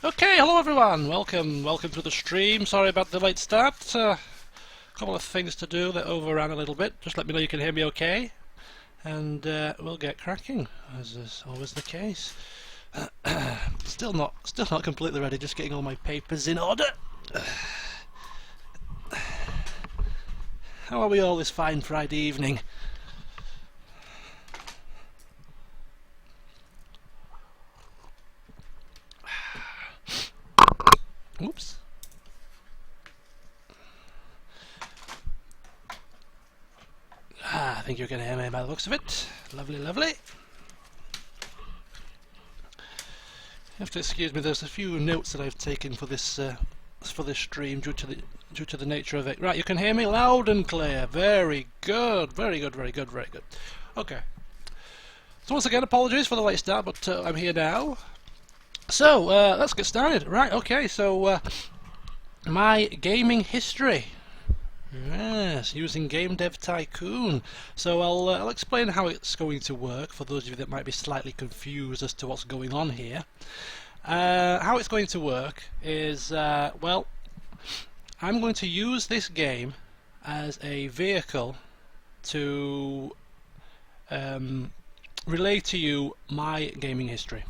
Okay, hello everyone. Welcome to the stream. Sorry about the late start. A couple of things to do that overran a little bit. Just let me know you can hear me okay, and we'll get cracking, as is always the case. Still not completely ready. Just getting all my papers in order. How are we all this fine Friday evening? Oops. I think you can hear me by the looks of it. Lovely, lovely. You have to excuse me. There's a few notes that I've taken for this stream due to the nature of it. Right, you can hear me loud and clear. Very good, very good, very good, very good. Okay. So once again, apologies for the late start, but I'm here now. So let's get started. Right, okay. So my gaming history. Yes, using Game Dev Tycoon. So I'll explain how it's going to work for those of you that might be slightly confused as to what's going on here. How it's going to work is, well, I'm going to use this game as a vehicle to relay to you my gaming history.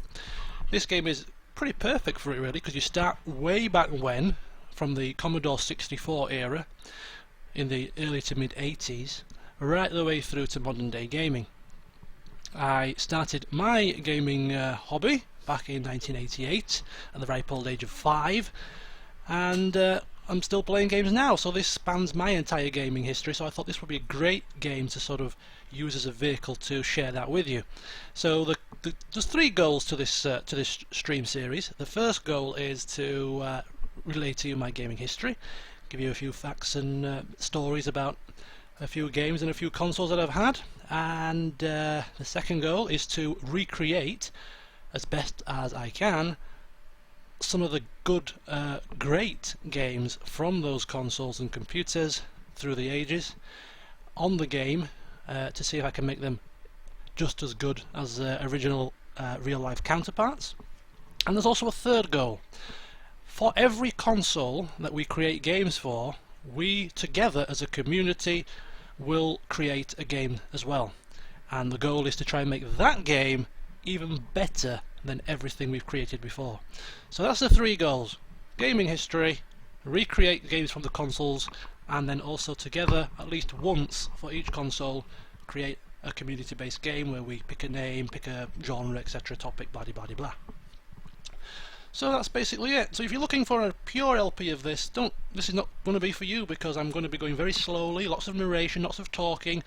This game is pretty perfect for it really, because you start way back when, from the Commodore 64 era, in the early to mid 80s, right the way through to modern day gaming. I started my gaming hobby back in 1988 at the ripe old age of 5, and I'm still playing games now, so this spans my entire gaming history, so I thought this would be a great game to sort of use as a vehicle to share that with you. So there's 3 goals to this stream series. The first goal is to relate to you my gaming history, give you a few facts and stories about a few games and a few consoles that I've had, and the second goal is to recreate as best as I can some of the good, great games from those consoles and computers through the ages on the game, to see if I can make them just as good as original real-life counterparts. And there's also a third goal. For every console that we create games for, we together as a community will create a game as well. And the goal is to try and make that game even better than everything we've created before. So that's the 3 goals. Gaming history, recreate games from the consoles, and then also together, at least once for each console, create a community-based game where we pick a name, pick a genre, etc., topic, blah blah blah. So that's basically it. So if you're looking for a pure LP of this, this is not going to be for you, because I'm going to be going very slowly, lots of narration, lots of talking,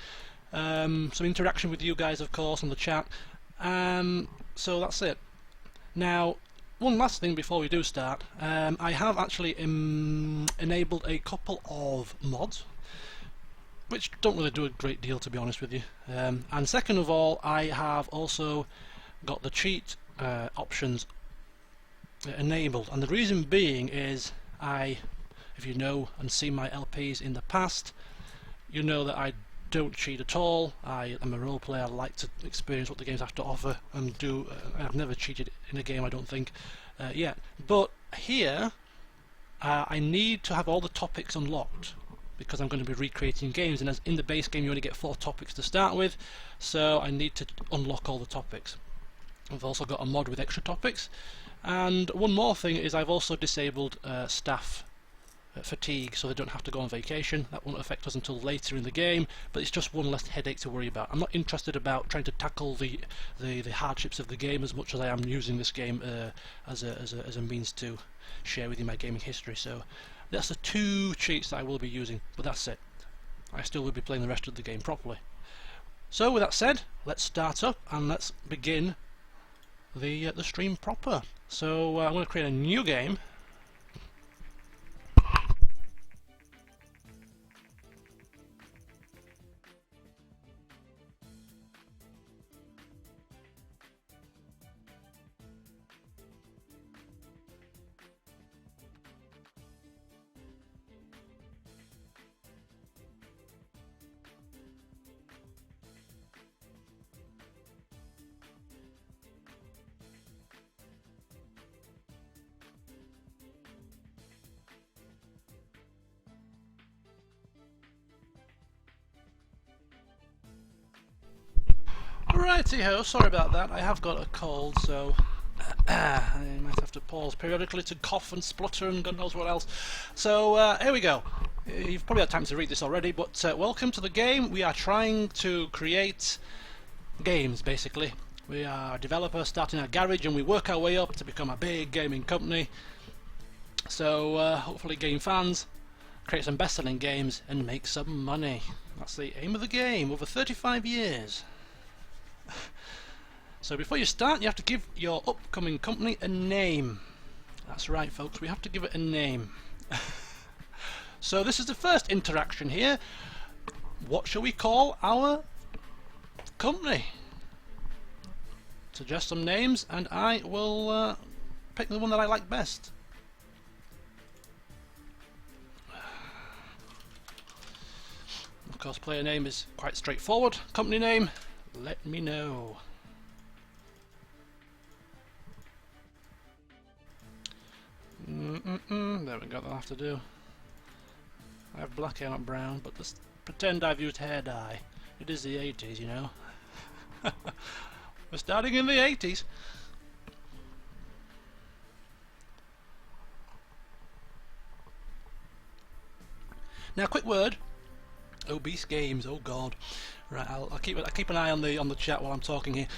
some interaction with you guys of course on the chat, so that's it. Now, one last thing before we do start, I have actually enabled a couple of mods, which don't really do a great deal to be honest with you, and second of all, I have also got the cheat options enabled, and the reason being is if you know and see my LPs in the past, you know that I don't cheat at all. I am a role player. I like to experience what the games have to offer and do. I've never cheated in a game, I don't think, yet. But here, I need to have all the topics unlocked, because I'm going to be recreating games, and as in the base game you only get 4 topics to start with, so I need to unlock all the topics. I've also got a mod with extra topics. And one more thing is I've also disabled staff fatigue, so they don't have to go on vacation. That won't affect us until later in the game, but it's just one less headache to worry about. I'm not interested about trying to tackle the hardships of the game as much as I am using this game as a means to share with you my gaming history. So that's the 2 cheats that I will be using, but that's it. I still will be playing the rest of the game properly. So with that said, let's start up and let's begin the stream proper. So I'm going to create a new game. Righty-ho, sorry about that. I have got a cold, so I might have to pause periodically to cough and splutter and God knows what else. So here we go. You've probably had time to read this already, but welcome to the game. We are trying to create games, basically. We are a developer starting our garage and we work our way up to become a big gaming company. So hopefully game fans, create some best-selling games and make some money. That's the aim of the game, over 35 years. So before you start, you have to give your upcoming company a name. That's right, folks, we have to give it a name. So this is the first interaction here. What shall we call our company? Suggest some names and I will pick the one that I like best. Of course, player name is quite straightforward. Company name, let me know. There we go, that'll have to do. I have black hair, not brown, but just pretend I've used hair dye. It is the 80s, you know. We're starting in the 80s. Now, quick word. Obese Games. Oh God. Right, I'll keep an eye on the chat while I'm talking here.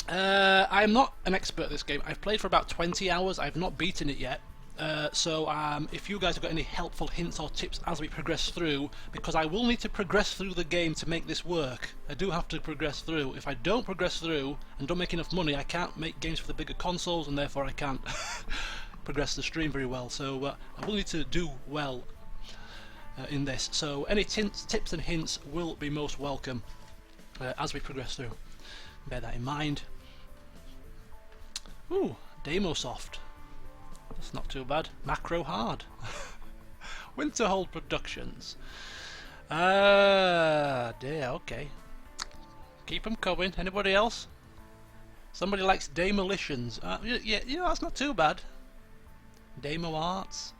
I'm not an expert at this game. I've played for about 20 hours. I've not beaten it yet. So if you guys have got any helpful hints or tips as we progress through, because I will need to progress through the game to make this work. I do have to progress through. If I don't progress through and don't make enough money, I can't make games for the bigger consoles, and therefore I can't progress the stream very well. So I will need to do well in this. So any tips and hints will be most welcome as we progress through. Bear that in mind. Ooh, Damosoft. That's not too bad. Macro Hard. Winterhold Productions. Dear, okay. Keep them coming. Anybody else? Somebody likes Demolitions. Yeah, you know, that's not too bad. Damo Arts.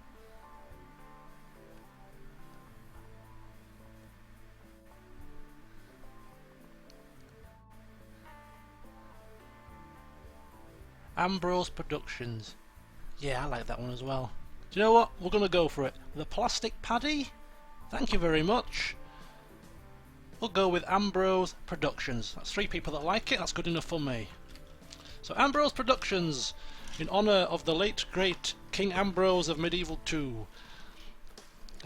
Ambrose Productions. Yeah, I like that one as well. Do you know what? We're going to go for it. The Plastic Paddy? Thank you very much. We'll go with Ambrose Productions. That's 3 people that like it. That's good enough for me. So Ambrose Productions, in honour of the late great King Ambrose of Medieval 2.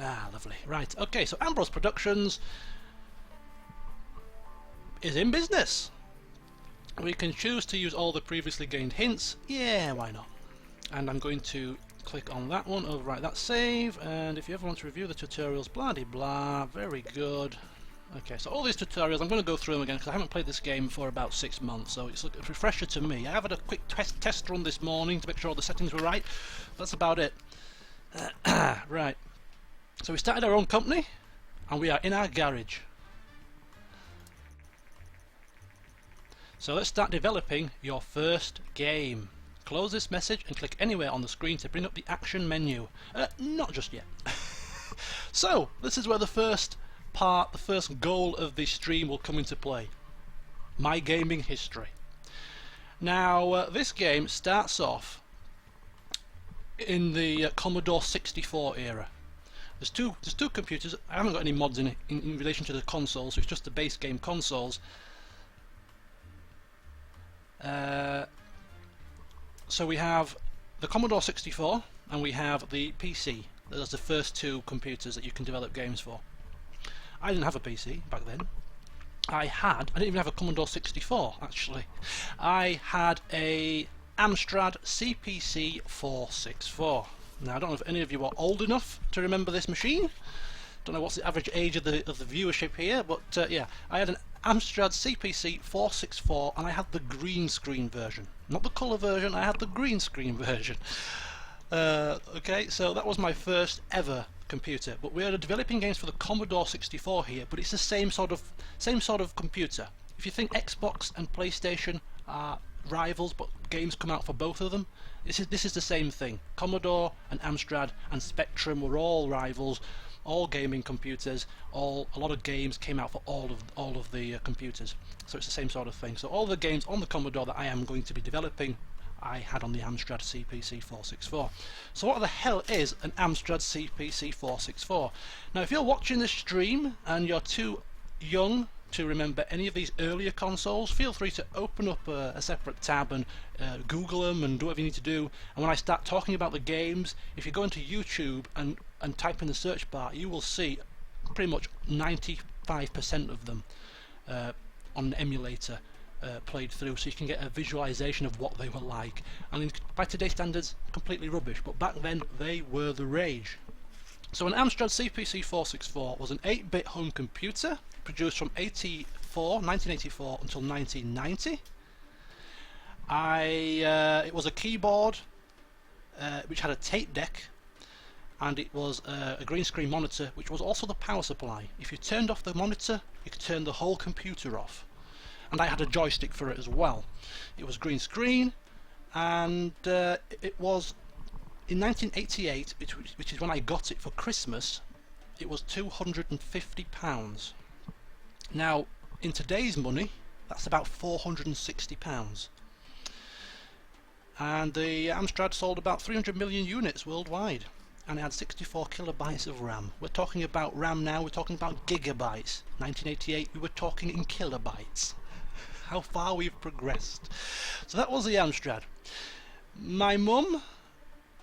Ah, lovely. Right, okay, so Ambrose Productions is in business. We can choose to use all the previously gained hints. Yeah, why not? And I'm going to click on that one, overwrite that save, and if you ever want to review the tutorials, blah de blah, very good. Okay, so all these tutorials, I'm going to go through them again because I haven't played this game for about 6 months, so it's a refresher to me. I have had a quick test run this morning to make sure all the settings were right. That's about it. Right, so we started our own company, and we are in our garage. So let's start developing your first game. Close this message and click anywhere on the screen to bring up the action menu. Not just yet. So, this is where the first part, the first goal of this stream will come into play. My gaming history. Now, this game starts off in the Commodore 64 era. There's two computers. I haven't got any mods in it in relation to the consoles, so it's just the base game consoles. So we have the Commodore 64 and we have the PC. Those are the first 2 computers that you can develop games for. I didn't have a PC back then. I didn't even have a Commodore 64 actually. I had a Amstrad CPC 464. Now I don't know if any of you are old enough to remember this machine. Don't know what's the average age of the viewership here, but yeah, I had an Amstrad CPC 464 and I had the green screen version. Not the colour version, I had the green screen version. Okay, so that was my first ever computer. But we are developing games for the Commodore 64 here, but it's the same sort of computer. If you think Xbox and PlayStation are rivals, but games come out for both of them, this is the same thing. Commodore and Amstrad and Spectrum were all rivals, all gaming computers, a lot of games came out for all of the computers. So it's the same sort of thing. So all the games on the Commodore that I am going to be developing, I had on the Amstrad CPC464. So what the hell is an Amstrad CPC464? Now if you're watching this stream and you're too young to remember any of these earlier consoles, feel free to open up a separate tab and Google them and do whatever you need to do. And when I start talking about the games, if you go into YouTube and type in the search bar, you will see pretty much 95% of them on an emulator played through, so you can get a visualization of what they were like. And by today's standards, completely rubbish, but back then they were the rage. So an Amstrad CPC464 was an 8-bit home computer produced from 1984 until 1990. It was a keyboard which had a tape deck, and it was a green screen monitor which was also the power supply. If you turned off the monitor, you could turn the whole computer off. And I had a joystick for it as well. It was green screen, and it was in 1988, which is when I got it for Christmas. It was £250. Now in today's money, that's about £460. And the Amstrad sold about 300 million units worldwide, and it had 64 kilobytes of RAM. We're talking about RAM now, we're talking about gigabytes. 1988, we were talking in kilobytes. How far we've progressed. So that was the Amstrad. My mum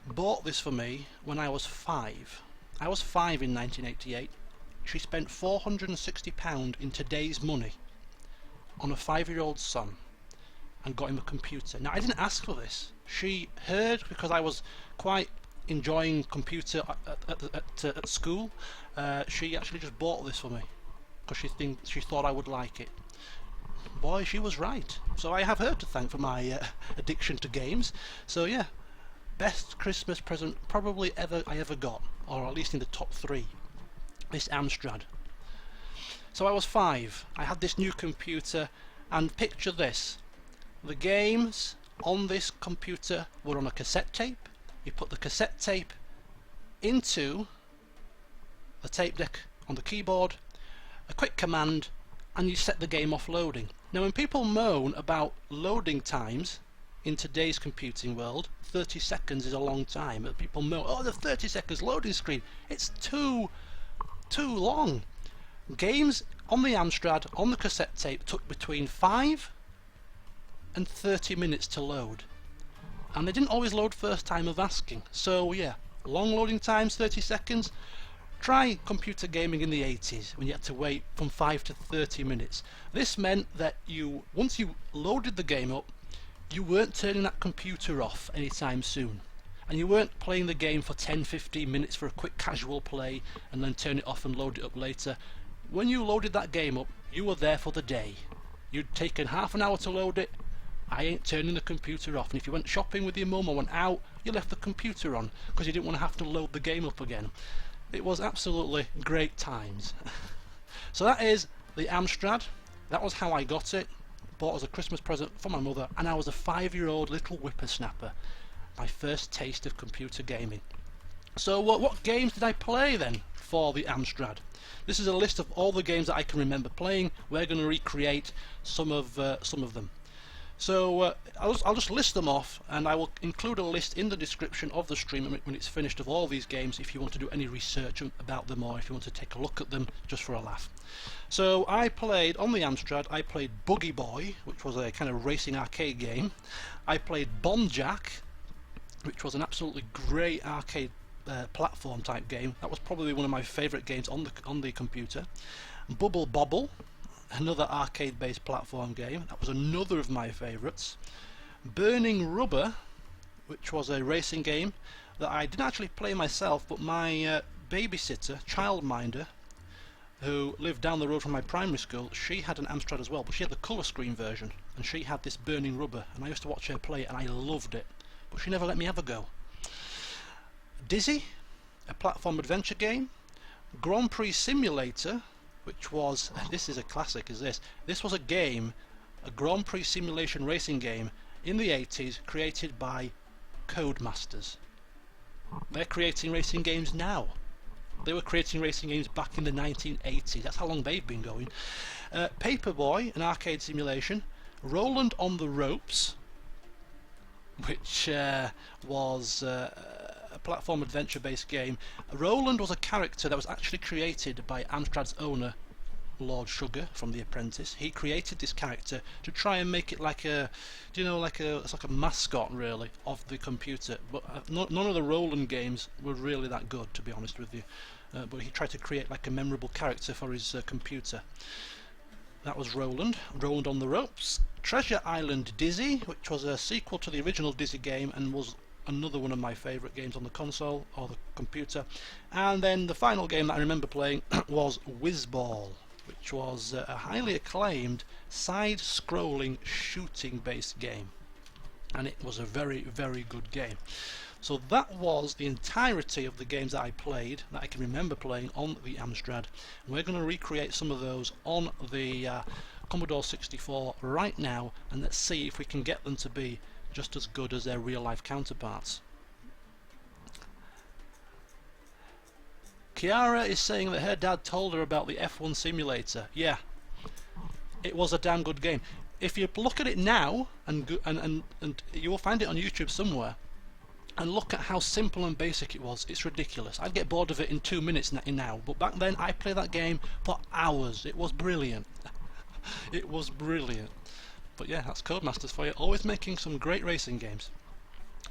bought this for me when I was 5. I was 5 in 1988. She spent £460 in today's money on a 5-year-old son and got him a computer. Now I didn't ask for this. She heard, because I was quite enjoying computer at school, she actually just bought this for me because she thought I would like it. Boy, she was right. So I have her to thank for my addiction to games. So yeah, best Christmas present probably I ever got, or at least in the top 3. This Amstrad. So I was 5. I had this new computer, and picture this: the games on this computer were on a cassette tape. You put the cassette tape into the tape deck on the keyboard, a quick command, and you set the game off loading. Now when people moan about loading times in today's computing world, 30 seconds is a long time. People moan, oh, the 30 seconds loading screen, it's too long. Games on the Amstrad, on the cassette tape, took between 5 and 30 minutes to load. And they didn't always load first time of asking. So yeah, long loading times, 30 seconds. Try computer gaming in the 80s when you had to wait from 5 to 30 minutes. This meant that once you loaded the game up, you weren't turning that computer off anytime soon. And you weren't playing the game for 10-15 minutes for a quick casual play and then turn it off and load it up later. When you loaded that game up, you were there for the day. You'd taken half an hour to load it. I ain't turning the computer off. And if you went shopping with your mum or went out, you left the computer on because you didn't want to have to load the game up again. It was absolutely great times. So that is the Amstrad. That was how I got it. Bought as a Christmas present for my mother, and I was a 5-year-old little whippersnapper. My first taste of computer gaming. So what games did I play then for the Amstrad? This is a list of all the games that I can remember playing. We're going to recreate some of them. So I'll just list them off, and I will include a list in the description of the stream when it's finished of all these games if you want to do any research about them, or if you want to take a look at them just for a laugh. So I played, on the Amstrad, I played Buggy Boy, which was a kind of racing arcade game. I played Bomb Jack, which was an absolutely great arcade platform type game. That was probably one of my favourite games on the computer. Bobble, another arcade based platform game. That was another of my favourites. Burnin Rubber, which was a racing game that I didn't actually play myself, but my babysitter, childminder, who lived down the road from my primary school, she had an Amstrad as well, but she had the colour screen version, and she had this Burnin Rubber, and I used to watch her play it, and I loved it, but she never let me have a go. Dizzy, a platform adventure game. Grand Prix Simulator, which was, this is a classic, this was a game, a Grand Prix simulation racing game in the 80s, created by Codemasters. They're creating racing games now. They were creating racing games back in the 1980s. That's how long they've been going. Paperboy, an arcade simulation. Roland on the Ropes, which was a platform adventure-based game. Roland was a character that was actually created by Amstrad's owner, Lord Sugar, from The Apprentice. He created this character to try and make it like a, it's like a mascot really of the computer. But none of the Roland games were really that good, to be honest with you. But he tried to create like a memorable character for his computer. That was Roland. Roland on the Ropes. Treasure Island Dizzy, which was a sequel to the original Dizzy game and was another one of my favourite games on the console or the computer. And then the final game that I remember playing was Wizball, which was a highly acclaimed side-scrolling shooting-based game, and it was a very, very good game. So that was the entirety of the games that I played, that I can remember playing on the Amstrad. We're going to recreate some of those on the Commodore 64 right now, and let's see if we can get them to be just as good as their real-life counterparts. Kiara is saying that her dad told her about the F1 simulator. Yeah, it was a damn good game. If you look at it now, and you will find it on YouTube somewhere, and look at how simple and basic it was, it's ridiculous. I'd get bored of it in 2 minutes now, but back then I played that game for hours. It was brilliant. It was brilliant. But yeah, that's Codemasters for you, always making some great racing games.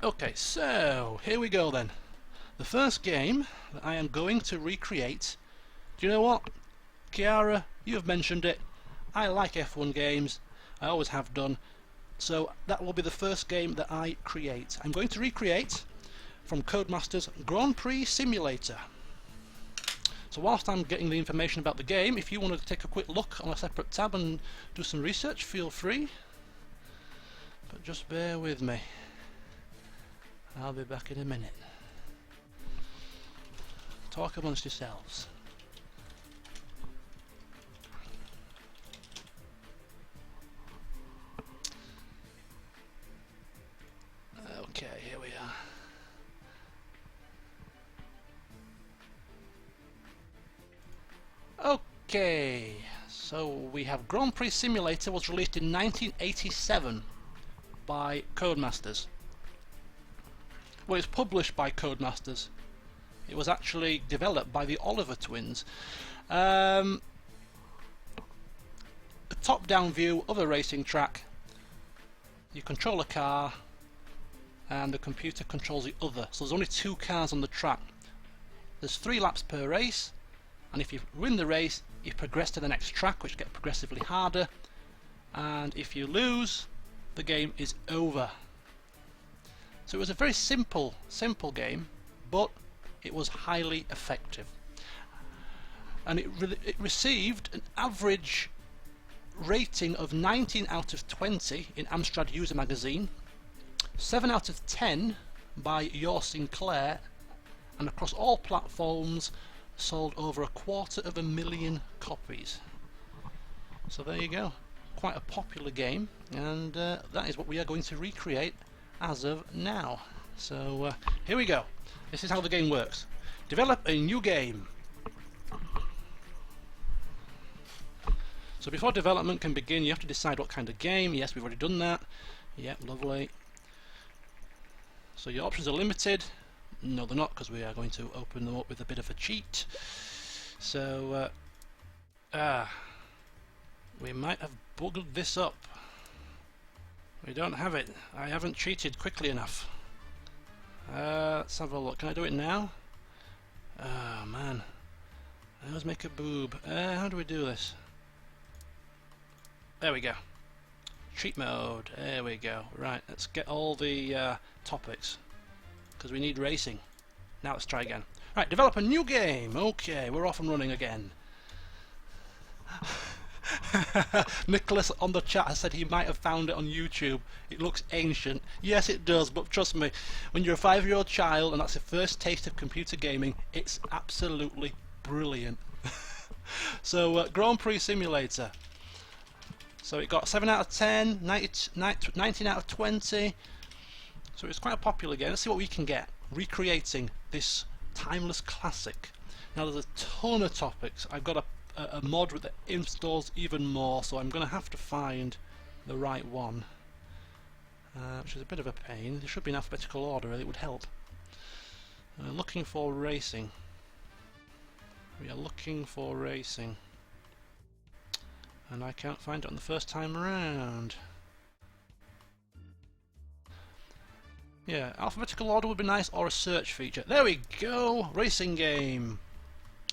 Okay, so here we go then. The first game that I am going to recreate, do you know what? Kiara, you have mentioned it. I like F1 games, I always have done. So that will be the first game that I create. I'm going to recreate from Codemasters Grand Prix Simulator. So whilst I'm getting the information about the game, if you want to take a quick look on a separate tab and do some research, feel free. But just bear with me. I'll be back in a minute. Talk amongst yourselves. Okay, here we are. Okay, so we have Grand Prix Simulator was released in 1987 by Codemasters. Well, it's published by Codemasters. It was actually developed by the Oliver twins. A top-down view of a racing track. You control a car, and the computer controls the other. So there's only 2 cars on the track. There's 3 laps per race, and if you win the race, you progress to the next track, which gets progressively harder. And if you lose, the game is over. So it was a very simple game, but it was highly effective. And it received an average rating of 19 out of 20 in Amstrad User Magazine, 7 out of 10 by Your Sinclair, and across all platforms sold over 250,000 copies. So there you go, quite a popular game, and that is what we are going to recreate as of now. So here we go. This is how the game works. Develop a new game. So before development can begin, you have to decide what kind of game. Yes, we've already done that. Yep, lovely. So your options are limited. No, they're not, because we are going to open them up with a bit of a cheat. So, we might have buggered this up. We don't have it. I haven't cheated quickly enough. Let's have a look. Can I do it now? Oh man. I always make a boob. How do we do this? There we go. Cheat mode. There we go. Right, let's get all the topics, because we need racing. Now let's try again. Right, develop a new game. Okay, we're off and running again. Nicholas on the chat has said he might have found it on YouTube. It looks ancient. Yes, it does, but trust me, when you're a 5-year-old child and that's your first taste of computer gaming, it's absolutely brilliant. So, Grand Prix Simulator. So it got 7 out of 10, 19 out of 20. So it's quite a popular game. Let's see what we can get recreating this timeless classic. Now there's a ton of topics. I've got a mod that installs even more, so I'm going to have to find the right one, which is a bit of a pain. There should be in alphabetical order, it would help. Looking for racing. We are looking for racing. And I can't find it on the first time around. Yeah, alphabetical order would be nice, or a search feature. There we go! Racing game!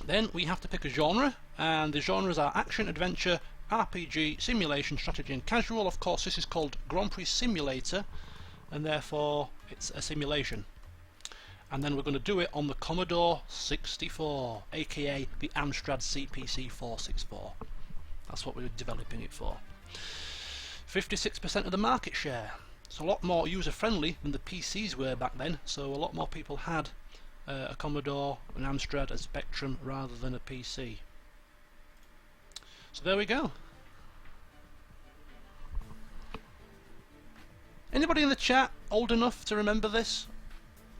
Then we have to pick a genre, and the genres are action, adventure, RPG, simulation, strategy and casual. Of course this is called Grand Prix Simulator, and therefore it's a simulation. And then we're going to do it on the Commodore 64, aka the Amstrad CPC 464. That's what we're developing it for. 56% of the market share. It's a lot more user-friendly than the PCs were back then, so a lot more people had a Commodore, an Amstrad, a Spectrum rather than a PC. So there we go. Anybody in the chat old enough to remember this?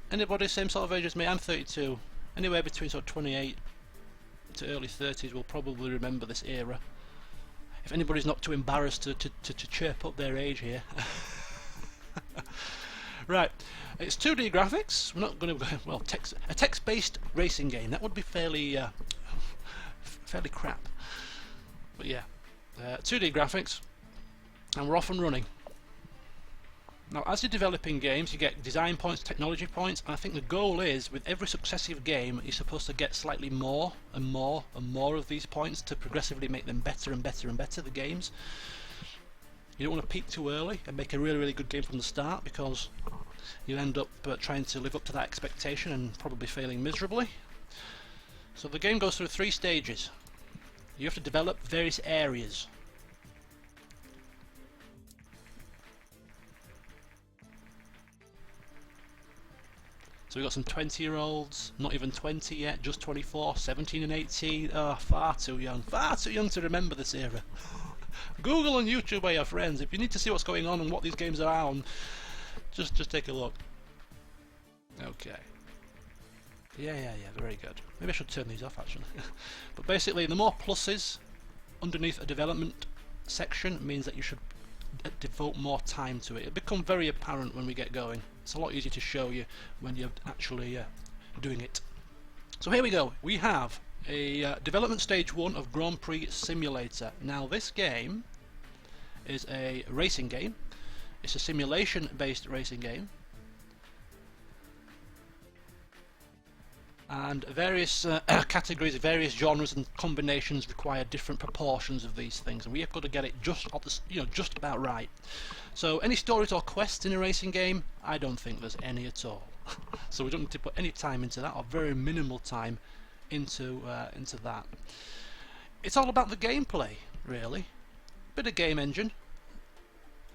Anybody same sort of age as me? I'm 32. Anywhere between sort of 28 to early 30s will probably remember this era. If anybody's not too embarrassed to chirp up their age here. Right, it's 2D graphics. We're not going to go, well, a text-based racing game. That would be fairly crap. But yeah, 2D graphics, and we're off and running. Now, as you're developing games, you get design points, technology points, and I think the goal is, with every successive game, you're supposed to get slightly more and more and more of these points to progressively make them better and better and better, the games. You don't want to peak too early and make a really, really good game from the start, because you end up trying to live up to that expectation and probably failing miserably. So the game goes through 3 stages. You have to develop various areas. So we've got some 20-year-olds, not even 20 yet, just 24, 17 and 18. Oh, far too young to remember this era. Google and YouTube are your friends. If you need to see what's going on and what these games are on, just take a look. Okay. Yeah, very good. Maybe I should turn these off actually. But basically, the more pluses underneath a development section means that you should devote more time to it. It'll become very apparent when we get going. It's a lot easier to show you when you're actually doing it. So here we go. We have a development stage 1 of Grand Prix Simulator. Now this game is a racing game. It's a simulation based racing game, and various categories, various genres and combinations require different proportions of these things, and we have got to get it just at the, just about right. So any stories or quests in a racing game, I don't think there's any at all. So we don't need to put any time into that, or very minimal time into that. It's all about the gameplay, really. Bit of game engine,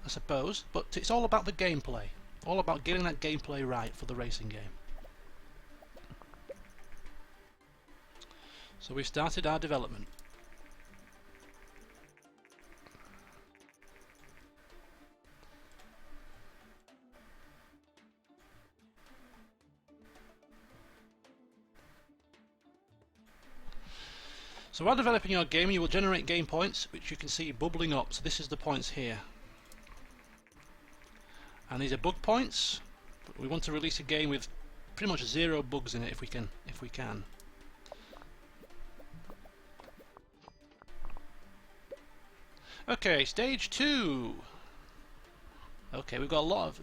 I suppose, but it's all about the gameplay. All about getting that gameplay right for the racing game. So we've started our development. So while developing your game, you will generate game points, which you can see bubbling up. So this is the points here. And these are bug points. But we want to release a game with pretty much 0 bugs in it if we can. Okay, stage 2. Okay, we've got a lot of,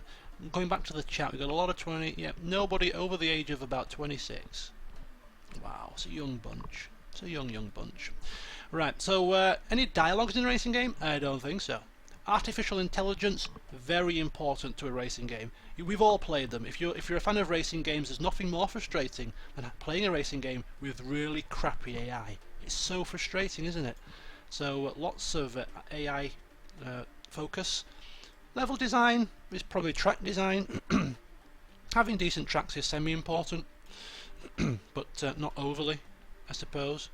going back to the chat, we've got a lot of 20, yeah, nobody over the age of about 26. Wow, it's a young bunch. It's a young bunch. Right, so any dialogues in a racing game? I don't think so. Artificial intelligence, very important to a racing game. We've all played them. If you're a fan of racing games, there's nothing more frustrating than playing a racing game with really crappy AI. It's so frustrating, isn't it? So lots of AI focus. Level design is probably track design. Having decent tracks is semi-important, but not overly, I suppose,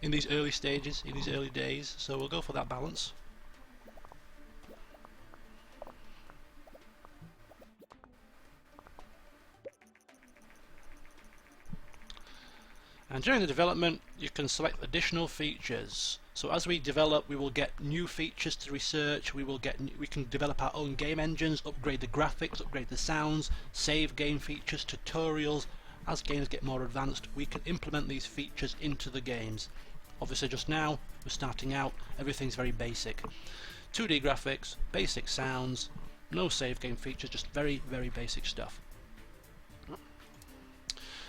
in these early stages, in these early days. So we'll go for that balance. And during the development you can select additional features. So as we develop we will get new features to research, we can develop our own game engines, upgrade the graphics, upgrade the sounds, save game features, tutorials. As games get more advanced we can implement these features into the games. Obviously just now we're starting out, everything's very basic. 2D graphics, basic sounds, no save game features, just very basic stuff.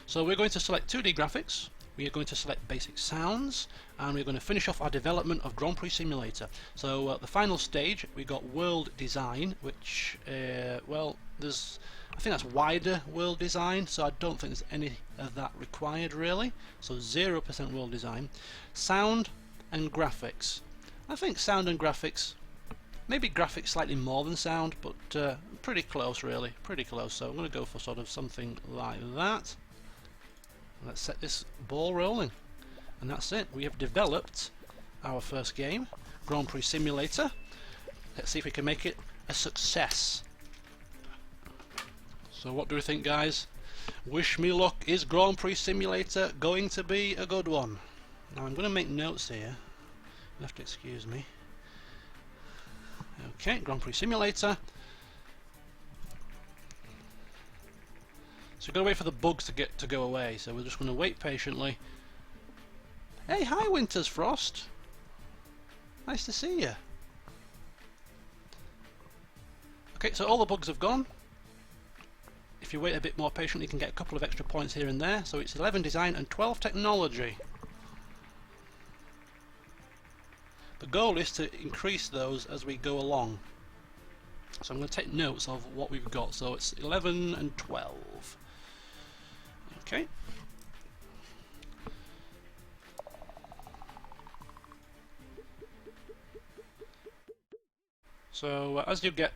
So we're going to select 2D graphics, we are going to select basic sounds, and we're going to finish off our development of Grand Prix Simulator. So the final stage we got world design, which well, I think that's wider world design, so I don't think there's any of that required really. So 0% world design. Sound and graphics. I think sound and graphics, maybe graphics slightly more than sound, but pretty close really, pretty close. So I'm going to go for sort of something like that. Let's set this ball rolling, and that's it. We have developed our first game, Grand Prix Simulator. Let's see if we can make it a success. So what do we think, guys? Wish me luck. Is Grand Prix Simulator going to be a good one? Now I'm going to make notes here. You'll have to excuse me. Okay, Grand Prix Simulator. So we've got to wait for the bugs to go away, so we're just going to wait patiently. Hey, hi Winters Frost! Nice to see you. Okay, so all the bugs have gone. If you wait a bit more patiently you can get a couple of extra points here and there. So it's 11 design and 12 technology. The goal is to increase those as we go along. So I'm going to take notes of what we've got. So it's 11 and 12. Okay. So as you get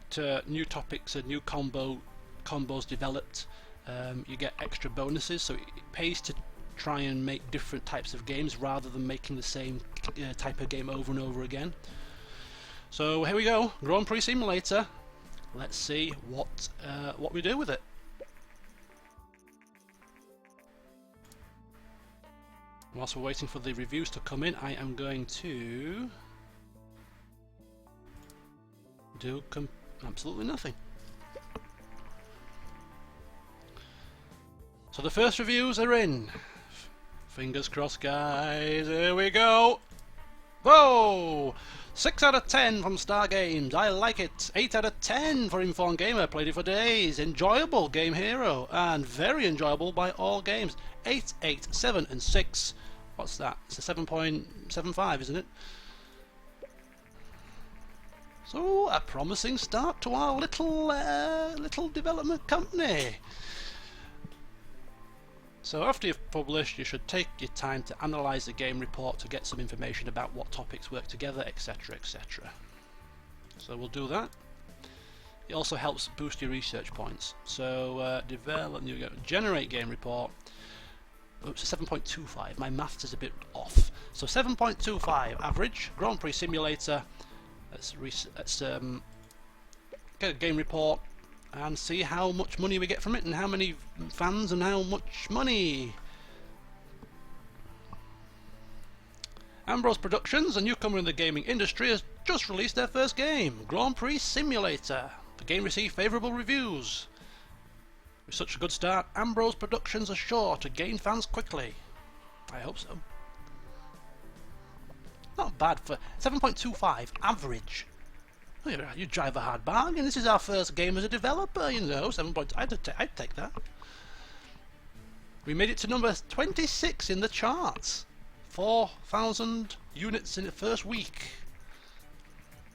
new topics and new combos developed, you get extra bonuses, so it pays to try and make different types of games rather than making the same type of game over and over again. So here we go, Grand Prix Simulator. Let's see what we do with it. Whilst we're waiting for the reviews to come in, I am going to do absolutely nothing. So the first reviews are in. Fingers crossed, guys. Here we go. Whoa! 6 out of 10 from Star Games. I like it. 8 out of 10 for Informed Gamer. Played it for days. Enjoyable game hero. And very enjoyable by all games. 8, 8, 7 and 6. What's that? It's a 7.75, isn't it? So a promising start to our little development company. So after you've published, you should take your time to analyse the game report to get some information about what topics work together, etc, etc. So we'll do that. It also helps boost your research points. So generate game report. Oops, 7.25. My maths is a bit off. So 7.25 average. Grand Prix Simulator. Let's get a game report and see how much money we get from it and how many fans and how much money. Ambrose Productions, a newcomer in the gaming industry, has just released their first game, Grand Prix Simulator. The game received favourable reviews. With such a good start, Ambrose Productions are sure to gain fans quickly. I hope so. Not bad for 7.25 average. You drive a hard bargain. This is our first game as a developer, you know. 7 points. I'd take that. We made it to number 26 in the charts. 4,000 units in the first week,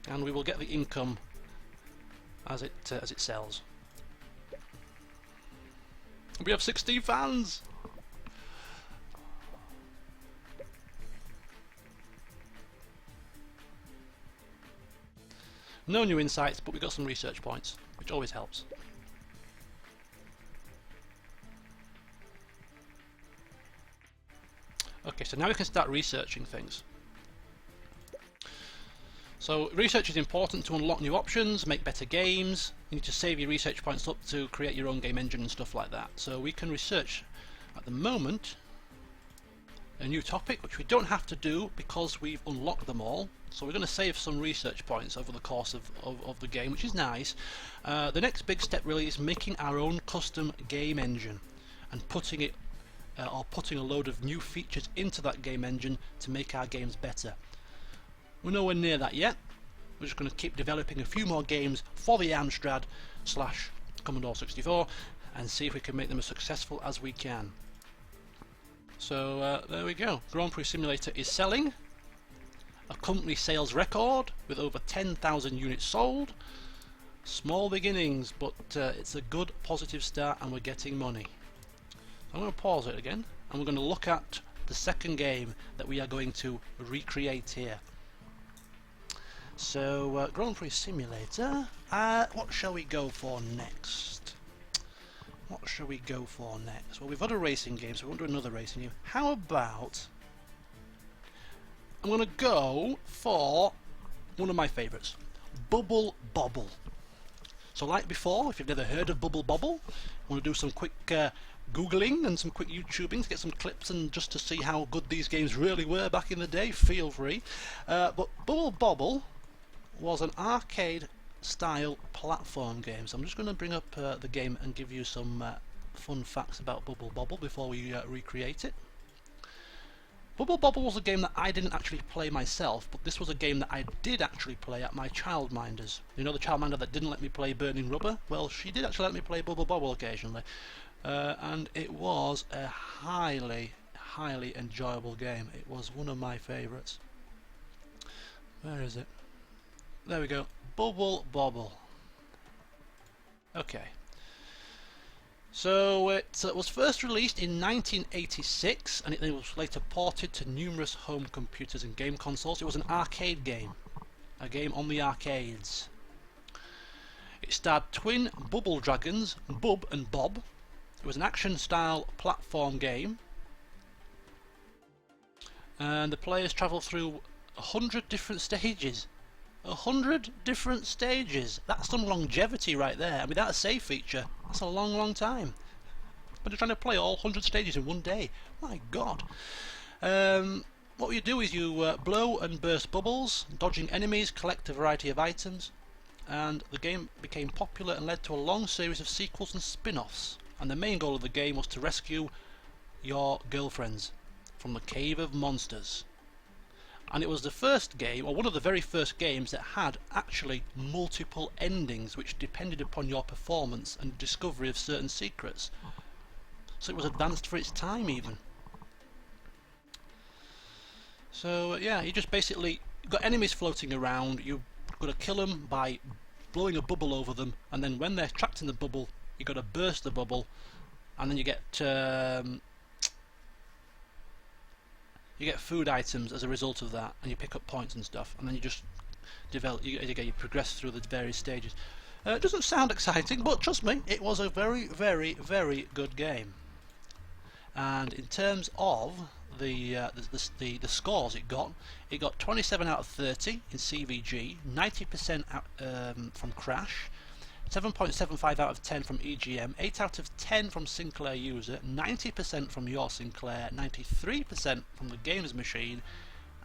and we will get the income as it sells. We have 16 fans. No new insights, but we got some research points, which always helps. Okay, so now we can start researching things. So research is important to unlock new options, make better games. You need to save your research points up to create your own game engine and stuff like that. So we can research at the moment. a new topic, which we don't have to do because we've unlocked them all. So we're going to save some research points over the course of the game, which is nice. The next big step really is making our own custom game engine and putting it or putting a load of new features into that game engine to make our games better. We're nowhere near that yet. We're just going to keep developing a few more games for the Amstrad / Commodore 64 and see if we can make them as successful as we can. So there we go. Grand Prix Simulator is selling. A company sales record with over 10,000 units sold. Small beginnings, but it's a good positive start and we're getting money. I'm going to pause it again and we're going to look at the second game that we are going to recreate here. So Grand Prix Simulator, what shall we go for next? What shall we go for next? Well, we've got a racing game, so we won't do another racing game. How about I'm going to go for one of my favourites, Bubble Bobble. So like before, if you've never heard of Bubble Bobble, I want to do some quick Googling and some quick YouTubing to get some clips and just to see how good these games really were back in the day, feel free. But Bubble Bobble was an arcade style platform game. So I'm just going to bring up the game and give you some fun facts about Bubble Bobble before we recreate it. Bubble Bobble was a game that I didn't actually play myself, but this was a game that I did actually play at my childminders. You know, the childminder that didn't let me play Burnin Rubber? Well, she did actually let me play Bubble Bobble occasionally. And it was a highly enjoyable game. It was one of my favourites. Where is it? There we go. Bubble Bobble. Okay. So it was first released in 1986 and it was later ported to numerous home computers and game consoles. It was an arcade game. A game on the arcades. It starred twin bubble dragons, Bub and Bob. It was an action style platform game. And the players travel through 100 different stages. 100 different stages. That's some longevity right there. And without a save feature, that's a long time. But you're trying to play all 100 stages in one day. My God. What you do is you blow and burst bubbles, dodging enemies, collect a variety of items, and the game became popular and led to a long series of sequels and spin-offs. And the main goal of the game was to rescue your girlfriends from the cave of monsters. And it was the first game, or one of the very first games, that had actually multiple endings which depended upon your performance and discovery of certain secrets. So it was advanced for its time even. So yeah, you just basically got enemies floating around, you've got to kill them by blowing a bubble over them, and then when they're trapped in the bubble, you've got to burst the bubble, and then you get food items as a result of that, and you pick up points and stuff, and then you just develop. You progress through the various stages. It doesn't sound exciting, but trust me, it was a very good game. And in terms of the scores it got 27 out of 30 in CVG, 90% from Crash, 7.75 out of 10 from EGM, 8 out of 10 from Sinclair User, 90% from your Sinclair, 93% from the Games Machine,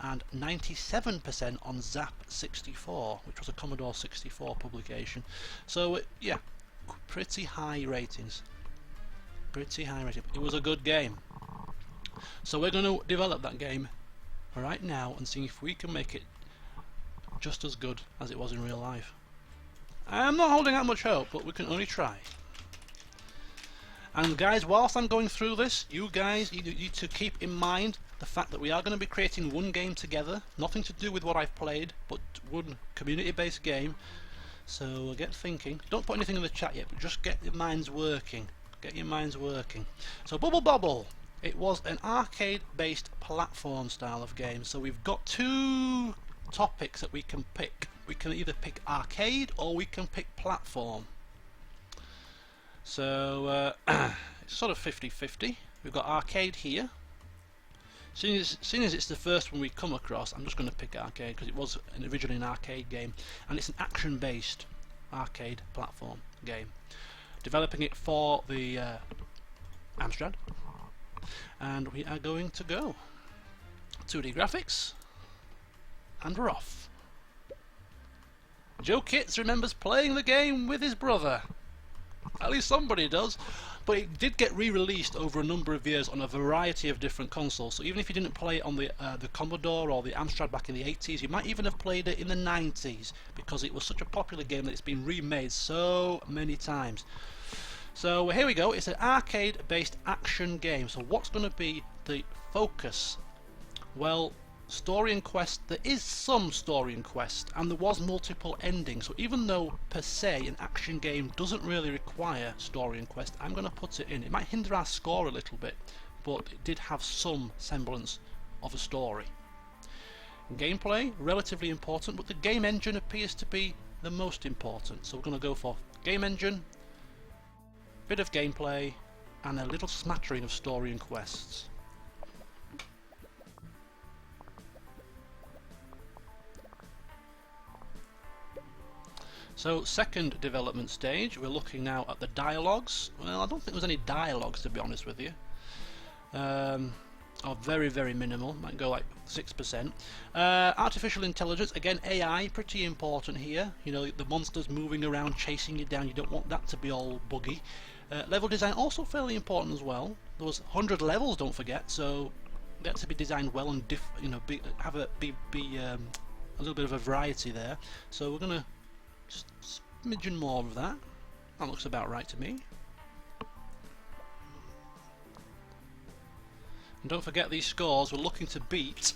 and 97% on Zap64, which was a Commodore 64 publication. So yeah, pretty high ratings. It was a good game. So we're going to develop that game right now and see if we can make it just as good as it was in real life. I'm not holding out much hope, but we can only try. And guys, whilst I'm going through this, you guys need to keep in mind the fact that we are going to be creating one game together, nothing to do with what I've played, but one community-based game. So get thinking. Don't put anything in the chat yet, but just get your minds working. So Bubble Bobble, it was an arcade-based platform style of game. So we've got two topics that we can pick. We can either pick arcade or we can pick platform. So it's sort of 50-50. We've got arcade here. Seeing as it's the first one we come across, I'm just going to pick arcade because it was originally an arcade game, and it's an action-based arcade platform game. Developing it for the Amstrad, and we are going to go. 2D graphics, and we're off. Joe Kitts remembers playing the game with his brother. At least somebody does. But it did get re-released over a number of years on a variety of different consoles. So even if you didn't play it on the Commodore or the Amstrad back in the 80s, you might even have played it in the 90s, because it was such a popular game that it's been remade so many times. So here we go. It's an arcade-based action game. So what's going to be the focus? Well, story and quest. There is some story and quest, and there was multiple endings. So even though per se an action game doesn't really require story and quest, I'm going to put it in. It might hinder our score a little bit, but it did have some semblance of a story. Gameplay, relatively important, but the game engine appears to be the most important. So we're going to go for game engine, bit of gameplay, and a little smattering of story and quests. So second development stage, we're looking now at the dialogues. Well, I don't think there's any dialogues, to be honest with you. Or very, very minimal, might go like 6%. Artificial intelligence, again AI, pretty important here. You know, the monsters moving around, chasing you down, you don't want that to be all buggy. Level design, also fairly important as well. There was 100 levels, don't forget, so they had to be designed well and have a little bit of a variety there. So we're going to just smidgen more of that. That looks about right to me. And don't forget these scores, we're looking to beat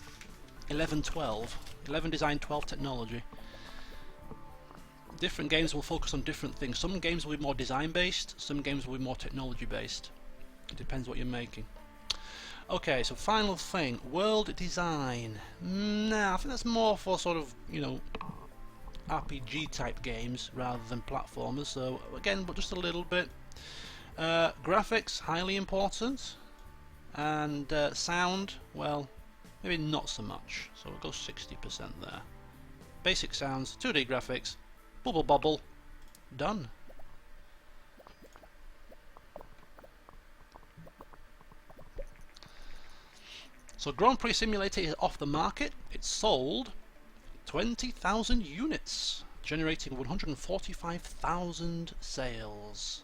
11-12. 11 design, 12 technology. Different games will focus on different things. Some games will be more design based, some games will be more technology based. It depends what you're making. Okay, so final thing, world design. Nah, I think that's more for sort of, you know, RPG type games rather than platformers, so again, but just a little bit. Graphics, highly important, and sound, well, maybe not so much, so we'll go 60% there. Basic sounds, 2D graphics, bubble, done. So Grand Prix Simulator is off the market. It's sold 20,000 units, generating 145,000 sales.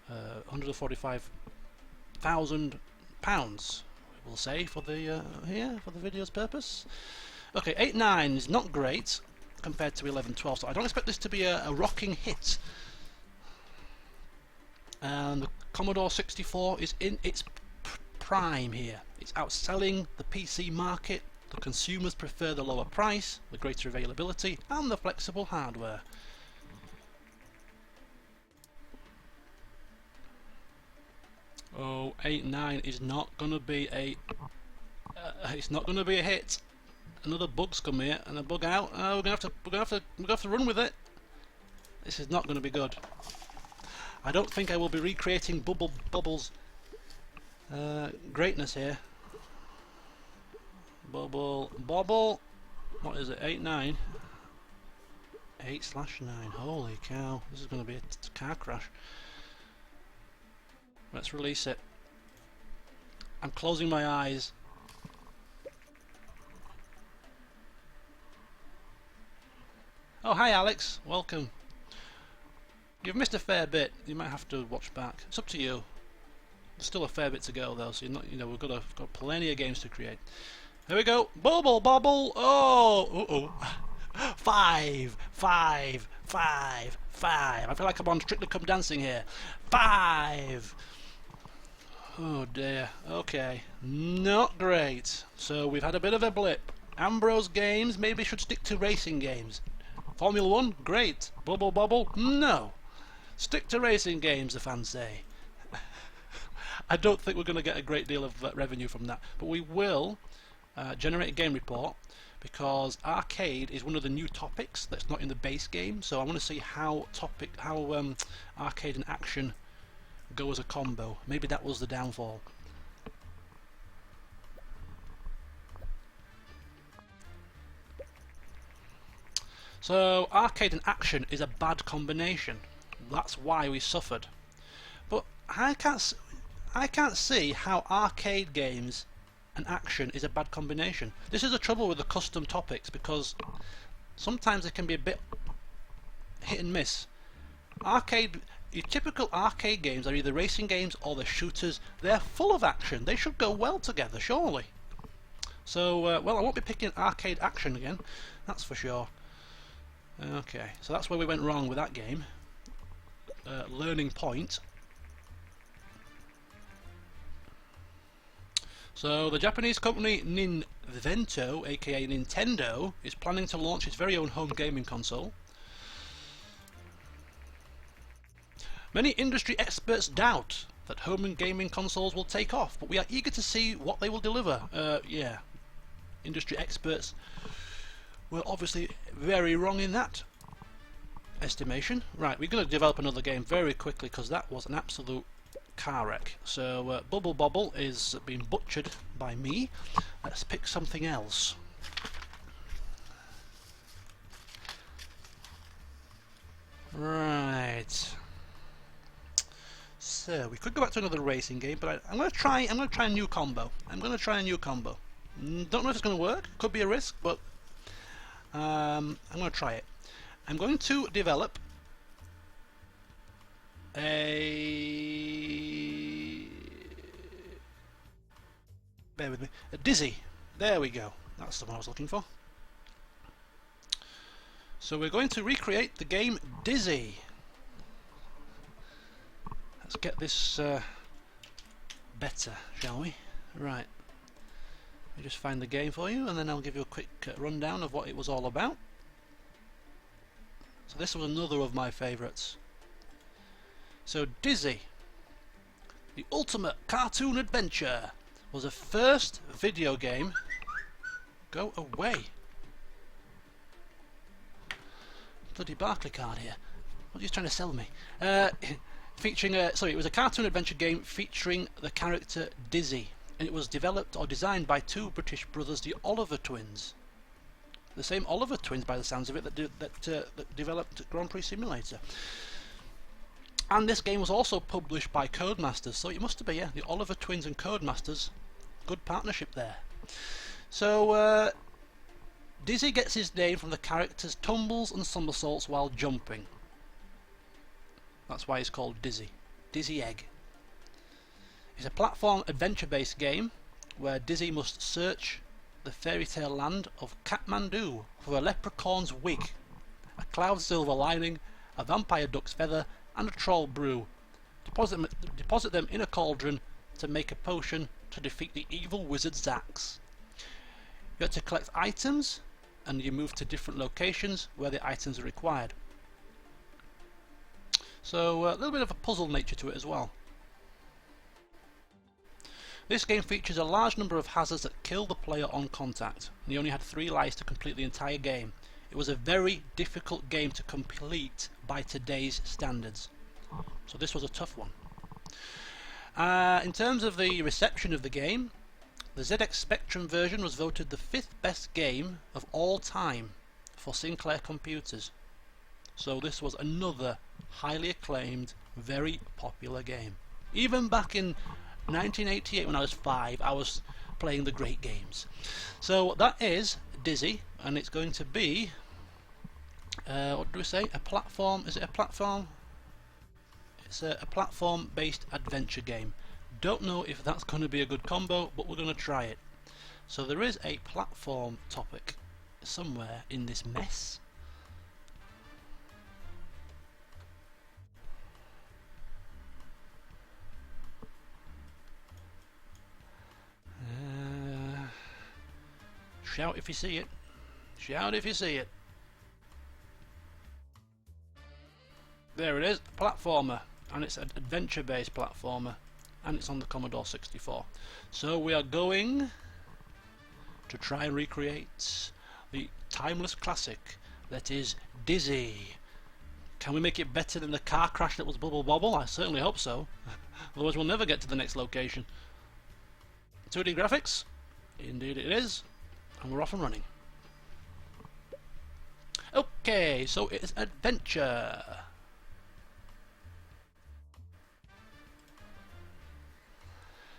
145,000 pounds, we'll say, for the here for the video's purpose. Okay, 8.9 is not great compared to 11.12, so I don't expect this to be a rocking hit. And the Commodore 64 is in its prime here. It's outselling the PC market. The consumers prefer the lower price, the greater availability, and the flexible hardware. Oh, 8.9 is not going to be a. It's not going to be a hit. Another bug's come here and a bug out. Oh, we're gonna have to run with it. This is not going to be good. I don't think I will be recreating Bubble's greatness here. Bobble. What is it? 8.9. 8/9. Holy cow! This is going to be a car crash. Let's release it. I'm closing my eyes. Oh, hi Alex. Welcome. You've missed a fair bit. You might have to watch back. It's up to you. There's still a fair bit to go though, so you're not. You know, we've got plenty of games to create. Here we go. Bobble. Oh. 5. I feel like I'm on Strictly Come Dancing here. 5. Oh dear. Okay. Not great. So we've had a bit of a blip. Ambrose Games maybe should stick to racing games. Formula 1, great. Bobble, no. Stick to racing games, the fans say. I don't think we're going to get a great deal of revenue from that, but we will generate a game report, because arcade is one of the new topics that's not in the base game. So I want to see how arcade and action go as a combo. Maybe that was the downfall. So arcade and action is a bad combination. That's why we suffered. But I can't see how arcade games and action is a bad combination. This is the trouble with the custom topics, because sometimes they can be a bit hit and miss. Your typical arcade games are either racing games or they're shooters. They're full of action. They should go well together, surely. So, well, I won't be picking arcade action again, that's for sure. Okay, so that's where we went wrong with that game. Learning point. So the Japanese company Ninvento, aka Nintendo, is planning to launch its very own home gaming console. Many industry experts doubt that home gaming consoles will take off, but we are eager to see what they will deliver. Yeah, industry experts were obviously very wrong in that estimation. Right, we're going to develop another game very quickly because that was an absolute car wreck. So Bobble is being butchered by me. Let's pick something else. Right. So we could go back to another racing game, but I'm going to try a new combo. Don't know if it's going to work. Could be a risk, but I'm going to try it. I'm going to develop a Dizzy. There we go. That's the one I was looking for. So we're going to recreate the game Dizzy. Let's get this better, shall we? Right. I'll just find the game for you, and then I'll give you a quick rundown of what it was all about. So this was another of my favourites. So Dizzy, the ultimate cartoon adventure, was a first video game. Go away. Bloody Barclay card here. What are you trying to sell me? Featuring it was a cartoon adventure game featuring the character Dizzy, and it was developed or designed by two British brothers, the Oliver twins. The same Oliver twins, by the sounds of it, that developed Grand Prix Simulator. And this game was also published by Codemasters, so it must have been, yeah, the Oliver twins and Codemasters. Good partnership there. So Dizzy gets his name from the character's tumbles and somersaults while jumping. That's why it's called Dizzy. Dizzy Egg. It's a platform adventure-based game where Dizzy must search the fairy tale land of Kathmandu for a leprechaun's wig, a cloud silver lining, a vampire duck's feather, and a troll brew. Deposit them in a cauldron to make a potion to defeat the evil wizard's axe. You have to collect items, and you move to different locations where the items are required. So a little bit of a puzzle nature to it as well. This game features a large number of hazards that kill the player on contact, and you only had 3 lives to complete the entire game. It was a very difficult game to complete by today's standards, so this was a tough one. In terms of the reception of the game, the ZX Spectrum version was voted the 5th best game of all time for Sinclair computers. So this was another highly acclaimed, very popular game. Even back in 1988 when I was 5, I was playing the great games. So that is Dizzy, and it's going to be what do we say? A platform? Is it a platform? It's a platform based adventure game. Don't know if that's going to be a good combo, but we're going to try it. So there is a platform topic somewhere in this mess. Shout if you see it. Shout if you see it. There it is, platformer, and it's an adventure-based platformer, and it's on the Commodore 64. So we are going to try and recreate the timeless classic that is Dizzy. Can we make it better than the car crash that was Bubble Bobble? I certainly hope so. Otherwise we'll never get to the next location. 2D graphics? Indeed it is. And we're off and running. Okay, so it's adventure.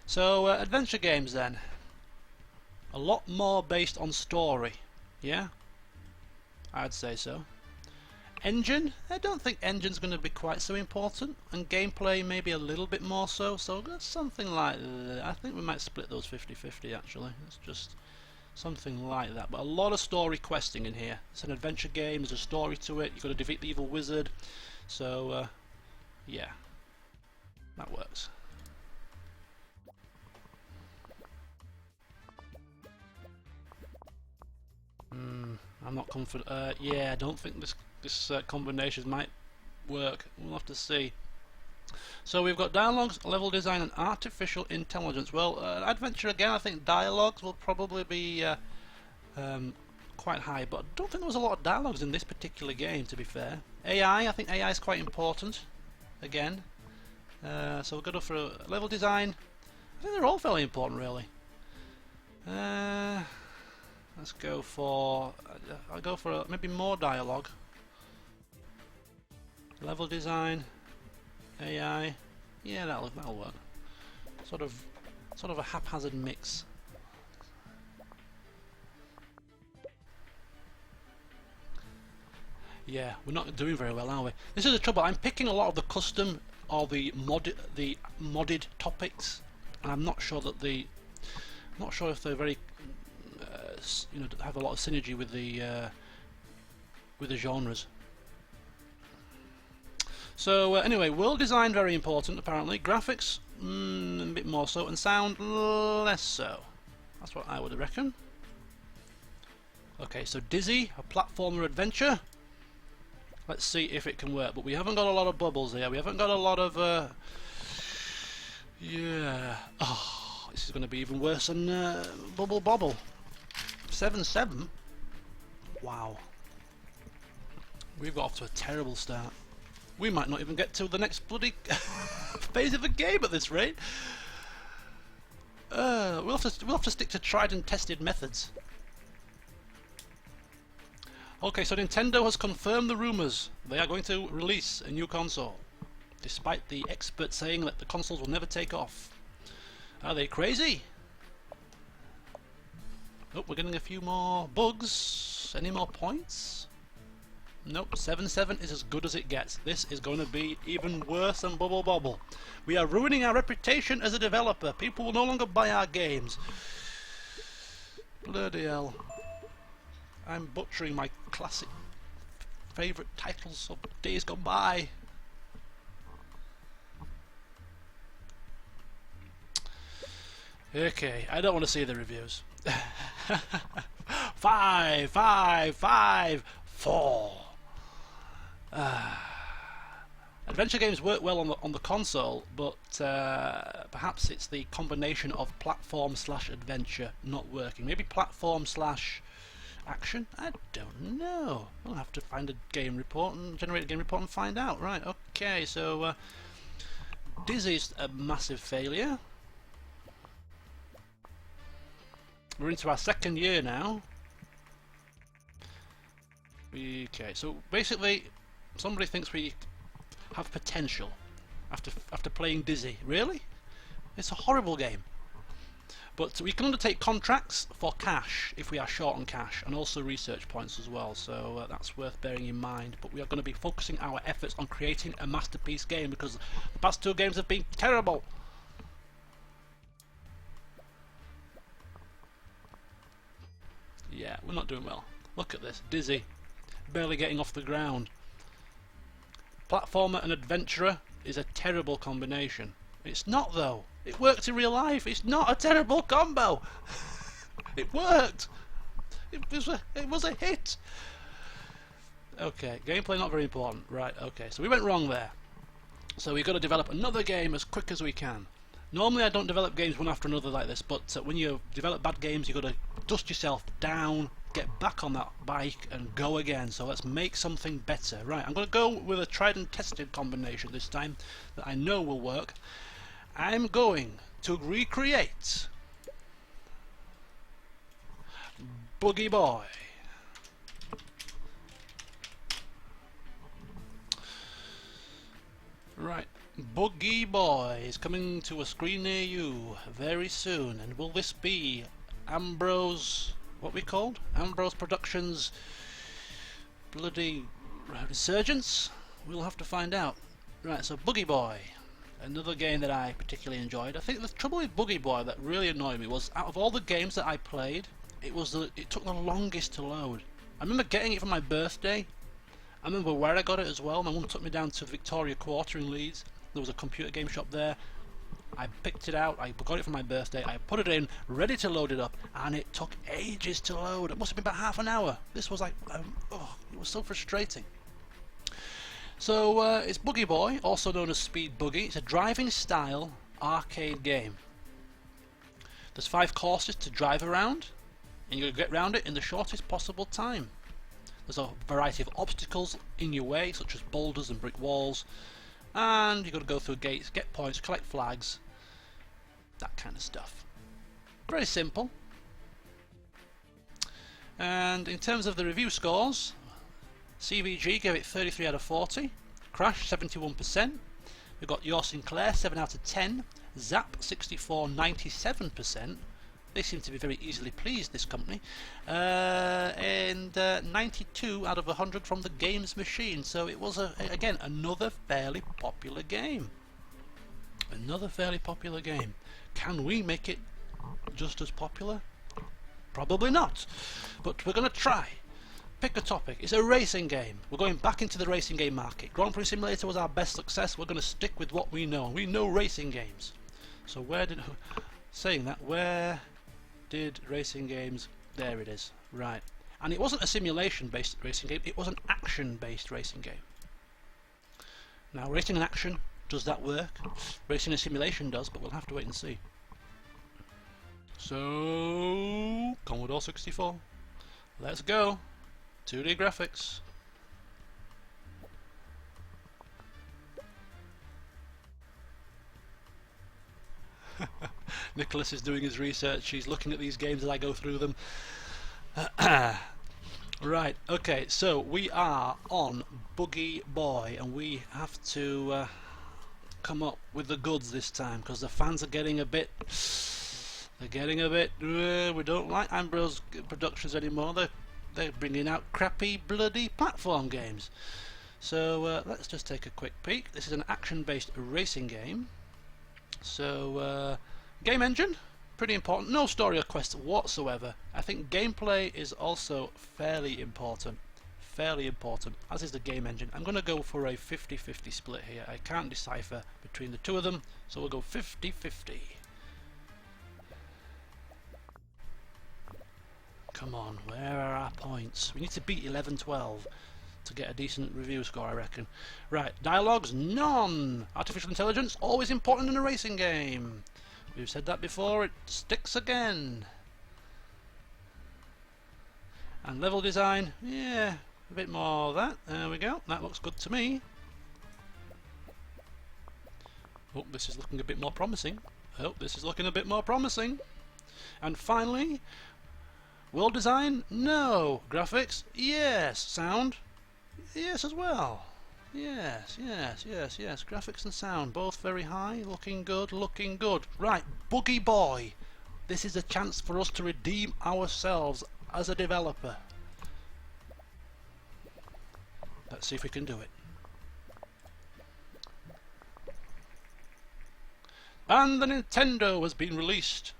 So adventure games then. a lot more based on story. Yeah, I'd say so. Engine? I don't think engine's going to be quite so important, and gameplay maybe a little bit more so, so something like that. I think we might split those 50-50 actually. It's just something like that, but a lot of story questing in here. It's an adventure game, there's a story to it, you've got to defeat the evil wizard, so yeah, that works. I'm not confident. Yeah, I don't think this combination might work. We'll have to see. So we've got dialogues, level design, and artificial intelligence. Well, adventure again. I think dialogues will probably be quite high, but I don't think there was a lot of dialogues in this particular game. To be fair, I think AI is quite important. Again, so we'll go for level design. I think they're all fairly important, really. Let's go for. I'll go for maybe more dialogue. Level design, AI. Yeah, that'll work. Sort of a haphazard mix. Yeah, we're not doing very well, are we? This is the trouble. I'm picking a lot of the custom or the modded topics, and I'm not sure that not sure if they're very have a lot of synergy with the genres. So anyway, world design very important apparently. Graphics a bit more so, and sound less so. That's what I would reckon. Okay, so Dizzy, a platformer adventure. Let's see if it can work. But we haven't got a lot of bubbles here. We haven't got a lot of yeah. Oh, this is going to be even worse than Bubble Bobble. 7-7. Wow. We've got off to a terrible start. We might not even get to the next bloody phase of the game at this rate. We'll have to stick to tried and tested methods. Okay, so Nintendo has confirmed the rumours. They are going to release a new console, despite the experts saying that the consoles will never take off. Are they crazy? Oh, we're getting a few more bugs. Any more points? Nope, 7-7 is as good as it gets. This is going to be even worse than Bubble Bobble. We are ruining our reputation as a developer. People will no longer buy our games. Bloody hell. I'm butchering my classic favourite titles of days gone by. Okay, I don't want to see the reviews. 5, 5, 5, 4. Adventure games work well on the console, but perhaps it's the combination of platform / adventure not working. Maybe platform / action? I don't know. I'll have to find a game report and generate a game report and find out. Right, okay, so Dizzy's a massive failure. We're into our second year now. Okay, so basically somebody thinks we have potential after playing Dizzy. Really? It's a horrible game. But we can undertake contracts for cash if we are short on cash, and also research points as well, so that's worth bearing in mind. But we are going to be focusing our efforts on creating a masterpiece game, because the past two games have been terrible. Yeah, we're not doing well. Look at this, Dizzy, barely getting off the ground. Platformer and adventurer is a terrible combination. It's not though. It worked in real life. It's not a terrible combo. It worked. It was a hit. Okay, gameplay not very important. Right, okay, so we went wrong there. So we've got to develop another game as quick as we can. Normally I don't develop games one after another like this, but when you develop bad games you've got to dust yourself down, get back on that bike and go again. So let's make something better. Right, I'm going to go with a tried and tested combination this time that I know will work. I'm going to recreate Buggy Boy. Right, Buggy Boy is coming to a screen near you very soon, and will this be Ambrose, what we called? Ambrose Productions bloody resurgence? We'll have to find out. Right, so Buggy Boy, another game that I particularly enjoyed. I think the trouble with Buggy Boy that really annoyed me was, out of all the games that I played, it took the longest to load. I remember getting it for my birthday. I remember where I got it as well. My mum took me down to Victoria Quarter in Leeds. There was a computer game shop there. I picked it out, I got it for my birthday, I put it in, ready to load it up, and it took ages to load. It must have been about half an hour. This was like, oh, it was so frustrating. So it's Buggy Boy, also known as Speed Buggy. It's a driving style arcade game. There's 5 courses to drive around, and you'll get around it in the shortest possible time. There's a variety of obstacles in your way, such as boulders and brick walls, and you've got to go through gates, get points, collect flags, that kind of stuff. Very simple. And in terms of the review scores, CVG gave it 33 out of 40, Crash 71%, we've got Your Sinclair 7 out of 10, Zap 64 97%, they seem to be very easily pleased, this company, and 92 out of 100 from the Games Machine. So it was again another fairly popular game. Another fairly popular game. Can we make it just as popular? Probably not, but we're going to try. Pick a topic. It's a racing game. We're going back into the racing game market. Grand Prix Simulator was our best success. We're going to stick with what we know. We know racing games. So where did racing games? There it is. Right. And it wasn't a simulation-based racing game. It was an action-based racing game. Now, racing and action, does that work? Racing and simulation does, but we'll have to wait and see. So, Commodore 64. Let's go. 2D graphics. Nicholas is doing his research. He's looking at these games as I go through them. Right, okay, so we are on Buggy Boy, and we have to come up with the goods this time, because the fans are getting a bit... we don't like Ambrose Productions anymore. They're bringing out crappy bloody platform games. So let's just take a quick peek. This is an action-based racing game. So game engine, pretty important. No story or quest whatsoever. I think gameplay is also fairly important, as is the game engine. I'm going to go for a 50-50 split here. I can't decipher between the two of them, so we'll go 50-50. Come on, where are our points? We need to beat 11-12 to get a decent review score, I reckon. Right, dialogues, none! Artificial intelligence, always important in a racing game. We've said that before, it sticks again. And level design, yeah, a bit more of that. There we go, that looks good to me. Oh, this is looking a bit more promising. And finally, world design, no. Graphics, yes. Sound, yes as well. Yes. Graphics and sound, both very high. Looking good. Right, Buggy Boy. This is a chance for us to redeem ourselves as a developer. Let's see if we can do it. And the Nintendo has been released.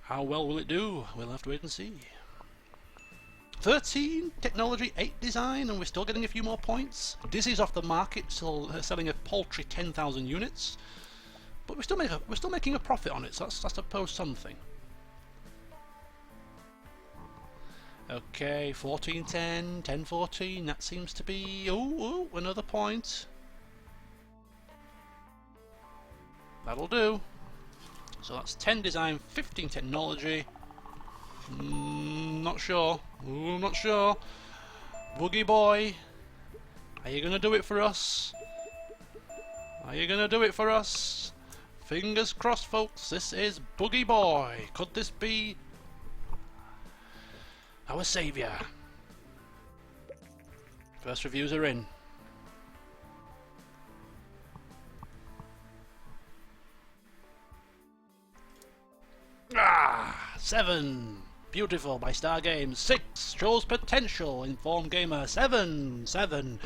How well will it do? We'll have to wait and see. 13 technology, 8 design, and we're still getting a few more points. Dizzy's off the market, still selling a paltry 10,000 units, but we're still making a profit on it. So that's I suppose something. Okay, 1410, 1014. That seems to be another point. That'll do. So that's 10 design, 15 technology. Not sure. I'm not sure. Buggy Boy, are you gonna do it for us? Fingers crossed, folks. This is Buggy Boy. Could this be our saviour? First reviews are in. 7. Beautiful by Star Games. 6. Shows potential. Informed Gamer. 7. 7.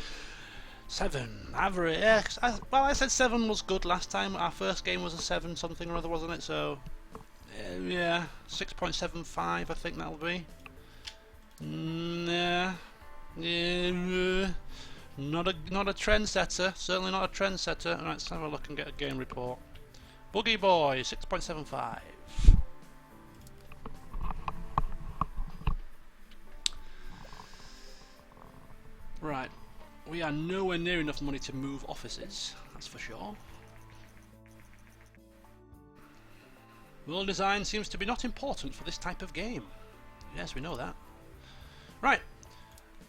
7. Average. Well, I said 7 was good last time. Our first game was a 7 something or other, wasn't it? So, yeah, 6.75 I think that'll be. Yeah. Not a trendsetter. Certainly not a trendsetter. Alright, let's have a look and get a game report. Buggy Boy, 6.75. Right, we are nowhere near enough money to move offices, that's for sure. World design seems to be not important for this type of game. Yes, we know that. Right,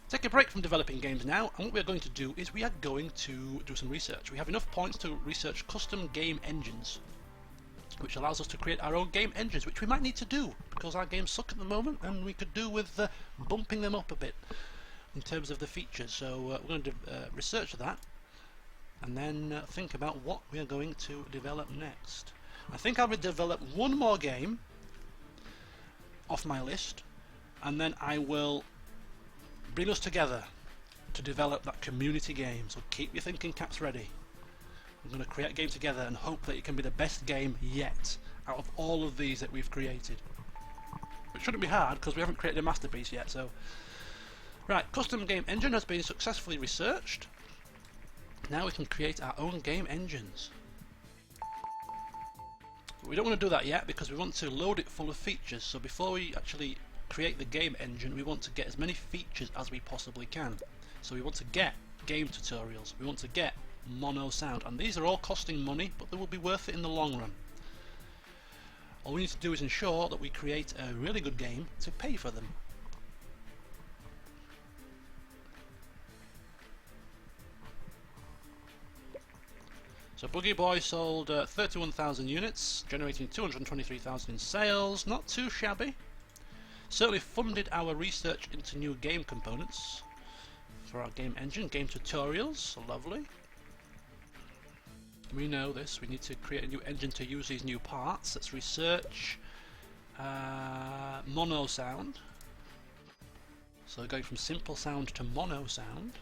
take a break from developing games now, and what we are going to do is we are going to do some research. We have enough points to research custom game engines, which allows us to create our own game engines, which we might need to do, because our games suck at the moment, and we could do with bumping them up a bit in terms of the features. So we're going to research that and then think about what we are going to develop next. I think I will develop one more game off my list, and then I will bring us together to develop that community game. So keep your thinking caps ready. We're going to create a game together and hope that it can be the best game yet out of all of these that we've created. It shouldn't be hard because we haven't created a masterpiece yet. So right, custom game engine has been successfully researched. Now we can create our own game engines. But we don't want to do that yet because we want to load it full of features. So before we actually create the game engine, we want to get as many features as we possibly can. So we want to get game tutorials, we want to get mono sound, and these are all costing money, but they will be worth it in the long run. All we need to do is ensure that we create a really good game to pay for them. So Buggy Boy sold 31,000 units, generating 223,000 in sales. Not too shabby. Certainly funded our research into new game components for our game engine, game tutorials. Lovely. We know this. We need to create a new engine to use these new parts. Let's research mono sound. So going from simple sound to mono sound.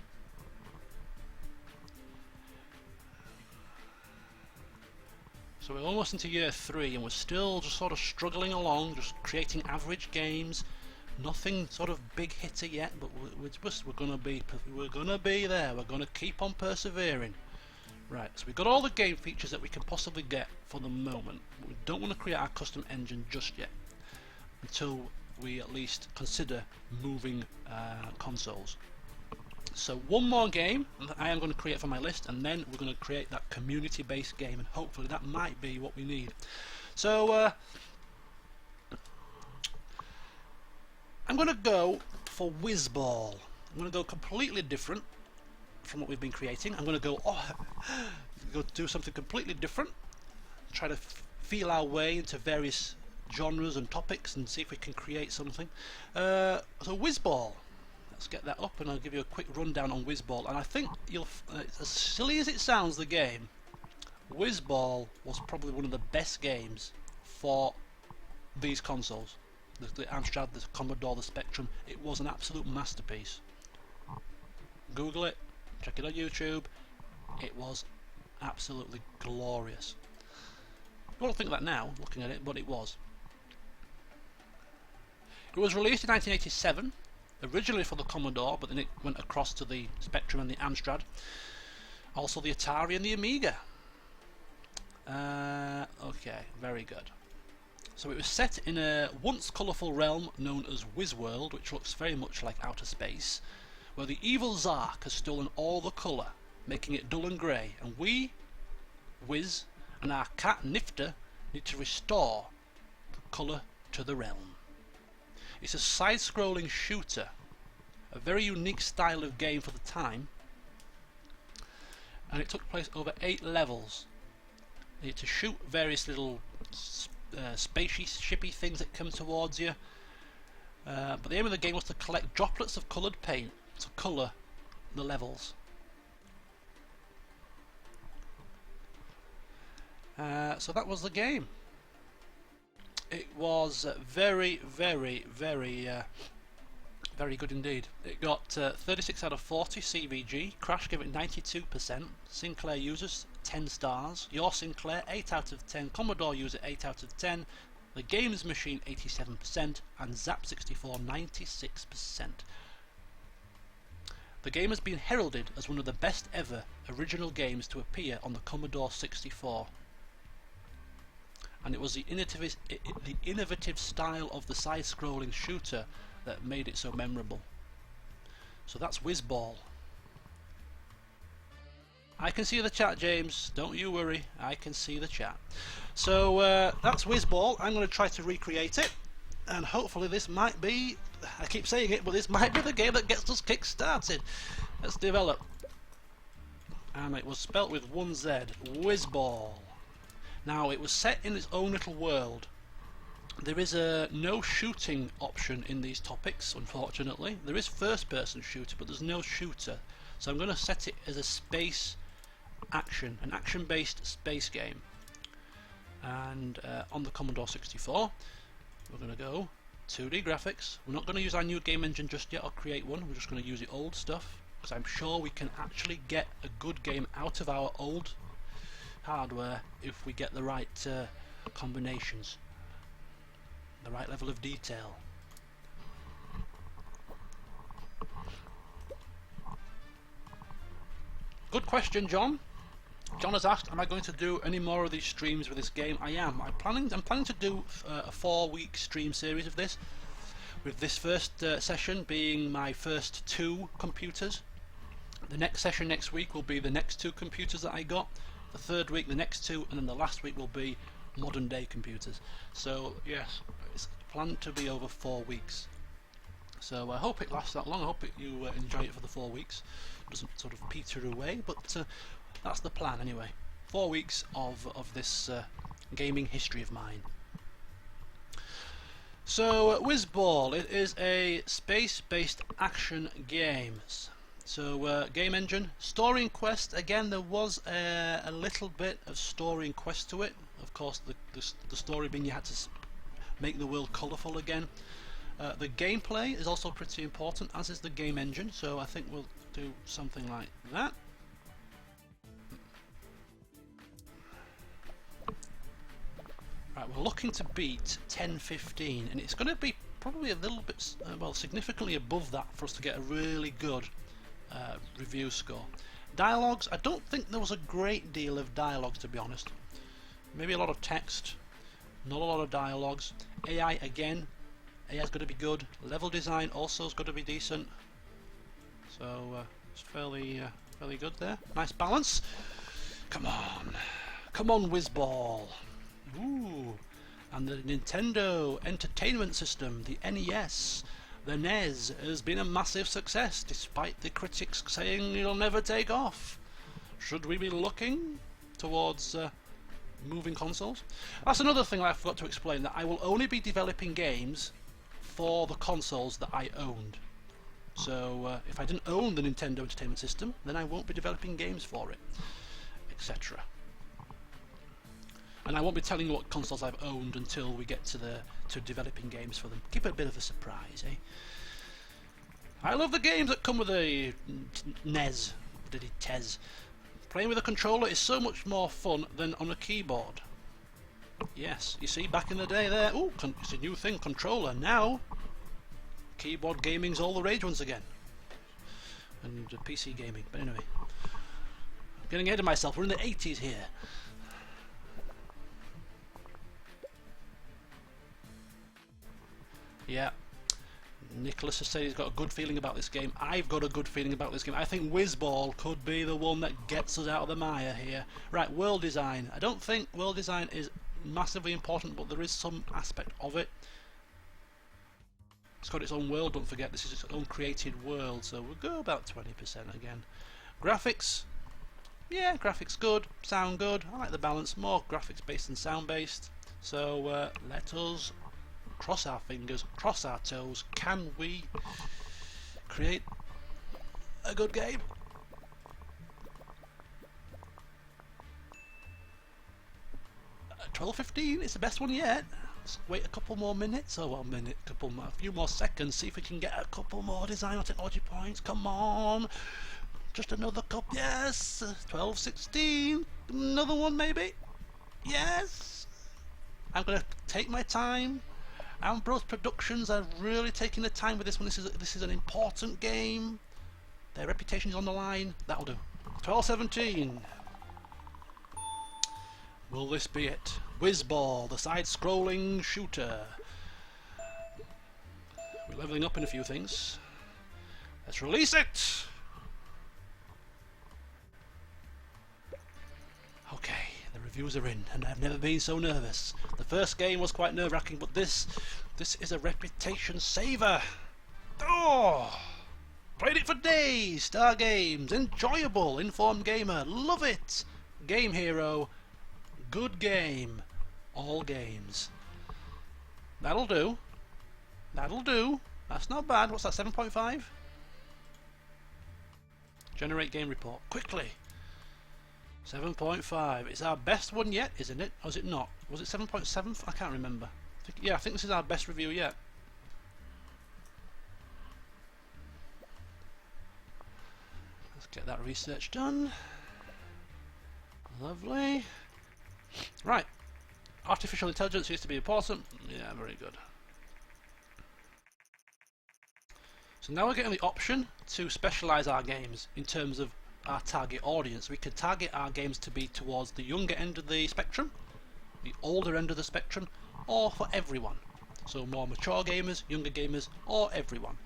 So we're almost into year 3 and we're still just sort of struggling along, just creating average games. Nothing sort of big hitter yet, but we're gonna be there. We're gonna keep on persevering. Right, so we've got all the game features that we can possibly get for the moment. We don't want to create our custom engine just yet, until we at least consider moving consoles. So one more game that I am going to create for my list, and then we're going to create that community-based game, and hopefully that might be what we need. So I'm going to go for Wizball. I'm going to go completely different from what we've been creating. I'm going to go do something completely different, try to feel our way into various genres and topics and see if we can create something. So Wizball, let's get that up and I'll give you a quick rundown on Wizball. And I think you'll, as silly as it sounds, the game, Wizball was probably one of the best games for these consoles. The Amstrad, the Commodore, the Spectrum. It was an absolute masterpiece. Google it, check it on YouTube. It was absolutely glorious. You won't think that now, looking at it, but it was. It was released in 1987, originally for the Commodore, but then it went across to the Spectrum and the Amstrad. Also the Atari and the Amiga. Okay, very good. So it was set in a once colourful realm known as Wizworld, which looks very much like outer space, where the evil Zark has stolen all the colour, making it dull and grey, and we, Wiz, and our cat Nifter need to restore the colour to the realm. It's a side-scrolling shooter, a very unique style of game for the time, and it took place over 8 levels. You had to shoot various little spaceshipy things that come towards you, but the aim of the game was to collect droplets of coloured paint to colour the levels. So that was the game. It was very, very, very, very good indeed. It got 36 out of 40 CVG. Crash gave it 92%. Sinclair users 10 stars. Your Sinclair 8 out of 10. Commodore user 8 out of 10. The Games Machine 87% and Zap64 96%. The game has been heralded as one of the best ever original games to appear on the Commodore 64. And it was the innovative style of the side-scrolling shooter that made it so memorable. So that's Wizball. I can see the chat, James. Don't you worry. I can see the chat. So that's Wizball. I'm going to try to recreate it, and hopefully this might be, I keep saying it, but this might be the game that gets us kick-started. Let's develop. And it was spelt with one Z. Wizball. Now, it was set in its own little world. There is no shooting option in these topics, unfortunately. There is first-person shooter, but there's no shooter. So I'm going to set it as a space action, an action-based space game. And on the Commodore 64, we're going to go 2D graphics. We're not going to use our new game engine just yet or create one. We're just going to use the old stuff, because I'm sure we can actually get a good game out of our old hardware if we get the right combinations, the right level of detail. Good question, John. John has asked, am I going to do any more of these streams with this game? I am. I'm planning to do a 4-week stream series of this, with this first session being my first 2 computers. The next session next week will be the next 2 computers that I got. The third week, the next 2, and then the last week will be modern day computers. So yes, it's planned to be over 4 weeks. So I hope it lasts that long. I hope you enjoy it for the 4 weeks. It doesn't sort of peter away, but that's the plan anyway. 4 weeks of this gaming history of mine. So Wizball, it is a space-based action game. So game engine, story and quest. Again, there was a little bit of story and quest to it. Of course, the story being you had to make the world colourful again. The gameplay is also pretty important, as is the game engine. So I think we'll do something like that. Right, we're looking to beat 1015, and it's going to be probably a little bit, well, significantly above that for us to get a really good review score. Dialogues, I don't think there was a great deal of dialogues, to be honest. Maybe a lot of text, not a lot of dialogues. AI, again, AI's got to be good. Level design also has got to be decent. So it's fairly good there. Nice balance. Come on, Wizball. Ooh, and the Nintendo Entertainment System, the NES. The NES has been a massive success, despite the critics saying it'll never take off. Should we be looking towards moving consoles? That's another thing I forgot to explain, that I will only be developing games for the consoles that I owned. So if I didn't own the Nintendo Entertainment System, then I won't be developing games for it, etc. And I won't be telling you what consoles I've owned until we get to developing games for them. Keep it a bit of a surprise, eh? I love the games that come with a NES. Playing with a controller is so much more fun than on a keyboard. Yes, you see, back in the day there, ooh, it's a new thing, controller. Now, keyboard gaming's all the rage once again. And PC gaming, but anyway. I'm getting ahead of myself, we're in the 80s here. Yeah, Nicholas has said he's got a good feeling about this game. I've got a good feeling about this game. I think Wizball could be the one that gets us out of the mire here. Right, world design. I don't think world design is massively important, but there is some aspect of it. It's got its own world, don't forget. This is its own created world, so we'll go about 20% again. Graphics. Yeah, graphics good, sound good. I like the balance. More graphics based than sound based. So let us cross our fingers, cross our toes. Can we create a good game? 12:15, it's the best one yet. Let's wait a couple more minutes, a few more seconds, see if we can get a couple more design or technology points. Come on, just another couple. Yes, 12, 16, another one maybe. Yes, I'm gonna take my time. Ambrose Productions are really taking the time with this one. This is an important game. Their reputation is on the line. That'll do. 12, 17. Will this be it? Wizball, the side-scrolling shooter. We're leveling up in a few things. Let's release it! Okay, the reviews are in, and I've never been so nervous. The first game was quite nerve-wracking, but this is a reputation saver. Oh! Played it for days! Star Games, enjoyable, informed gamer, love it! Game hero, good game, all games. That'll do. That'll do. That's not bad. What's that, 7.5? Generate game report. Quickly. 7.5. It's our best one yet, isn't it? Or is it not? Was it 7.7? I can't remember. I think this is our best review yet. Let's get that research done. Lovely. Right. Artificial intelligence used to be important. Yeah, very good. So now we're getting the option to specialise our games in terms of our target audience. We can target our games to be towards the younger end of the spectrum, the older end of the spectrum, or for everyone. So more mature gamers, younger gamers, or everyone.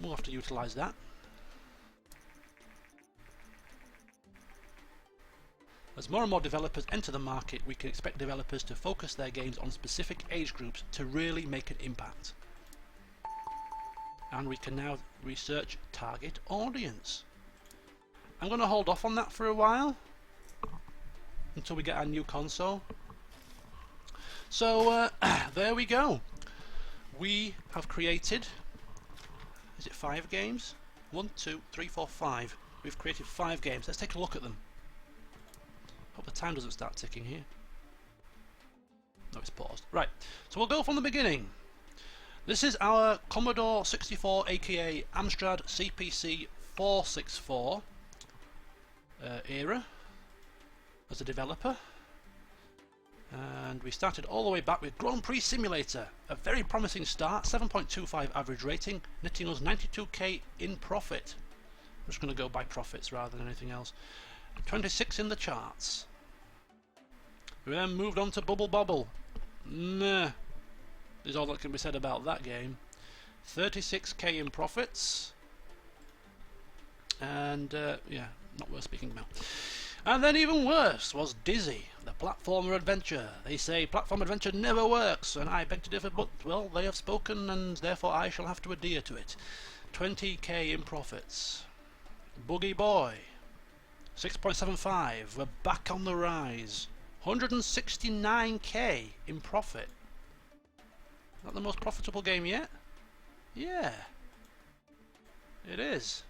We'll have to utilise that. As more and more developers enter the market, we can expect developers to focus their games on specific age groups to really make an impact. And we can now research target audience. I'm going to hold off on that for a while until we get our new console. So there we go. We have created, is it 5 games? 1, 2, 3, 4, 5. We've created 5 games. Let's take a look at them. Hope the time doesn't start ticking here. No, it's paused. Right, so we'll go from the beginning. This is our Commodore 64 aka Amstrad CPC 464 era as a developer. And we started all the way back with Grand Prix Simulator. A very promising start, 7.25 average rating, netting us 92k in profit. I'm just going to go by profits rather than anything else. 26 in the charts. We then moved on to Bobble. Nah, is all that can be said about that game. 36k in profits. And yeah, not worth speaking about. And then even worse was Dizzy, the platformer adventure. They say platform adventure never works, and I beg to differ, but well, they have spoken, and therefore I shall have to adhere to it. 20k in profits. Buggy Boy, 6.75. We're back on the rise. 169k in profit. Not the most profitable game yet? Yeah, it is.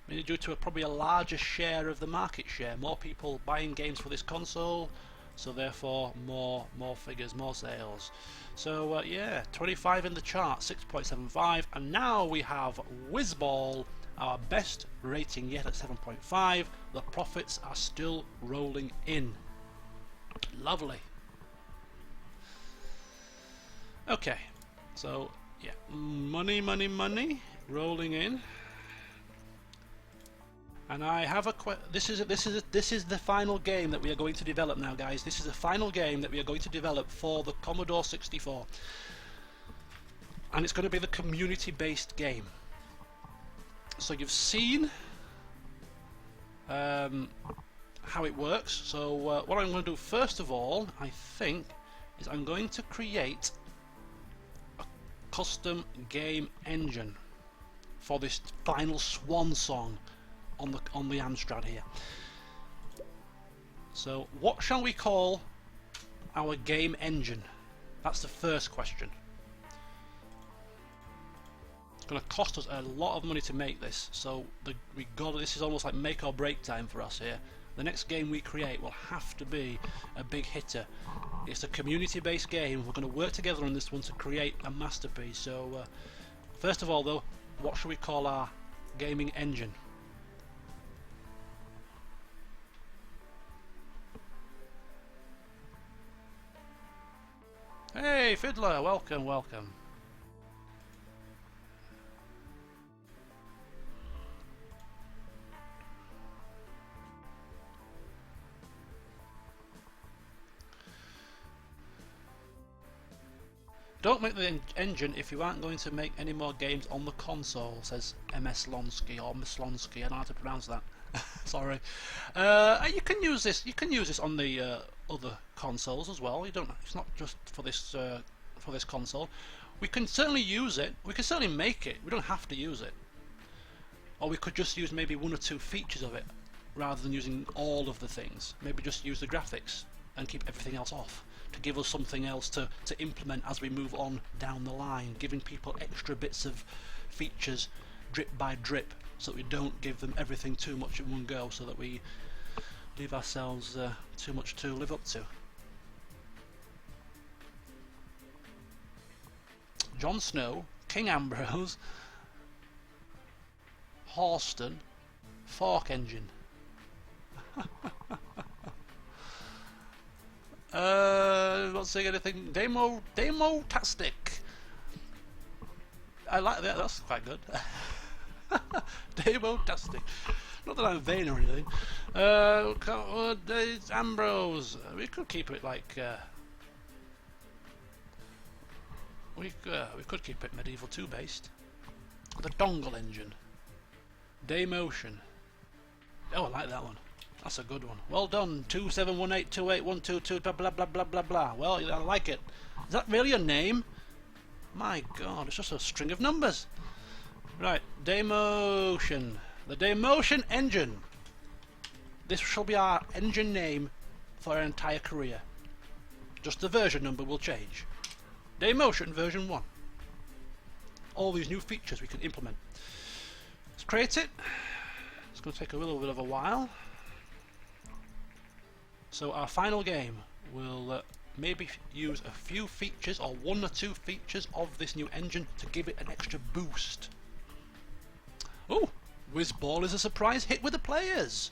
Mainly due to probably a larger share of the market share. More people buying games for this console, so therefore more figures, more sales. So yeah, 25 in the chart, 6.75, and now we have Wizball, our best rating yet at 7.5. The profits are still rolling in. Lovely. Okay, so yeah, money rolling in. And I have a this is the final game that we are going to develop now, guys. This is the final game that we are going to develop for the Commodore 64, and it's going to be the community-based game. So you've seen how it works. So what I'm going to do first of all, I think, is I'm going to create a custom game engine for this final swan song on the Amstrad here. So what shall we call our game engine? That's the first question. It's going to cost us a lot of money to make this, so this is almost like make or break time for us here. the next game we create will have to be a big hitter. It's a community-based game. We're going to work together on this one to create a masterpiece. So, first of all, though, what should we call our gaming engine? Hey, Fiddler! Welcome, welcome. Don't make the engine if you aren't going to make any more games on the console, says MS Lonsky or Mislonsky. I don't know how to pronounce that. Sorry. You can use this. You can use this on the other consoles as well. You don't. It's not just for this console. We can certainly use it. We can certainly make it. We don't have to use it. Or we could just use maybe one or two features of it, rather than using all of the things. Maybe just use the graphics and keep everything else off, to give us something else to implement as we move on down the line, giving people extra bits of features drip by drip, so that we don't give them everything too much in one go, so that we leave ourselves too much to live up to. Jon Snow, King Ambrose, Horston, Fork Engine. Not saying anything. Damo-tastic. I like that. That's quite good. Damo-tastic. Not that I'm vain or anything. It's Ambrose. We could keep it like. We could keep it Medieval 2 based. The Dongle Engine. Daymotion. Oh, I like that one. That's a good one. Well done. 271828122 blah blah blah blah blah blah. Well, I like it. Is that really a name? My God, it's just a string of numbers. Right, Daymotion. The Daymotion engine. This shall be our engine name for our entire career. Just the version number will change. Daymotion version 1. All these new features we can implement. Let's create it. It's going to take a little bit of a while. So our final game will maybe use a few features or one or two features of this new engine to give it an extra boost. Oh, Wizball is a surprise hit with the players.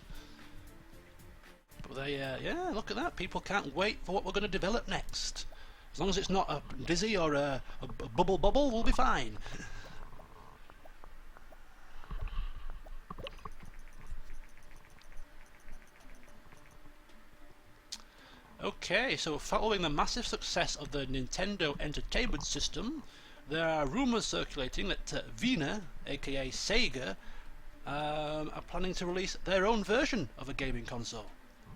But they, yeah, look at that. People can't wait for what we're going to develop next. As long as it's not a Dizzy or a Bubble, we'll be fine. Okay, so following the massive success of the Nintendo Entertainment System, there are rumours circulating that Wiener, aka Sega, are planning to release their own version of a gaming console.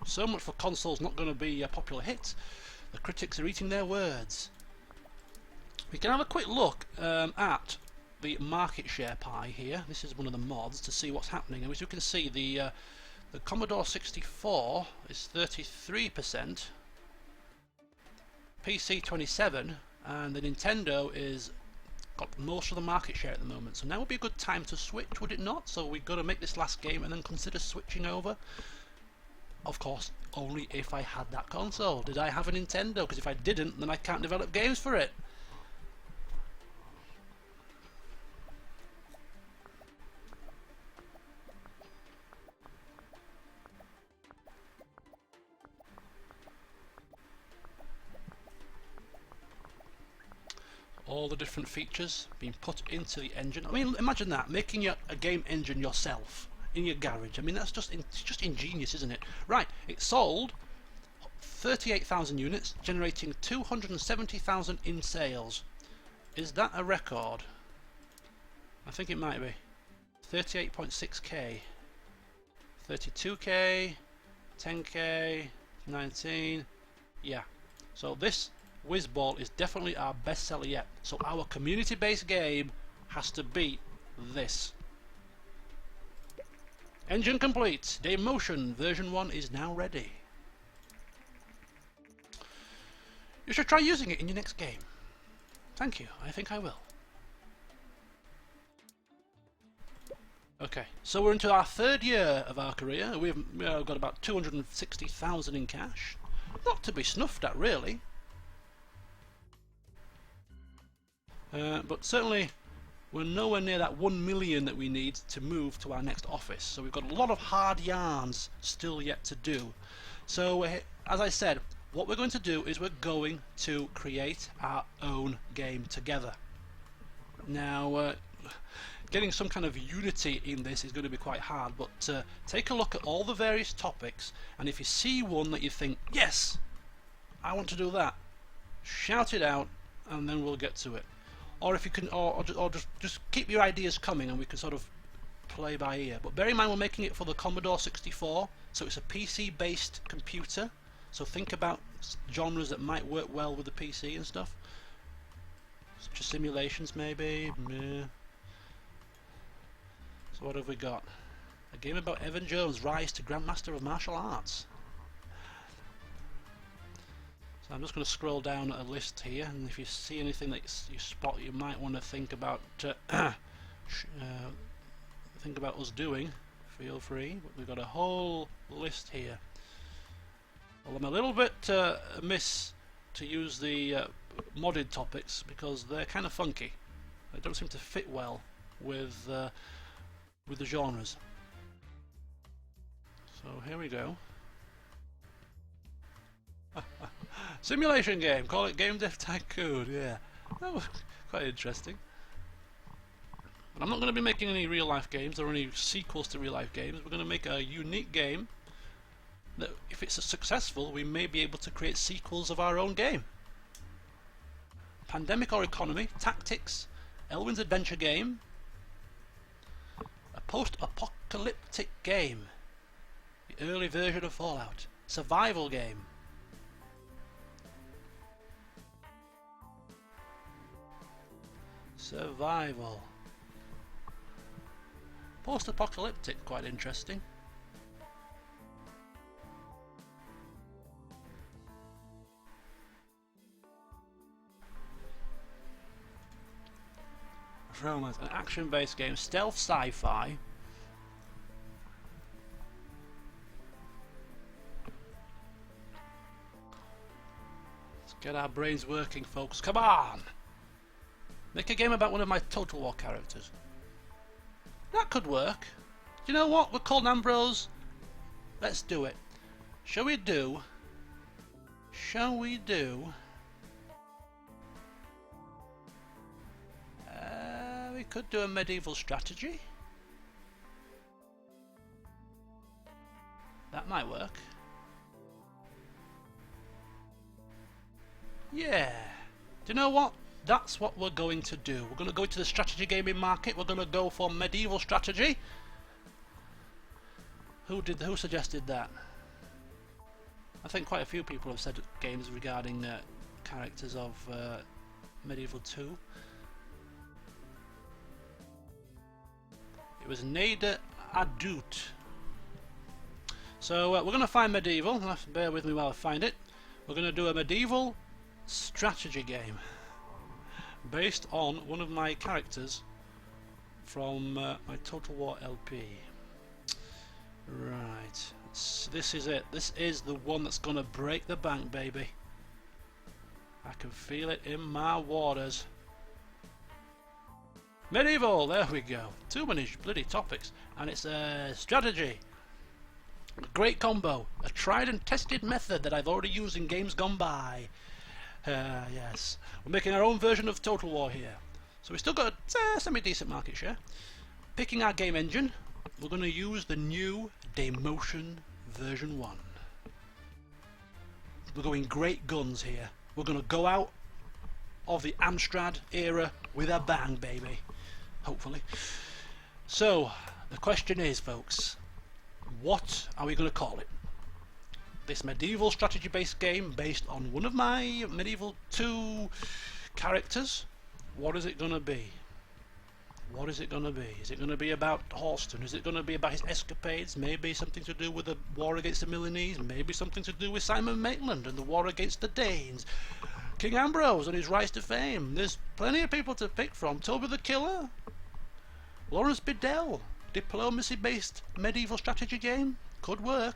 So much for consoles not going to be a popular hit. The critics are eating their words. We can have a quick look at the market share pie here. This is one of the mods to see what's happening. And as you can see, the Commodore 64 is 33%, PC 27, and the Nintendo is got most of the market share at the moment. So now would be a good time to switch, would it not? So we've got to make this last game and then consider switching over. Of course, only if I had that console. Did I have a Nintendo? Because if I didn't, then I can't develop games for it. All the different features being put into the engine. I mean, imagine that, making a game engine yourself in your garage. I mean, that's just ingenious, isn't it? Right, it sold 38,000 units, generating 270,000 in sales. Is that a record? I think it might be. 38.6k, 32k, 10k, 19. Yeah. So this Wizball is definitely our best seller yet. So our community-based game has to beat this. Engine complete. Daymotion version 1 is now ready. You should try using it in your next game. Thank you. I think I will. Okay, so we're into our 3rd year of our career. We've got about 260,000 in cash. Not to be snuffed at, really. But certainly we're nowhere near that 1 million that we need to move to our next office. So we've got a lot of hard yarns still yet to do. So as I said, what we're going to do is we're going to create our own game together. Now, getting some kind of unity in this is going to be quite hard, but take a look at all the various topics, and if you see one that you think, yes, I want to do that, shout it out, and then we'll get to it. Or if you can, or just keep your ideas coming, and we can sort of play by ear. But bear in mind, we're making it for the Commodore 64, so it's a PC-based computer. So think about genres that might work well with the PC and stuff, such as simulations, maybe. Meh. So what have we got? A game about Evan Jones' rise to Grandmaster of Martial Arts. So I'm just going to scroll down a list here, and if you see anything that you spot you might want to think about us doing, feel free. But we've got a whole list here. Well, I'm a little bit amiss to use the modded topics because they're kind of funky. They don't seem to fit well with the genres. So here we go. Simulation game, call it Game Dev Tycoon, yeah. That was quite interesting. But I'm not going to be making any real life games or any sequels to real life games. We're going to make a unique game that, if it's successful, we may be able to create sequels of our own game. Pandemic or Economy, Tactics, Elwin's Adventure Game, a post-apocalyptic game, the early version of Fallout, survival game. Survival. Post-apocalyptic, quite interesting. Romance, an action-based game, stealth sci-fi. Let's get our brains working, folks. Come on! Make a game about one of my Total War characters. That could work. Do you know what? We're called Ambrose. Let's do it. Shall we do? We could do a medieval strategy. That might work. Yeah. Do you know what? That's what we're going to do. We're going to go into the strategy gaming market. We're going to go for medieval strategy. Who suggested that? I think quite a few people have said games regarding characters of Medieval 2. It was Nader Adut. So we're going to find medieval. You'll have to bear with me while I find it. We're going to do a medieval strategy game based on one of my characters from my Total War LP. Right, this is it. This is the one that's gonna break the bank, baby. I can feel it in my waters. Medieval, there we go. Too many bloody topics. And it's a strategy. A great combo. A tried and tested method that I've already used in games gone by. Yes. We're making our own version of Total War here. So we've still got a semi-decent market share. Picking our game engine, we're going to use the new Damo version 1. We're going great guns here. We're going to go out of the Amstrad era with a bang, baby. Hopefully. So, the question is, folks, what are we going to call it? This medieval strategy-based game based on one of my Medieval 2 characters. What is it going to be? What is it going to be? Is it going to be about Horston? Is it going to be about his escapades? Maybe something to do with the war against the Milanese? Maybe something to do with Simon Maitland and the war against the Danes? King Ambrose and his rise to fame? There's plenty of people to pick from. Toby the Killer? Lawrence Biddell? Diplomacy-based medieval strategy game? Could work.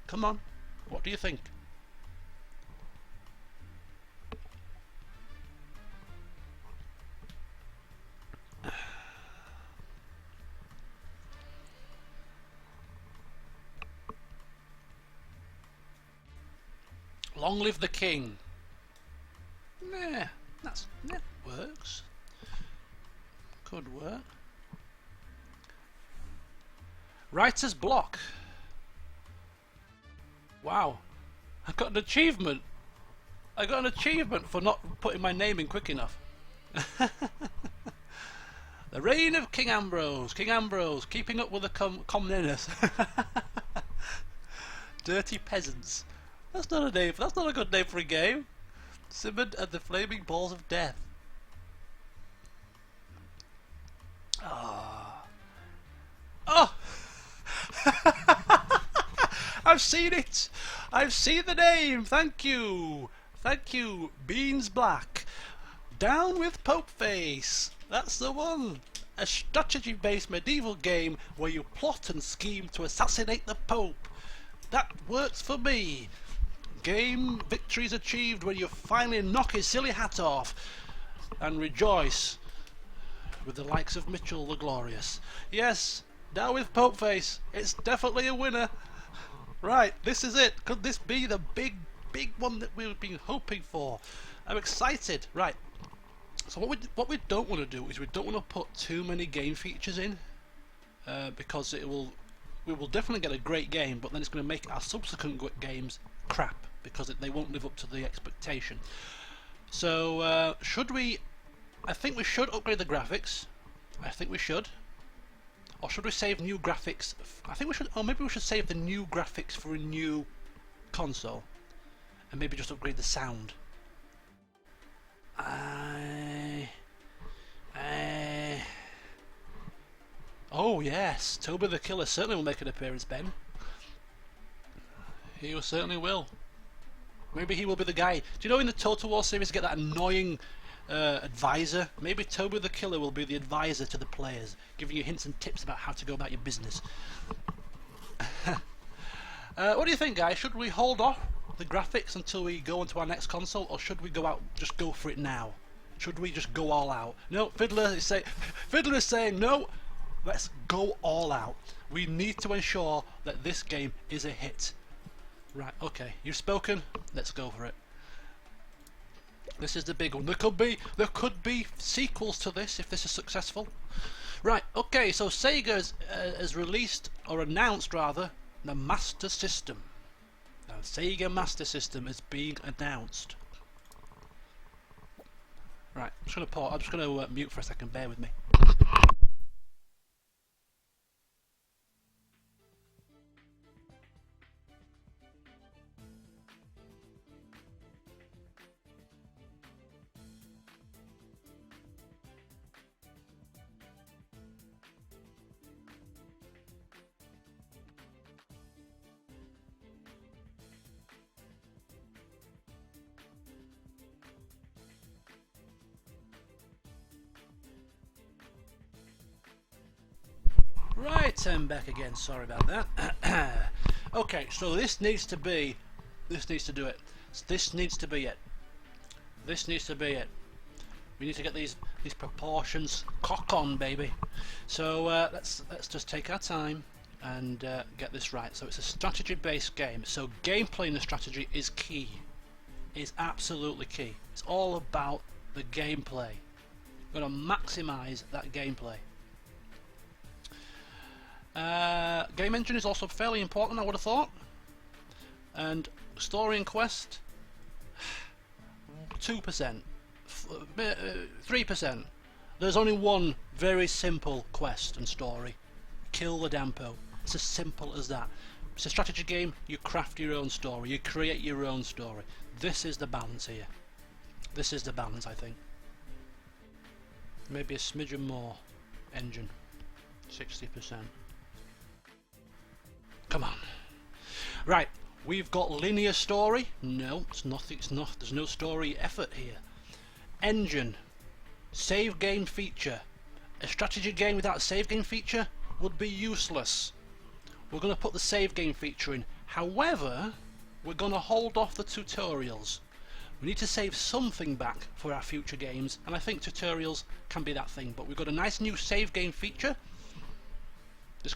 Come on, what do you think? Long live the king. Nah, that works. Could work. Writer's block. Wow, I got an achievement. I got an achievement for not putting my name in quick enough. The reign of King Ambrose. King Ambrose, keeping up with the commoners. Dirty peasants. That's not a name. That's not a good name for a game. Simon and the Flaming Balls of Death. Ah. Oh. I've seen it. I've seen the name. Thank you. Thank you. Beans Black. Down with Pope Face. That's the one. A strategy-based medieval game where you plot and scheme to assassinate the Pope. That works for me. Game victories achieved when you finally knock his silly hat off and rejoice with the likes of Mitchell the Glorious. Yes, down with Pope Face. It's definitely a winner. Right, this is it. Could this be the big one that we've been hoping for? I'm excited. Right. So what we don't want to do is we don't want to put too many game features in, because we will definitely get a great game, but then it's going to make our subsequent games crap because they won't live up to the expectation. So should we? I think we should upgrade the graphics. I think we should. Or should we save new graphics? I think we should. Or maybe we should save the new graphics for a new console, and maybe just upgrade the sound. Oh yes, Toby the Killer certainly will make an appearance, Ben. He certainly will. Maybe he will be the guy. Do you know in the Total War series get that annoying advisor? Maybe Toby the Killer will be the advisor to the players, giving you hints and tips about how to go about your business. What do you think, guys? Should we hold off the graphics until we go into our next console, or should we just go for it now? Should we just go all out? No, Fiddler is saying no. Let's go all out. We need to ensure that this game is a hit. Right, okay, you've spoken. Let's go for it. This is the big one. There could be sequels to this if this is successful. Right, okay, so Sega has released, or announced rather, the Master System. Now, Sega Master System is being announced. Right, I'm just going to pause. I'm just going to mute for a second. Bear with me. Right, I'm back again. Sorry about that. Okay, so this needs to do it. This needs to be it. This needs to be it. We need to get these proportions cock on, baby. So let's just take our time and get this right. So it's a strategy-based game. So gameplay in the strategy is key. Is absolutely key. It's all about the gameplay. We're going to maximise that gameplay. Game engine is also fairly important, I would have thought. And story and quest, 2%, 3%. There's only one very simple quest and story: kill the Dampo. It's as simple as that. It's a strategy game. You craft your own story. You create your own story. This is the balance here. This is the balance, I think. Maybe a smidgen more engine, 60%. Come on. Right, we've got linear story. No, it's not. There's no story effort here. Engine. Save game feature. A strategy game without a save game feature? would be useless. We're going to put the save game feature in. However, we're going to hold off the tutorials. We need to save something back for our future games, and I think tutorials can be that thing. But we've got a nice new save game feature.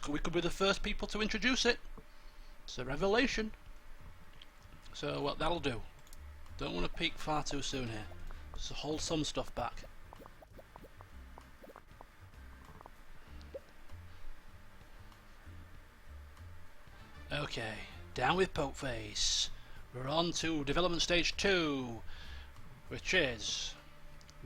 We could be the first people to introduce it. It's a revelation. So well, that'll do. Don't want to peek far too soon here. So hold some stuff back. Okay, down with Pokeface. We're on to development stage 2, which is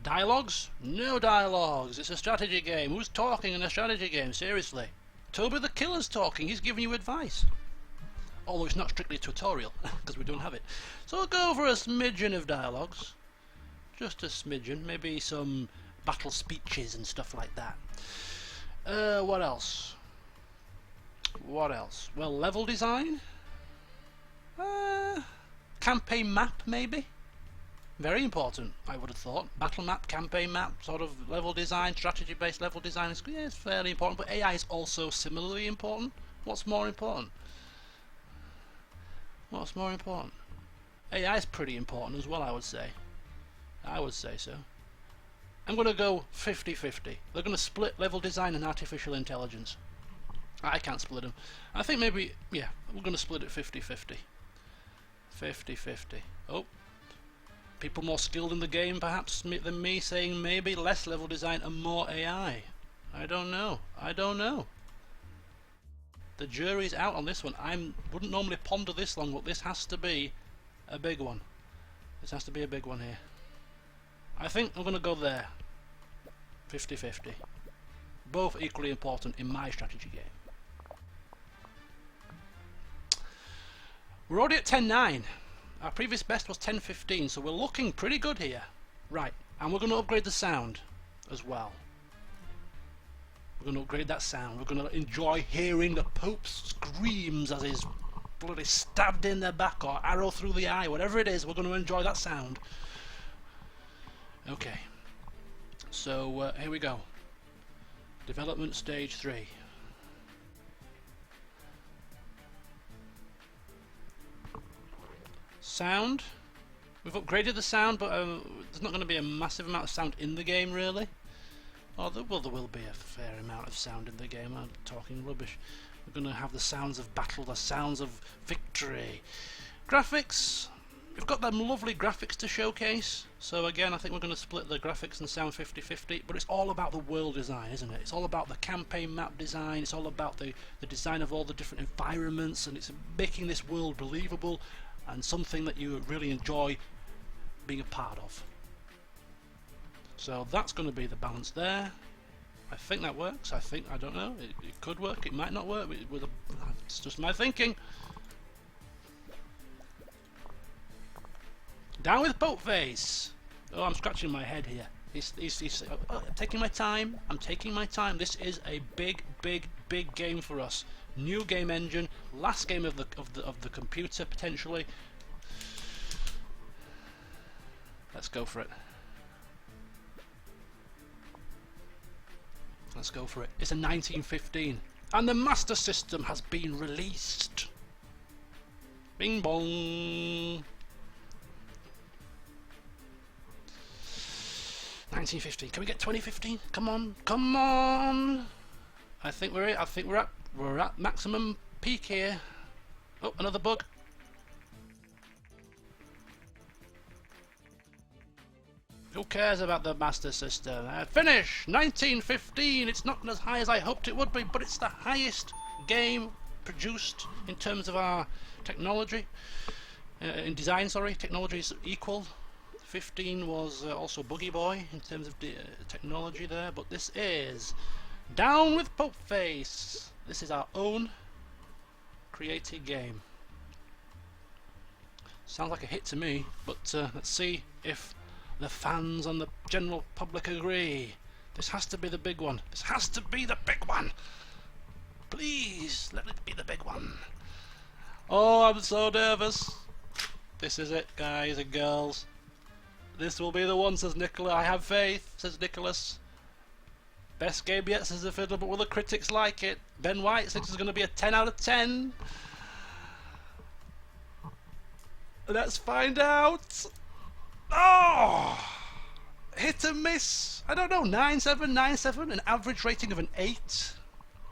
dialogues? No dialogues. It's a strategy game. Who's talking in a strategy game? Seriously. Toby the Killer's talking. He's giving you advice. Although it's not strictly a tutorial, because we don't have it. So we'll go over a smidgen of dialogues. Just a smidgen. Maybe some battle speeches and stuff like that. What else? What else? Well, level design? Campaign map, maybe? Very important, I would have thought. Battle map, campaign map, sort of level design, strategy-based level design. Yeah, it's fairly important, but AI is also similarly important. What's more important? What's more important? AI is pretty important as well, I would say. I would say so. I'm going to go 50-50. They're going to split level design and artificial intelligence. I can't split them. I think maybe, yeah, we're going to split it 50-50. 50-50. Oh. People more skilled in the game, perhaps, than me, saying maybe less level design and more AI. I don't know. I don't know. The jury's out on this one. I wouldn't normally ponder this long, but this has to be a big one. This has to be a big one here. I think I'm going to go there. 50-50. Both equally important in my strategy game. We're already at 10.9. Our previous best was 10.15, so we're looking pretty good here. Right, and we're going to upgrade the sound as well. We're going to upgrade that sound. We're going to enjoy hearing the Pope's screams as he's bloody stabbed in the back or arrow through the eye, whatever it is. We're going to enjoy that sound. Okay, so here we go. Development stage 3. Sound. We've upgraded the sound, but there's not going to be a massive amount of sound in the game, really. Oh, there will be a fair amount of sound in the game. I'm talking rubbish. We're going to have the sounds of battle, the sounds of victory. Graphics. We've got them lovely graphics to showcase. So again, I think we're going to split the graphics and sound 50-50. But it's all about the world design, isn't it? It's all about the campaign map design. It's all about the design of all the different environments, and it's making this world believable and something that you really enjoy being a part of. So that's going to be the balance there. I think that works. I don't know. It could work. It might not work. It's just my thinking. Down with Boatface. Oh, I'm scratching my head here. He's taking my time. I'm taking my time. This is a big game for us. New game engine, last game of the computer potentially. Let's go for it. Let's go for it. It's a 1915, and the Master System has been released. Bing bong. 1915. Can we get 2015? Come on, come on. I think we're at maximum peak here. Oh, another bug. Who cares about the Master System? Finish! 1915! It's not as high as I hoped it would be, but it's the highest game produced in terms of our technology. In design, sorry. Technology is equal. 15 was also Buggy Boy in terms of technology there, but this is Down with Pokeface! This is our own created game. Sounds like a hit to me, but let's see if the fans and the general public agree. This has to be the big one. This has to be the big one. Please, let it be the big one. Oh, I'm so nervous. This is it, guys and girls. This will be the one, says Nicola. I have faith, says Nicholas. Best game yet, says the Fiddler, but will the critics like it? Ben White thinks it's going to be a 10 out of 10. Let's find out. Oh! Hit and miss. I don't know, 9797, an average rating of an 8.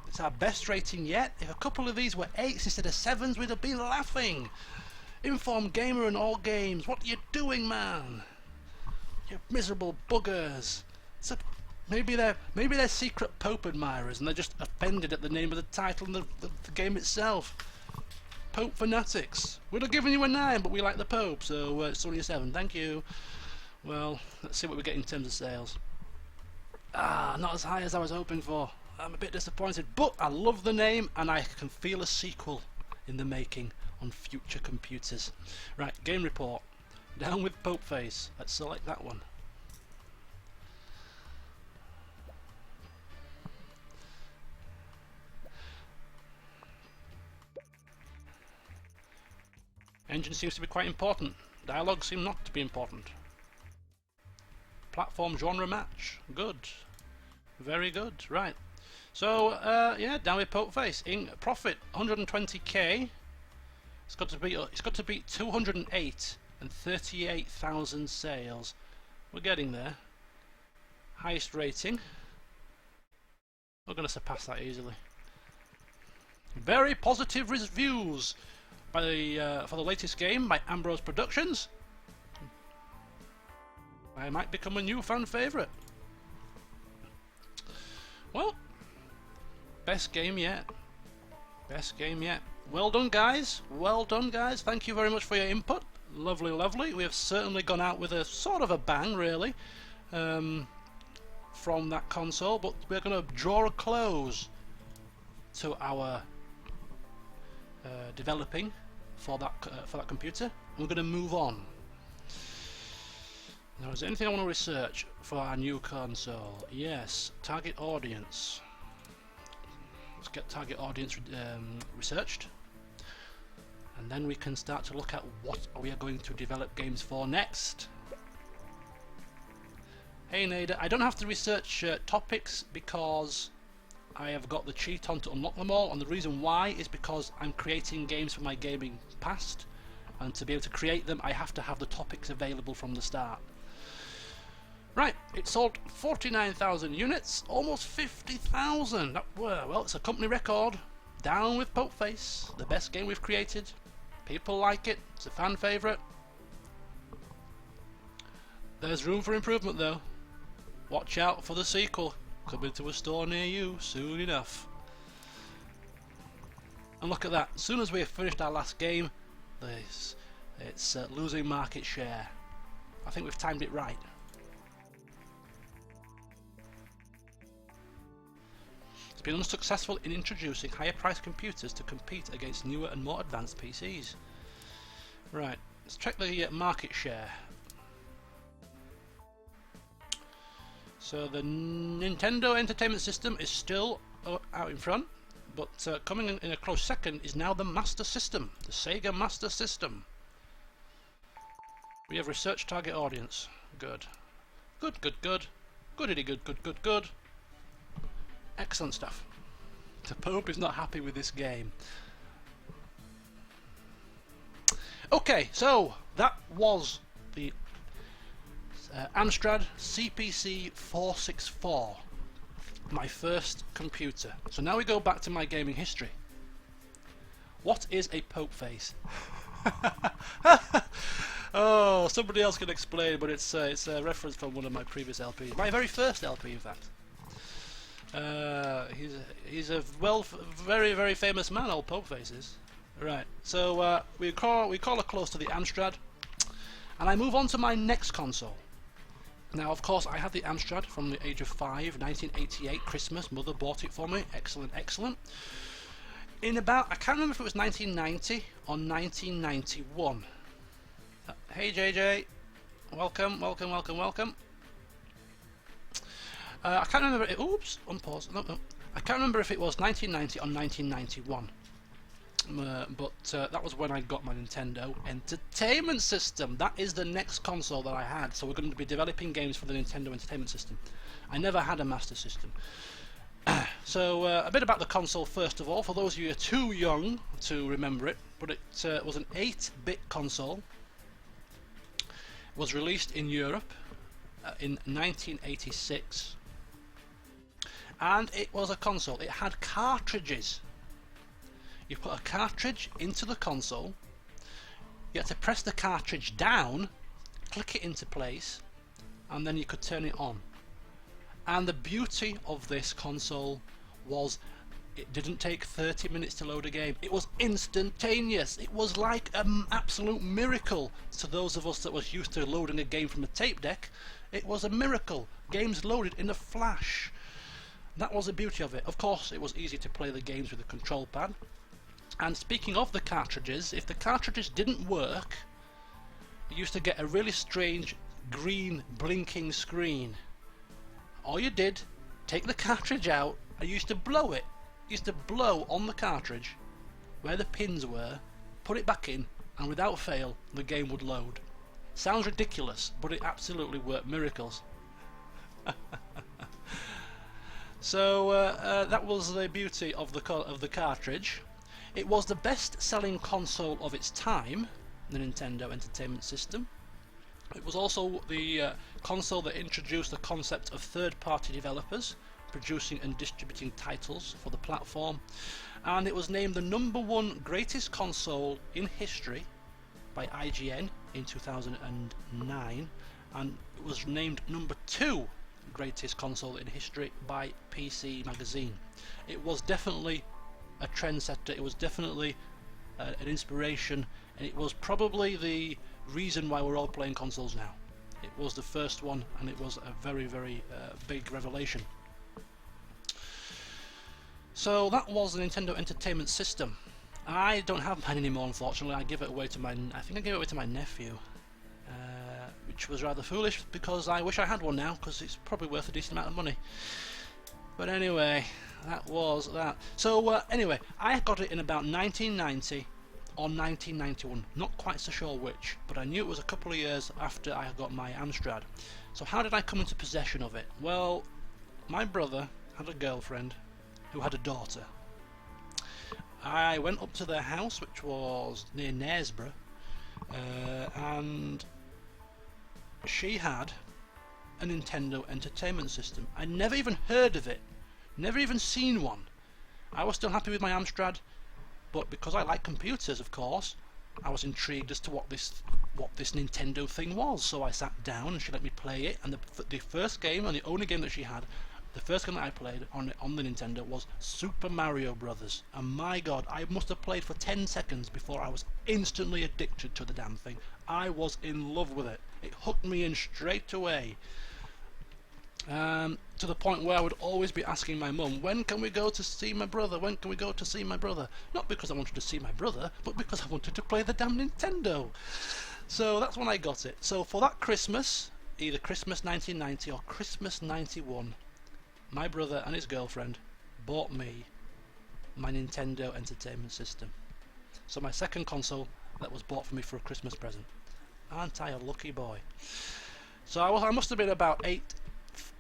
It's our best rating yet. If a couple of these were 8s instead of 7s, we'd have been laughing. Informed Gamer and All Games, what are you doing, man? You miserable buggers. Maybe they're secret Pope admirers and they're just offended at the name of the title and the game itself. Pope fanatics. We'd have given you a 9, but we like the Pope, so it's only a 7. Thank you. Well, let's see what we get in terms of sales. Not as high as I was hoping for. I'm a bit disappointed, but I love the name and I can feel a sequel in the making on future computers. Right, game report. Down with Pope Face. Let's select that one. Engine seems to be quite important. Dialogue seem not to be important. Platform genre match. Good. Very good. Right. So, yeah, down with Pope Face. In profit, 120k. It's got to beat 208 and 38,000 sales. We're getting there. Highest rating. We're going to surpass that easily. Very positive reviews by for the latest game by Ambrose Productions. I might become a new fan favourite. Well, best game yet. Best game yet. Well done, guys. Well done, guys. Thank you very much for your input. Lovely, lovely. We have certainly gone out with a sort of a bang, really, from that console. But we're going to draw a close to our developing for that computer. We're going to move on. Now, is there anything I want to research for our new console? Yes, target audience. Let's get target audience researched, and then we can start to look at what we are going to develop games for next. Hey Nader, I don't have to research topics because I have got the cheat on to unlock them all, and the reason why is because I'm creating games for my gaming past, and to be able to create them I have to have the topics available from the start. Right, it sold 49,000 units, almost 50,000. Well, it's a company record. Down with Pope Face, the best game we've created. People like it, it's a fan favourite. There's room for improvement though. Watch out for the sequel, coming to a store near you soon enough. And look at that, as soon as we have finished our last game, it's losing market share. I think we've timed it right. Been unsuccessful in introducing higher priced computers to compete against newer and more advanced PCs. Right, let's check the market share. So the Nintendo Entertainment System is still out in front, but coming in a close second is now the Master System, the Sega Master System. We have research target audience. Good. Good, good, good. Goodity good, good, good, good. Excellent stuff. The Pope is not happy with this game. Okay, so that was the Amstrad CPC 464, my first computer. So now we go back to my gaming history. What is a Pope Face? Oh, somebody else can explain, but it's a reference from one of my previous LPs. My very first LP, in fact. He's a very, very famous man, old Pope Face is. Right, so we call a close to the Amstrad, and I move on to my next console. Now, of course, I had the Amstrad from the age of 5, 1988, Christmas. Mother bought it for me. Excellent, excellent. In about, I can't remember if it was 1990 or 1991. Hey JJ, welcome, welcome, welcome, welcome. I can't remember it. Oops, unpause. No. I can't remember if it was 1990 or 1991. That was when I got my Nintendo Entertainment System. That is the next console that I had. So we're going to be developing games for the Nintendo Entertainment System. I never had a Master System. So a bit about the console first of all, for those of you who are too young to remember it, but it was an 8-bit console. It was released in Europe in 1986, and it was a console. It had cartridges. You put a cartridge into the console, you had to press the cartridge down, click it into place, and then you could turn it on. And the beauty of this console was it didn't take 30 minutes to load a game. It was instantaneous. It was like an absolute miracle to those of us that was used to loading a game from a tape deck. It was a miracle. Games loaded in a flash. That was the beauty of it. Of course, it was easy to play the games with a control pad. And speaking of the cartridges, if the cartridges didn't work, you used to get a really strange green blinking screen. All you did, take the cartridge out, and you used to blow it. You used to blow on the cartridge where the pins were, put it back in, and without fail, the game would load. Sounds ridiculous, but it absolutely worked miracles. So that was the beauty of the cartridge. It was the best-selling console of its time, the Nintendo Entertainment System. It was also the console that introduced the concept of third-party developers producing and distributing titles for the platform, and it was named the #1 greatest console in history by IGN in 2009, and it was named #2 greatest console in history by PC Magazine. It was definitely a trendsetter. It was definitely an inspiration, and it was probably the reason why we're all playing consoles now. It was the first one, and it was a very, very big revelation. So that was the Nintendo Entertainment System. I don't have mine anymore, unfortunately. I think I gave it away to my nephew, which was rather foolish because I wish I had one now, because it's probably worth a decent amount of money. But anyway, that was that. So anyway, I got it in about 1990 or 1991, not quite so sure which, but I knew it was a couple of years after I got my Amstrad. So how did I come into possession of it? Well, my brother had a girlfriend who had a daughter. I went up to their house, which was near Knaresborough, and she had a Nintendo Entertainment System. I'd never even heard of it, never even seen one. I was still happy with my Amstrad, but because I like computers, of course, I was intrigued as to what this Nintendo thing was. So I sat down and she let me play it, and the first game, and the only game that she had, the first game that I played on the Nintendo was Super Mario Brothers. And my god, I must have played for 10 seconds before I was instantly addicted to the damn thing. I was in love with it. It hooked me in straight away. To the point where I would always be asking my mum, when can we go to see my brother? When can we go to see my brother? Not because I wanted to see my brother, but because I wanted to play the damn Nintendo. So that's when I got it. So for that Christmas, either Christmas 1990 or Christmas 91, my brother and his girlfriend bought me my Nintendo Entertainment System. So my second console that was bought for me for a Christmas present. Aren't I a lucky boy? So I must have been about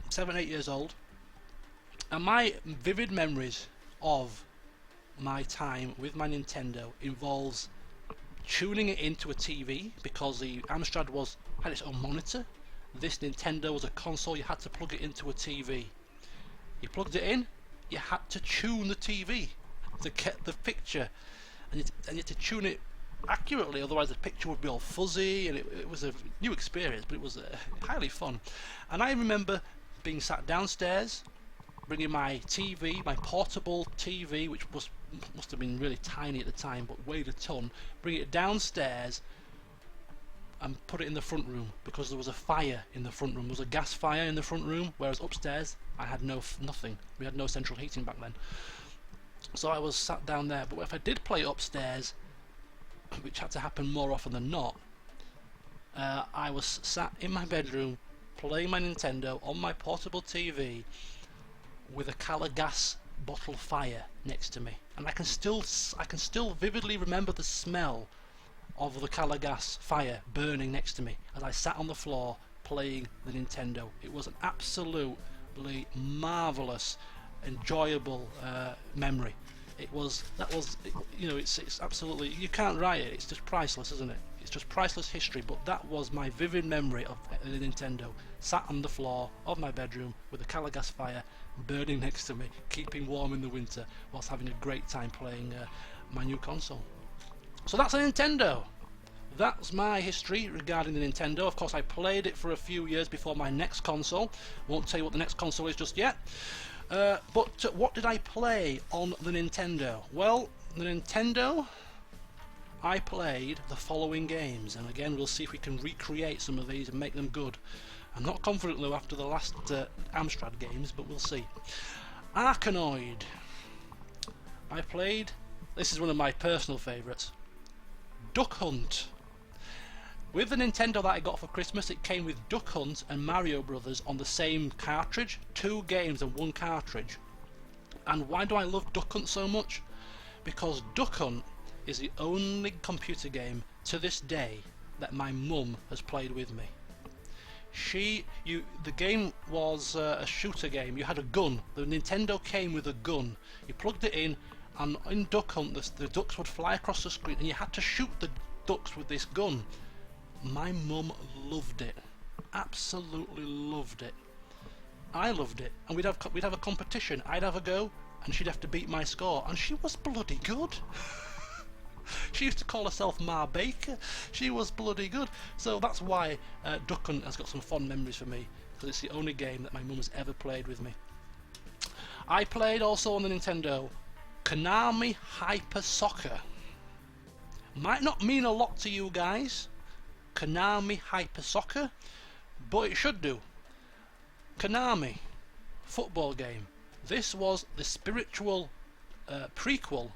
7, 8 years old, and my vivid memories of my time with my Nintendo involves tuning it into a TV, because the Amstrad had its own monitor. This Nintendo was a console. You had to plug it into a TV. You plugged it in, you had to tune the TV to get the picture, and you had to tune it accurately, otherwise the picture would be all fuzzy, and it was a new experience, but it was highly fun. And I remember being sat downstairs, bringing my TV, my portable TV, which must have been really tiny at the time, but weighed a ton, bring it downstairs and put it in the front room, because there was a fire in the front room. There was a gas fire in the front room, whereas upstairs I had nothing. We had no central heating back then. So I was sat down there, but if I did play upstairs, which had to happen more often than not, I was sat in my bedroom playing my Nintendo on my portable TV with a Cala gas bottle fire next to me, and I can still vividly remember the smell of the Calagas fire burning next to me as I sat on the floor playing the Nintendo. It was an absolutely marvelous, enjoyable memory. It's absolutely, you can't write it. It's just priceless, isn't it? It's just priceless history. But that was my vivid memory of the Nintendo, sat on the floor of my bedroom with a Calagas fire burning next to me, keeping warm in the winter whilst having a great time playing my new console. So that's a Nintendo. That's my history regarding the Nintendo. Of course, I played it for a few years before my next console. Won't tell you what the next console is just yet. But what did I play on the Nintendo? Well, the Nintendo, I played the following games, and again we'll see if we can recreate some of these and make them good. I'm not confident though after the last Amstrad Games, but we'll see. Arkanoid. I played, this is one of my personal favourites, Duck Hunt. With the Nintendo that I got for Christmas, it came with Duck Hunt and Mario Brothers on the same cartridge. 2 games and 1 cartridge. And why do I love Duck Hunt so much? Because Duck Hunt is the only computer game to this day that my mum has played with me. The game was a shooter game. You had a gun. The Nintendo came with a gun. You plugged it in, and in Duck Hunt the ducks would fly across the screen, and you had to shoot the ducks with this gun. My mum loved it, absolutely loved it. I loved it, and we'd have a competition. I'd have a go, and she'd have to beat my score, and she was bloody good. She used to call herself Ma Baker. She was bloody good. So that's why Duck Hunt has got some fond memories for me, because it's the only game that my mum has ever played with me. I played also on the Nintendo Konami Hyper Soccer. Might not mean a lot to you guys, Konami Hyper Soccer, but it should do. Konami, football game. This was the spiritual prequel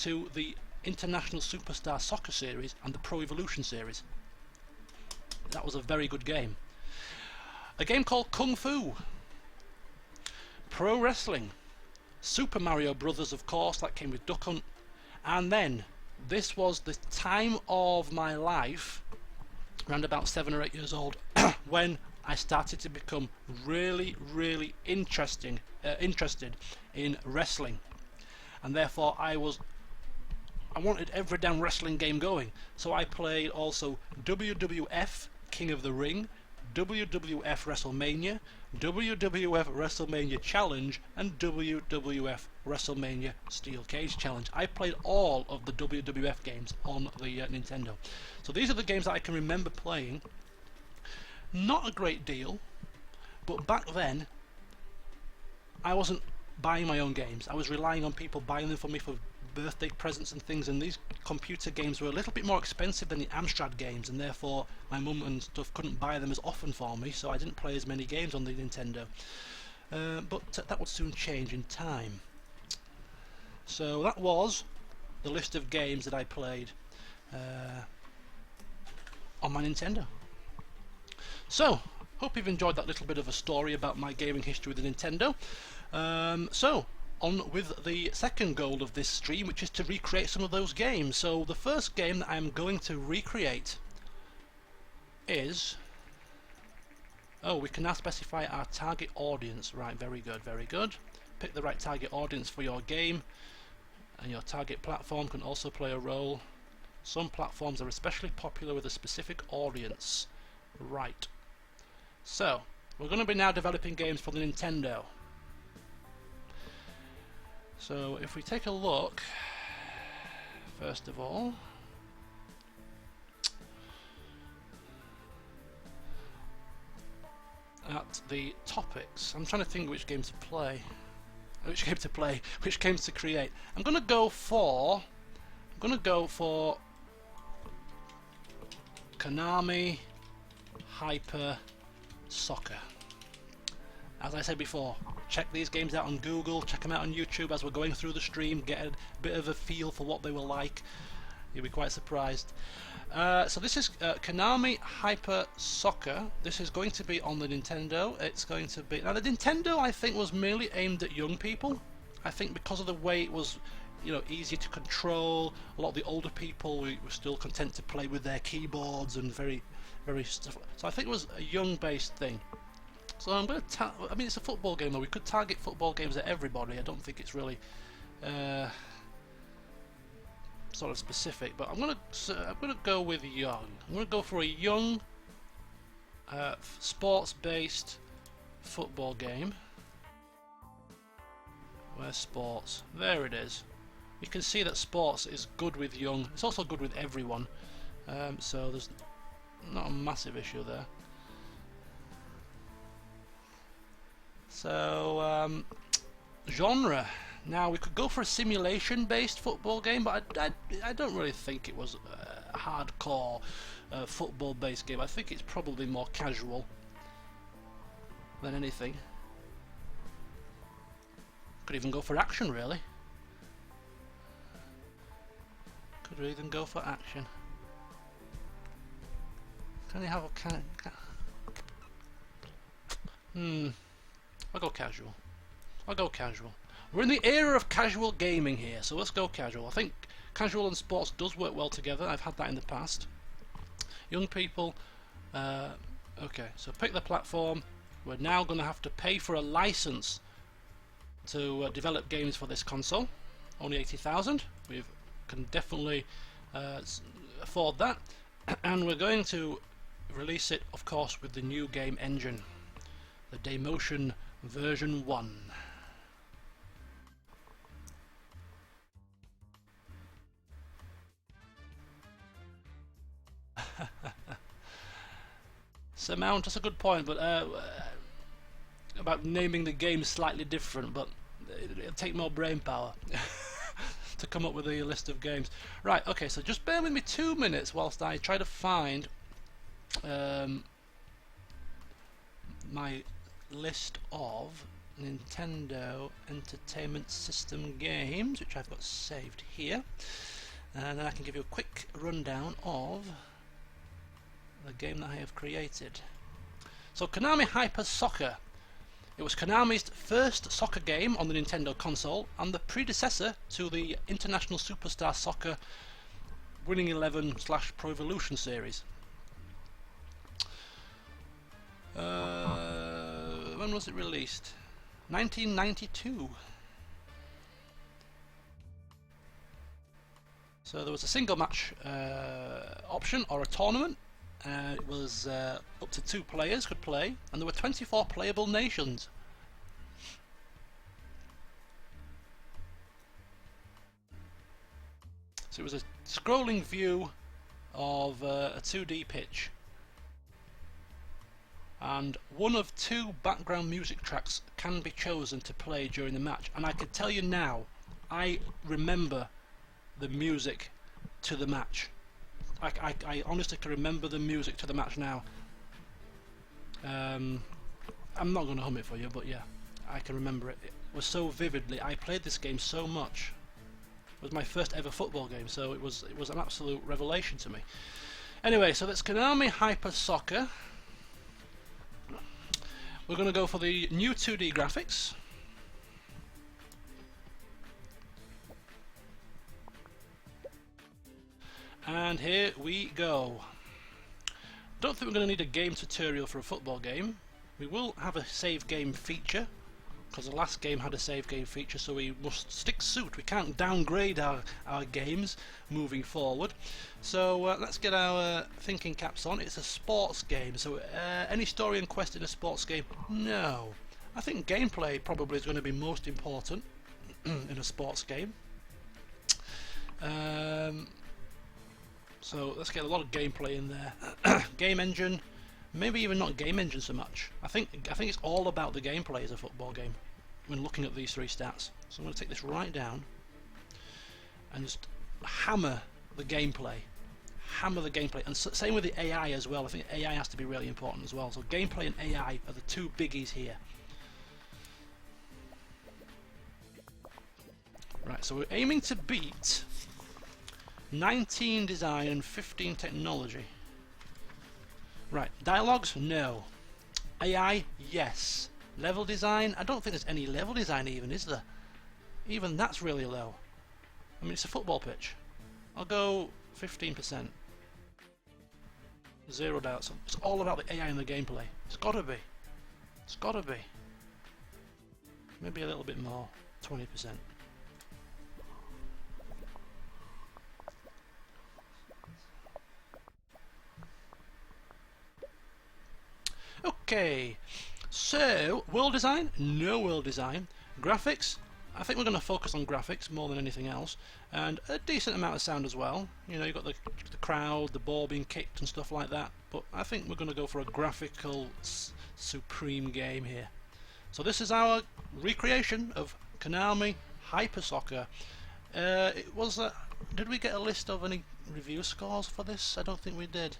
to the International Superstar Soccer series and the Pro Evolution series. That was a very good game. A game called Kung Fu. Pro Wrestling. Super Mario Brothers, of course, that came with Duck Hunt. And then, this was the time of my life, around about 7 or 8 years old, when I started to become really interested in wrestling, and therefore I wanted every damn wrestling game going. So I played also WWF King of the Ring, WWF Wrestlemania, WWF Wrestlemania Challenge, and WWF Wrestlemania Steel Cage Challenge. I played all of the WWF games on the Nintendo. So these are the games that I can remember playing. Not a great deal, but back then I wasn't buying my own games. I was relying on people buying them for me for birthday presents and things, and these computer games were a little bit more expensive than the Amstrad games, and therefore my mum and stuff couldn't buy them as often for me, so I didn't play as many games on the Nintendo. But that would soon change in time. So that was the list of games that I played on my Nintendo. So, hope you've enjoyed that little bit of a story about my gaming history with the Nintendo. So, on with the second goal of this stream, which is to recreate some of those games. So the first game that I'm going to recreate is... Oh, we can now specify our target audience. Right, very good, very good. Pick the right target audience for your game, and your target platform can also play a role. Some platforms are especially popular with a specific audience. Right. So, we're going to be now developing games for the Nintendo. So if we take a look, first of all, at the topics. I'm trying to think which game to play, which games to create. I'm gonna go for Konami Hyper Soccer. As I said before, check these games out on Google, check them out on YouTube as we're going through the stream, get a bit of a feel for what they were like. You'll be quite surprised. So this is Konami Hyper Soccer. This is going to be on the Nintendo. It's going to be... Now the Nintendo, I think, was merely aimed at young people. I think because of the way it was, you know, easier to control, a lot of the older people were still content to play with their keyboards and very stuff. So I think it was a young-based thing. So I'm going to. I mean, it's a football game, though. We could target football games at everybody. I don't think it's really sort of specific. But I'm going to go with young. I'm going to go for a young, sports-based football game. Where's sports? There it is. You can see that sports is good with young. It's also good with everyone. So there's not a massive issue there. So genre. Now we could go for a simulation-based football game, but I don't really think it was a hardcore football-based game. I think it's probably more casual than anything. Could even go for action, really. Could even go for action. Can you have a I'll go casual. I'll go casual. We're in the era of casual gaming here, so let's go casual. I think casual and sports does work well together. I've had that in the past. Young people, okay, so pick the platform. We're now going to have to pay for a license to develop games for this console. Only 80,000. We can definitely afford that, and we're going to release it, of course, with the new game engine, the Damo2986 version 1. So Mount, that's a good point, but about naming the game slightly different, but it'll take more brain power to come up with a list of games. Right, okay, so just bear with me 2 minutes whilst I try to find my list of Nintendo Entertainment System games, which I've got saved here, and then I can give you a quick rundown of the game that I have created. So Konami Hyper Soccer. It was Konami's first soccer game on the Nintendo console and the predecessor to the International Superstar Soccer Winning 11 / Pro Evolution series. When was it released? 1992. So there was a single match option or a tournament. It was up to 2 players could play, and there were 24 playable nations. So it was a scrolling view of a 2D pitch, and one of 2 background music tracks can be chosen to play during the match. And I can tell you now, I remember the music to the match. I honestly can remember the music to the match now. I'm not going to hum it for you, but yeah, I can remember it. It was so vividly. I played this game so much. It was my first ever football game, so it was an absolute revelation to me. Anyway, so that's Konami Hyper Soccer. We're going to go for the new 2D graphics. And here we go. Don't think we're going to need a game tutorial for a football game. We will have a save game feature, because the last game had a save game feature, so we must stick suit. We can't downgrade our games moving forward. So let's get our thinking caps on. It's a sports game, so any story and quest in a sports game? No. I think gameplay probably is going to be most important in a sports game. So let's get a lot of gameplay in there. Game engine, maybe even not game engine so much. I think it's all about the gameplay as a football game when looking at these 3 stats. So I'm going to take this right down and just hammer the gameplay. Hammer the gameplay, and same with the AI as well. I think AI has to be really important as well. So gameplay and AI are the 2 biggies here. Right, so we're aiming to beat 19 design and 15 technology. Right, dialogues? No. AI? Yes. Level design? I don't think there's any level design even, is there? Even that's really low. I mean, it's a football pitch. I'll go 15%. Zero doubts. It's all about the AI and the gameplay. It's gotta be. It's gotta be. Maybe a little bit more. 20%. Okay, so world design, no world design. Graphics, I think we're going to focus on graphics more than anything else, and a decent amount of sound as well. You know, you've got the crowd, the ball being kicked and stuff like that, but I think we're going to go for a graphical supreme game here. So this is our recreation of Konami Hyper Soccer. It was did we get a list of any review scores for this? I don't think we did.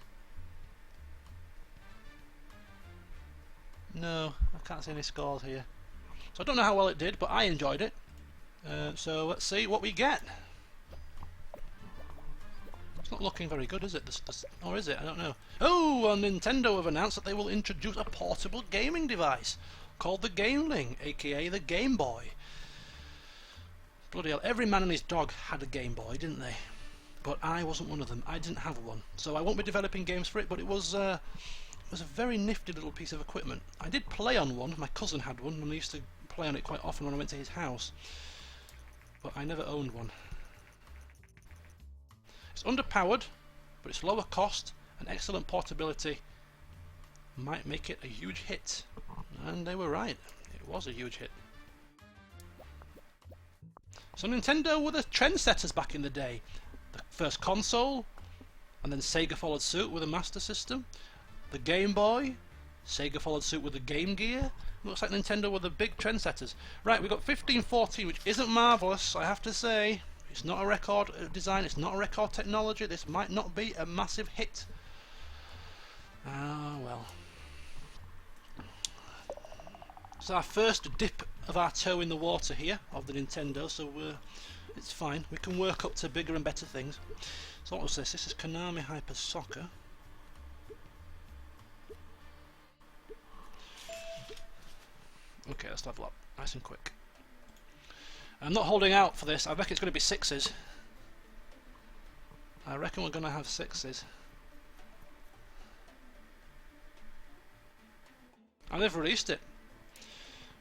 No, I can't see any scores here. So I don't know how well it did, but I enjoyed it. So let's see what we get. It's not looking very good, is it? Or is it? I don't know. Oh, and Nintendo have announced that they will introduce a portable gaming device called the Gameling, aka the Game Boy. Bloody hell, every man and his dog had a Game Boy, didn't they? But I wasn't one of them. I didn't have one. So I won't be developing games for it, but it was a very nifty little piece of equipment. I did play on one. My cousin had one, and I used to play on it quite often when I went to his house. But I never owned one. It's underpowered, but it's lower cost and excellent portability. Might make it a huge hit. And they were right. It was a huge hit. So Nintendo were the trendsetters back in the day. The first console, and then Sega followed suit with a Master System. The Game Boy, Sega followed suit with the Game Gear. Looks like Nintendo were the big trendsetters. Right, we've got 1514, which isn't marvellous, I have to say. It's not a record design, it's not a record technology. This might not be a massive hit. Ah, well. It's our first dip of our toe in the water here of the Nintendo, so it's fine. We can work up to bigger and better things. So what was this? This is Konami Hyper Soccer. Okay, let's level up. Nice and quick. I'm not holding out for this. I reckon it's going to be 6s. I reckon we're going to have 6s. And they've released it.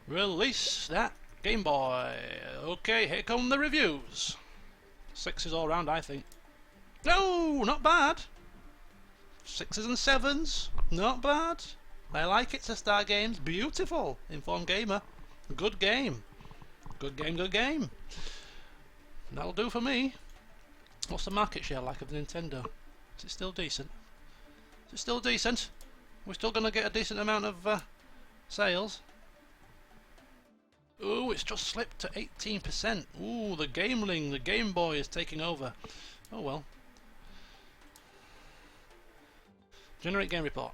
Release that Game Boy. Okay, here come the reviews. 6s all round, I think. No, not bad. 6s and 7s, not bad. I like it to start games. Beautiful. Informed gamer. Good game. Good game, good game. That'll do for me. What's the market share like of the Nintendo? Is it still decent? Is it still decent? We're still going to get a decent amount of sales. Ooh, it's just slipped to 18%. Ooh, the Gameling, the Game Boy is taking over. Oh well. Generate game report.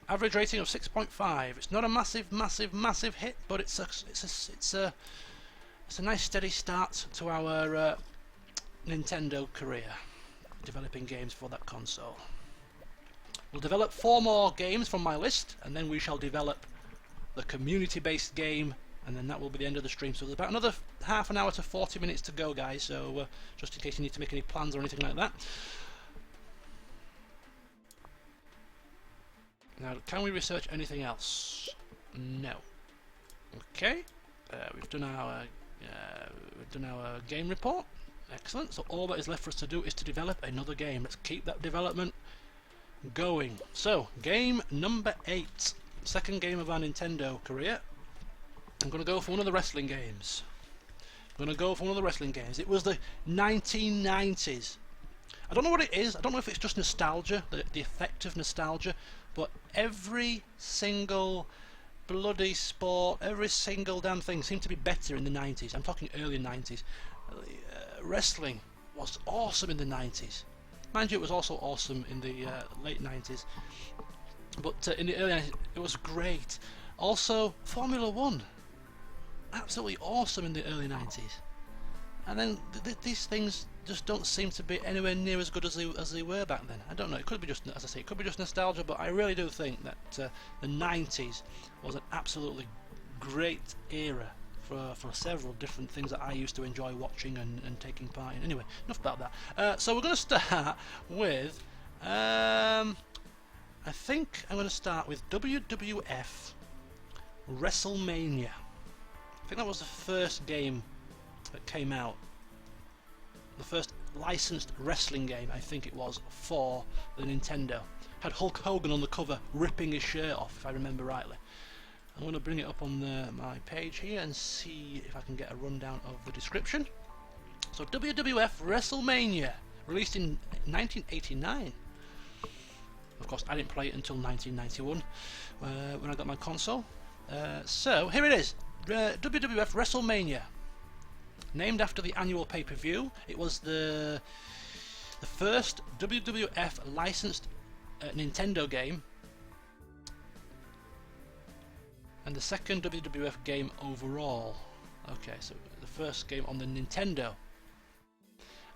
Average rating of 6.5. It's not a massive hit, but it's a nice steady start to our Nintendo career, developing games for that console. We'll develop 4 more games from my list, and then we shall develop the community-based game, and then that will be the end of the stream. So there's about another half an hour to 40 minutes to go, guys. So just in case you need to make any plans or anything like that. Now, can we research anything else? No. Okay. We've done our game report. Excellent. So all that is left for us to do is to develop another game. Let's keep that development going. So, game number 8. Second game of our Nintendo career. I'm going to go for one of the wrestling games. It was the 1990s. I don't know what it is. I don't know if it's just nostalgia, the effect of nostalgia. But every single bloody sport, every single damn thing seemed to be better in the 90s. I'm talking early 90s. Wrestling was awesome in the 90s. Mind you, it was also awesome in the late 90s. But in the early 90s, it was great. Also, Formula 1. Absolutely awesome in the early 90s. And then these things just don't seem to be anywhere near as good as they were back then. I don't know. It could be just, as I say, it could be just nostalgia. But I really do think that the 90s was an absolutely great era for several different things that I used to enjoy watching and taking part in. Anyway, enough about that. So we're going to start with, I think I'm going to start with WWF Wrestlemania. I think that was the first game that came out. The first licensed wrestling game, I think it was, for the Nintendo. Had Hulk Hogan on the cover ripping his shirt off, if I remember rightly. I'm going to bring it up on my page here and see if I can get a rundown of the description. So WWF Wrestlemania, released in 1989. Of course, I didn't play it until 1991 when I got my console. So here it is, WWF Wrestlemania. Named after the annual pay-per-view, it was the first WWF licensed Nintendo game and the second WWF game overall. Okay, so the first game on the Nintendo.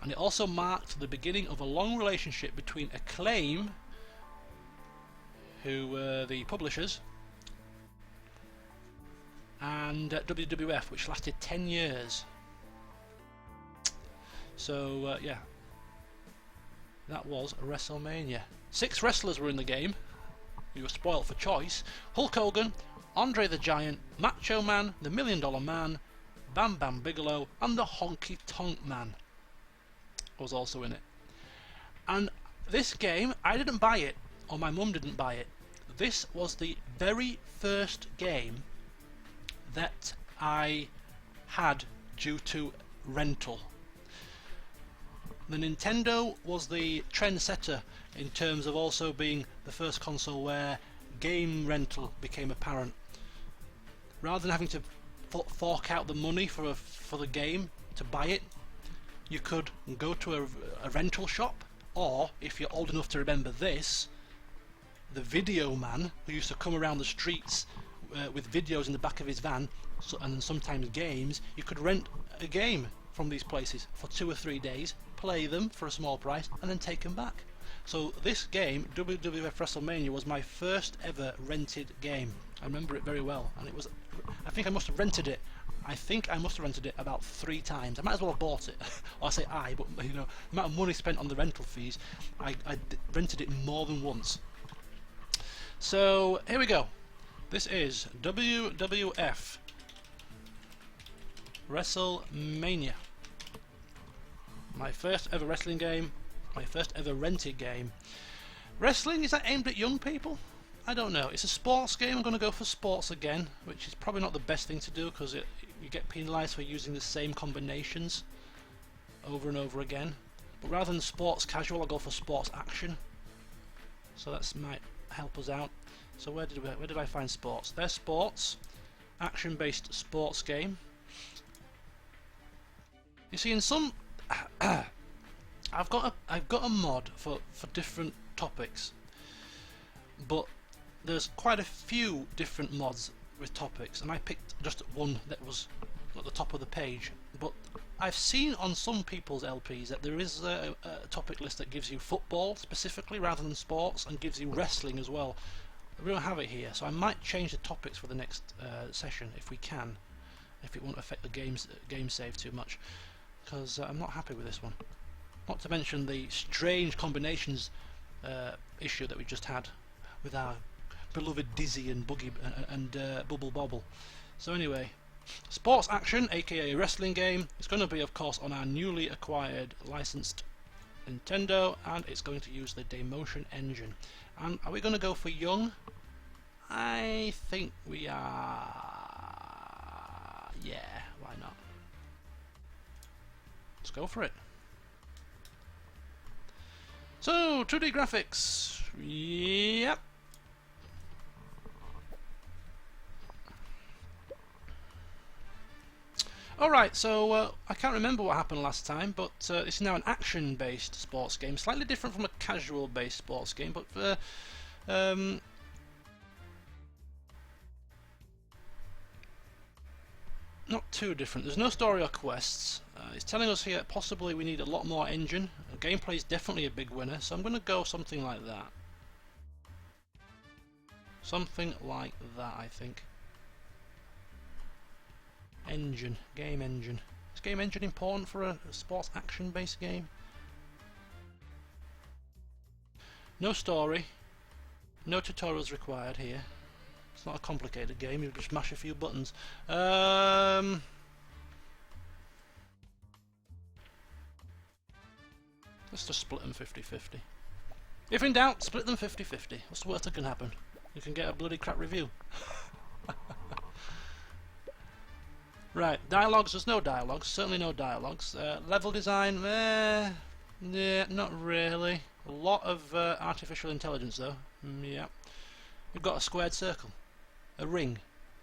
And it also marked the beginning of a long relationship between Acclaim, who were the publishers, and WWF, which lasted 10 years. So yeah, that was WrestleMania. 6 wrestlers were in the game. You were spoilt for choice. Hulk Hogan, Andre the Giant, Macho Man, the $1 Million Man, Bam Bam Bigelow, and the Honky Tonk Man was also in it. And this game, I didn't buy it, or my mum didn't buy it. This was the very first game that I had due to rental. The Nintendo was the trendsetter in terms of also being the first console where game rental became apparent. Rather than having to fork out the money for the game to buy it, you could go to a rental shop, or if you're old enough to remember this, the video man who used to come around the streets with videos in the back of his van, and sometimes games. You could rent a game from these places for 2 or 3 days, play them for a small price, and then take them back. So this game, WWF Wrestlemania, was my first ever rented game. I remember it very well, and it was, I think I must have rented it about 3 times. I might as well have bought it. Or I say I, but you know, the amount of money spent on the rental fees, I rented it more than once. So here we go. This is WWF Wrestlemania. My first ever wrestling game, my first ever rented game. Wrestling, is that aimed at young people? I don't know. It's a sports game. I'm going to go for sports again, which is probably not the best thing to do because you get penalised for using the same combinations over and over again. But rather than sports casual, I'll go for sports action. So that might help us out. So where did I find sports? There's sports, action-based sports game. You see, in some I've got a mod for different topics, but there's quite a few different mods with topics, and I picked just one that was at the top of the page. But I've seen on some people's LPs that there is a topic list that gives you football specifically rather than sports, and gives you wrestling as well. We don't have it here, so I might change the topics for the next session if we can, if it won't affect the game save too much, because I'm not happy with this one. Not to mention the strange combinations issue that we just had with our beloved Dizzy and Buggy and Bubble Bobble. So anyway, sports action, aka wrestling game. It's going to be, of course, on our newly acquired licensed Nintendo, and it's going to use the Damo engine. And are we going to go for young? I think we are. Yeah, why not? Let's go for it. So, 2D graphics. Yep. Alright, so I can't remember what happened last time, but this is now an action-based sports game, slightly different from a casual-based sports game, but not too different. There's no story or quests. It's telling us here possibly we need a lot more engine. Gameplay is definitely a big winner, so I'm going to go something like that. Something like that, I think. Engine, game engine. Is game engine important for a sports action based game? No story, no tutorials required here. It's not a complicated game, you just mash a few buttons. Let's just split them 50-50. If in doubt, split them 50-50. What's the worst that can happen? You can get a bloody crap review. Right, dialogues, there's no dialogues, certainly no dialogues. Level design, yeah, not really. A lot of artificial intelligence though, yeah. You've got a squared circle, a ring,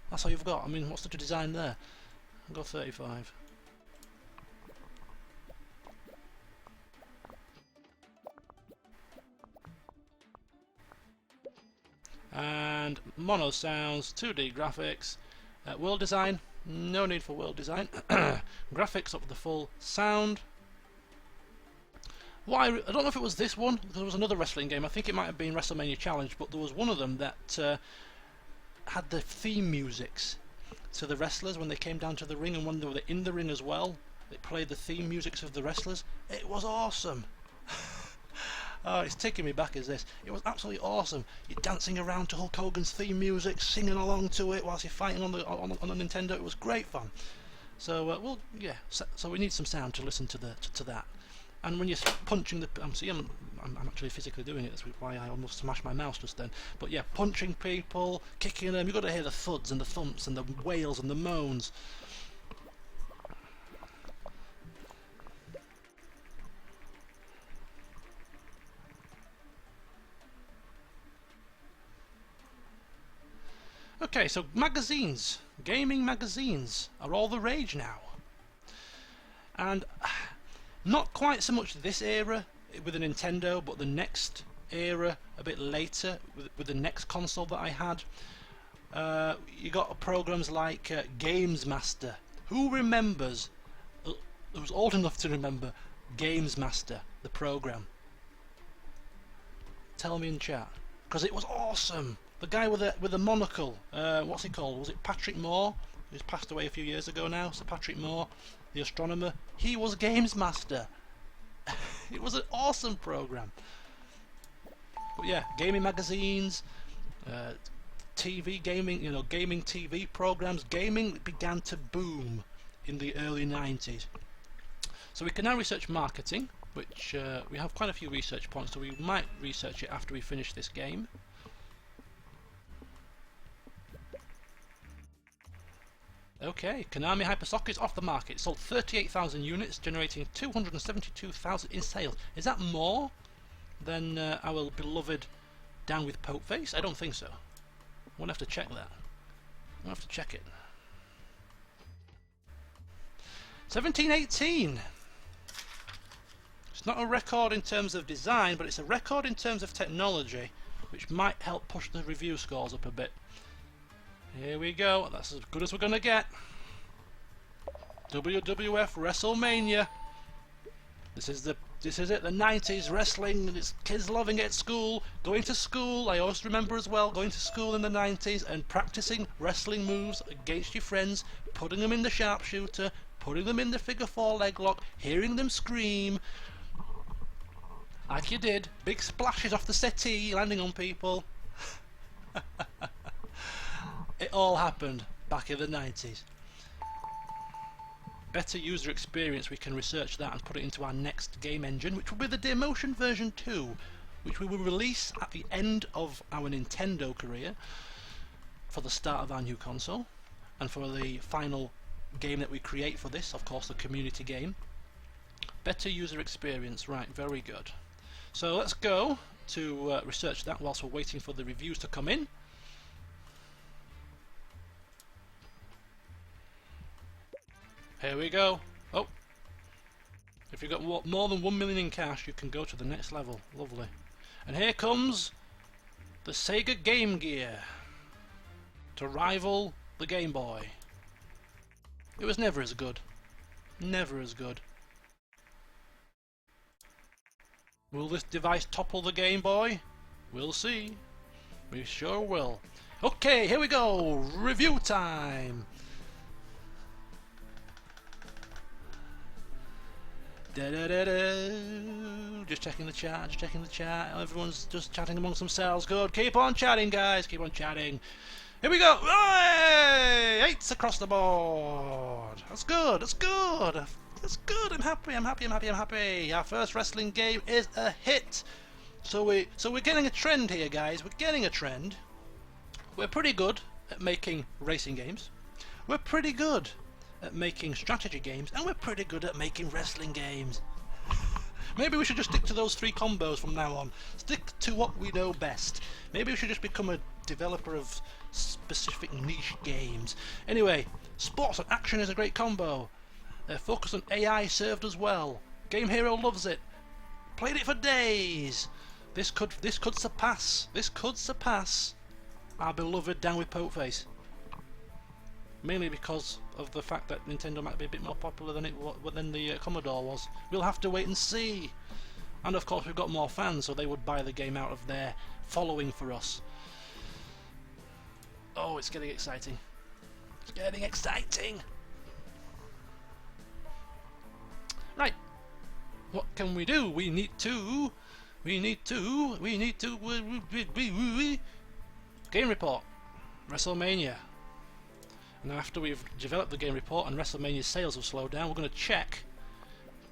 that's all you've got. I mean, what's the design there? I'll go 35. And mono sounds, 2D graphics, world design, no need for world design. Graphics up to the full, sound. I don't know if it was this one, because there was another wrestling game, I think it might have been WrestleMania Challenge, but there was one of them that had the theme musics to the wrestlers when they came down to the ring, and when they were in the ring as well, it played the theme musics of the wrestlers. It was awesome. Oh, it's taking me back as this. It was absolutely awesome. You're dancing around to Hulk Hogan's theme music, singing along to it whilst you're fighting on the Nintendo. It was great fun. So, well, yeah. So we need some sound to listen to that. And when you're punching the, I'm actually physically doing it. That's why I almost smashed my mouse just then. But yeah, punching people, kicking them. You've got to hear the thuds and the thumps and the wails and the moans. Okay, so magazines, gaming magazines are all the rage now. And not quite so much this era with the Nintendo, but the next era a bit later with the next console that I had. You got programs like Games Master. Who remembers, who's old enough to remember Games Master, the program? Tell me in chat, because it was awesome. The guy with the monocle, what's he called? Was it Patrick Moore? He's passed away a few years ago now. So Patrick Moore, the astronomer, he was Games Master. It was an awesome program. But yeah, gaming magazines, TV gaming, gaming TV programs. Gaming began to boom in the early 90s. So we can now research marketing, which we have quite a few research points, so we might research it after we finish this game. Okay, Konami Hypersocket is off the market. Sold 38,000 units, generating 272,000 in sales. Is that more than our beloved Down with Pope Face? I don't think so. We'll have to check that. We'll have to check it. 1718. It's not a record in terms of design, but it's a record in terms of technology, which might help push the review scores up a bit. Here we go, that's as good as we're going to get. WWF Wrestlemania. This is it, the 90s wrestling, and it's kids loving it at school, going to school. I always remember as well, going to school in the 90s and practicing wrestling moves against your friends, putting them in the sharpshooter, putting them in the figure 4 leg lock, hearing them scream. Like you did, big splashes off the settee, landing on people. It all happened back in the 90s. Better user experience, we can research that and put it into our next game engine, which will be the Damo2986 version 2, which we will release at the end of our Nintendo career for the start of our new console, and for the final game that we create for this, of course, the community game. Better user experience, right, very good. So let's go to research that whilst we're waiting for the reviews to come in. Here we go. Oh, if you've got more than 1 million in cash, you can go to the next level. Lovely. And here comes the Sega Game Gear to rival the Game Boy. It was never as good. Never as good. Will this device topple the Game Boy? We'll see. We sure will. Okay, here we go. Review time. Just checking the chat, just checking the chat. Everyone's just chatting amongst themselves. Good. Keep on chatting, guys. Keep on chatting. Here we go. Hey! 8s across the board. That's good. That's good. That's good. I'm happy. I'm happy. I'm happy. I'm happy. Our first wrestling game is a hit. So we're getting a trend here, guys. We're getting a trend. We're pretty good at making racing games. We're pretty good at making strategy games, and we're pretty good at making wrestling games. Maybe we should just stick to those 3 combos from now on. Stick to what we know best. Maybe we should just become a developer of specific niche games. Anyway, sports and action is a great combo. Focus on AI served as well. Game Hero loves it. Played it for days. This could surpass our beloved Down with Pokeface. Mainly because of the fact that Nintendo might be a bit more popular than the Commodore was. We'll have to wait and see. And of course we've got more fans, so they would buy the game out of their following for us. Oh, it's getting exciting. It's getting exciting. Right. What can we do? We need to game report. Wrestlemania. Now after we've developed the game report and WrestleMania's sales have slowed down, we're going to check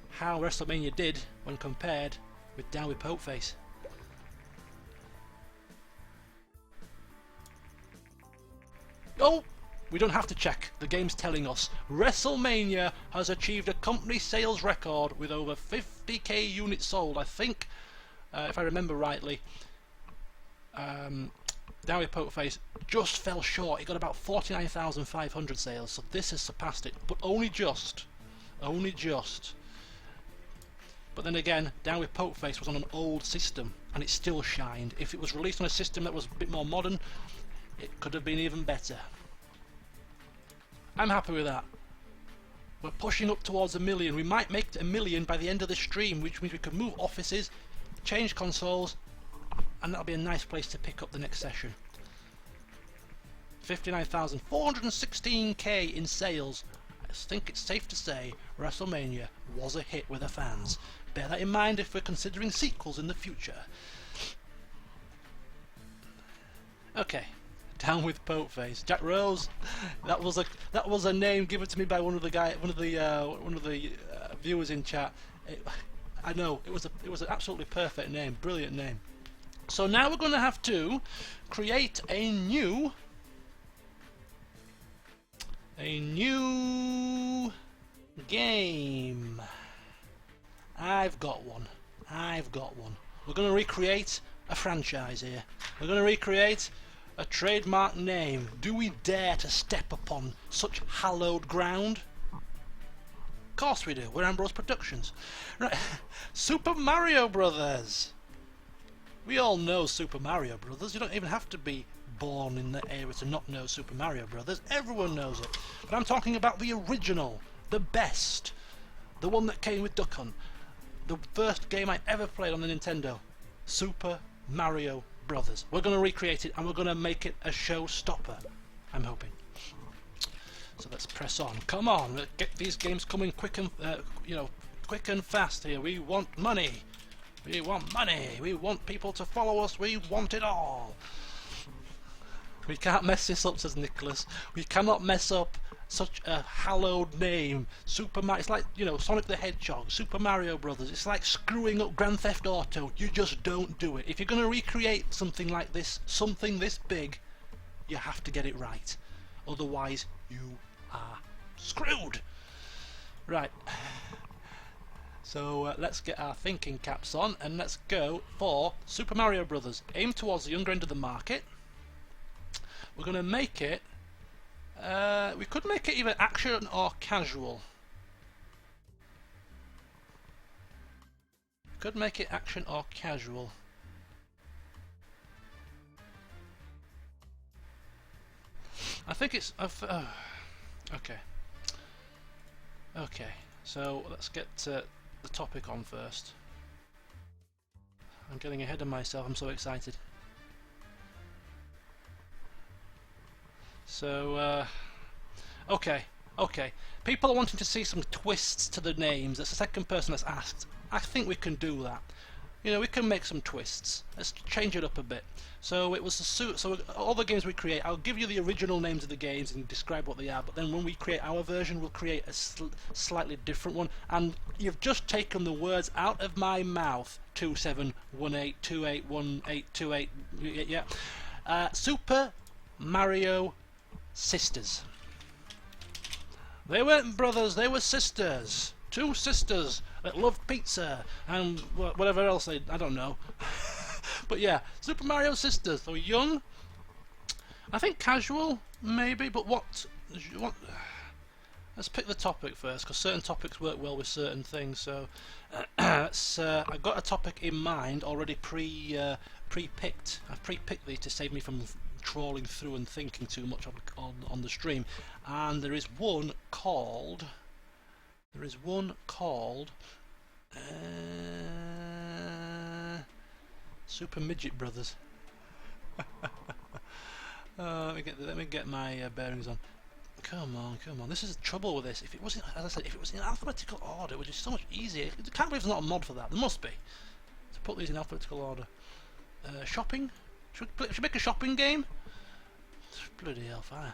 how WrestleMania did when compared with Down with Pokeface. Oh! We don't have to check, the game's telling us. WrestleMania has achieved a company sales record with over 50k units sold. I think, if I remember rightly, Down with Pokeface just fell short. It got about 49,500 sales, so this has surpassed it, but only just. Only just. But then again, Down with Pokeface was on an old system, and it still shined. If it was released on a system that was a bit more modern, it could have been even better. I'm happy with that. We're pushing up towards 1 million. We might make it 1 million by the end of the stream, which means we can move offices, change consoles, and that'll be a nice place to pick up the next session. 59,416k in sales. I think it's safe to say WrestleMania was a hit with the fans. Bear that in mind if we're considering sequels in the future. Okay, Down with Pokeface. Jack Rose. That was a name given to me by one of the viewers in chat. I know it was an absolutely perfect name, brilliant name. So now we're going to have to create a new game. I've got one. We're going to recreate a franchise here. We're going to recreate a trademark name. Do we dare to step upon such hallowed ground? Of course we do. We're Ambrose Productions. Right. Super Mario Brothers. We all know Super Mario Brothers. You don't even have to be born in the era to not know Super Mario Brothers. Everyone knows it. But I'm talking about the original, the best, the one that came with Duck Hunt, the first game I ever played on the Nintendo, Super Mario Brothers. We're going to recreate it and we're going to make it a showstopper, I'm hoping. So let's press on. Come on, let's get these games coming quick and quick and fast here. We want money. We want money. We want people to follow us. We want it all. We can't mess this up, says Nicholas. We cannot mess up such a hallowed name. Super Mario. It's like, Sonic the Hedgehog, Super Mario Brothers. It's like screwing up Grand Theft Auto. You just don't do it. If you're going to recreate something like this, something this big, you have to get it right. Otherwise, you are screwed. Right. So let's get our thinking caps on and let's go for Super Mario Brothers. Aim towards the younger end of the market. We're going to make it, we could make it either action or casual. Could make it action or casual. I think it's, okay. Okay, so let's get the topic on first. I'm getting ahead of myself, I'm so excited. So, okay, Okay, people are wanting to see some twists to the names. That's the second person that's asked. I think we can do that. You know, we can make some twists. Let's change it up a bit. So it was the so all the games we create, I'll give you the original names of the games and describe what they are, but then when we create our version, we'll create a slightly different one. And you've just taken the words out of my mouth. 2718281828, yeah. Super Mario Sisters. They weren't brothers, they were sisters. Two sisters that loved pizza and whatever else I don't know. But yeah, Super Mario Sisters. So young, I think casual maybe, but what? Let's pick the topic first, because certain topics work well with certain things. So I've got a topic in mind already pre-picked. I've pre-picked these to save me from trawling through and thinking too much on the stream. And there is one called Super Midget Brothers. Let me get my bearings on. Come on. This is the trouble with this. If it wasn't, as I said, if it was in alphabetical order, it would be so much easier. I can't believe there's not a mod for that. There must be. To put these in alphabetical order. Shopping? Should we make a shopping game? Bloody hellfire.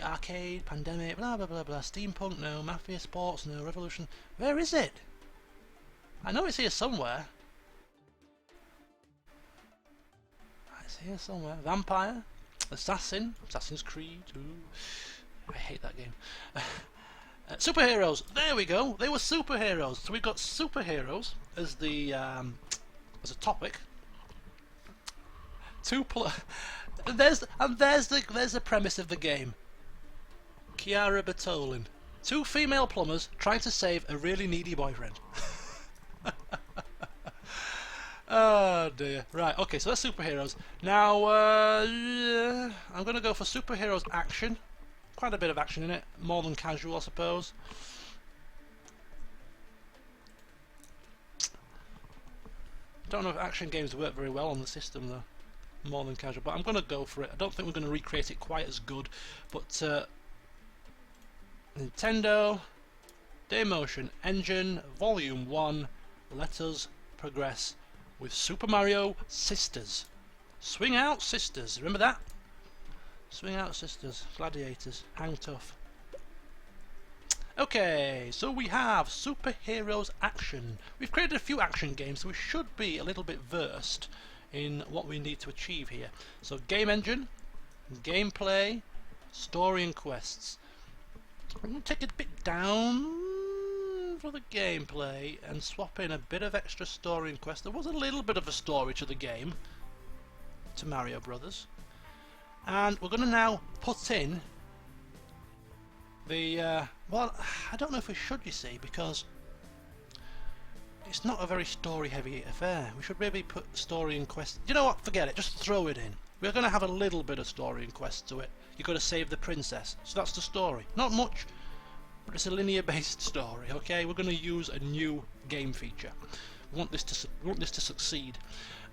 Arcade, pandemic, blah blah blah blah. Steampunk, no. Mafia, sports, no. Revolution. Where is it? I know it's here somewhere. It's here somewhere. Vampire, Assassin's Creed. Ooh, I hate that game. Superheroes. There we go. They were superheroes. So we got superheroes as the as a topic. There's the premise of the game. Chiara Bertolin. Two female plumbers trying to save a really needy boyfriend. Oh dear. Right, okay, so that's superheroes. Now, I'm going to go for superheroes action. Quite a bit of action in it. More than casual, I suppose. Don't know if action games work very well on the system, though. More than casual, but I'm going to go for it. I don't think we're going to recreate it quite as good, but Nintendo Daymotion Engine Volume 1, let us progress with Super Mario Sisters. Swing out sisters, remember that? Swing out sisters, gladiators, hang tough. Okay, so we have superheroes action. We've created a few action games, so we should be a little bit versed in what we need to achieve here. So game engine, gameplay, story and quests. I'm going to take it a bit down for the gameplay and swap in a bit of extra story and quest. There was a little bit of a story to the game, to Mario Brothers. And we're going to now put in the, well, I don't know if we should, you see, because it's not a very story-heavy affair. We should maybe put story and quest. You know what? Forget it. Just throw it in. We're going to have a little bit of story and quest to it. You've got to save the princess. So that's the story. Not much, but it's a linear-based story. Okay, we're going to use a new game feature. We want this to succeed.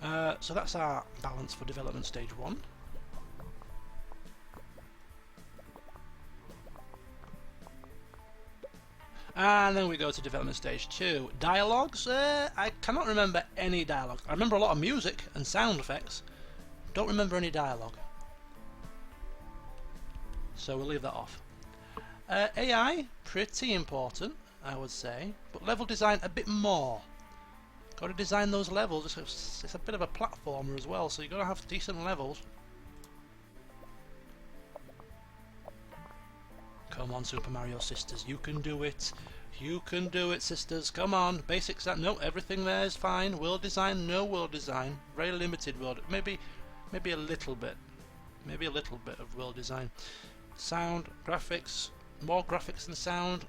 So that's our balance for development stage 1. And then we go to development stage 2. Dialogues? I cannot remember any dialogue. I remember a lot of music and sound effects. Don't remember any dialogue. So we'll leave that off. AI, pretty important, I would say. But level design, a bit more. Got to design those levels. It's a bit of a platformer as well, so you've got to have decent levels. Come on, Super Mario Sisters, you can do it. You can do it, sisters. Come on. Basics, no, everything there is fine. World design, no world design. Very limited world. Maybe a little bit. Maybe a little bit of world design. Sound, graphics, more graphics than sound.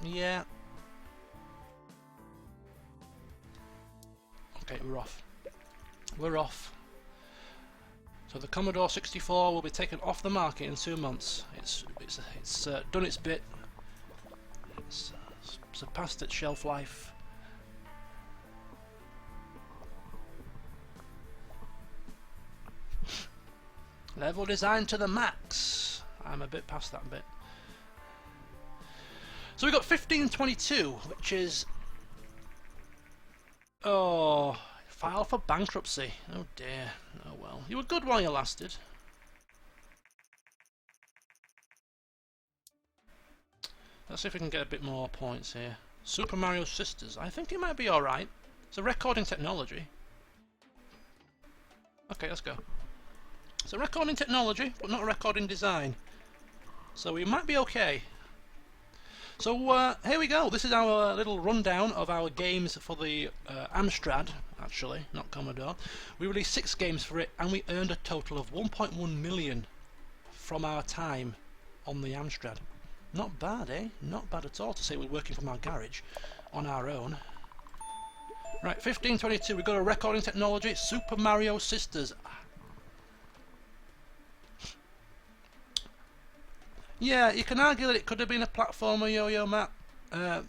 Yeah. Okay, we're off. We're off. So the Commodore 64 will be taken off the market in 2 months. It's done its bit. It's surpassed its shelf life. Level design to the max. I'm a bit past that bit. So we got 1522, which is... Oh, file for bankruptcy. Oh dear. Oh well. You were good while you lasted. Let's see if we can get a bit more points here. Super Mario Sisters. I think it might be alright. It's a recording technology. Okay, let's go. It's a recording technology, but not a recording design. So we might be okay. So here we go. This is our little rundown of our games for the Amstrad, actually, not Commodore. We released 6 games for it, and we earned a total of 1.1 million from our time on the Amstrad. Not bad, eh? Not bad at all to say we're working from our garage on our own. Right, 1522, we've got a recording technology, Super Mario Sisters. Yeah, you can argue that it could have been a platformer, Yo-Yo Matt. I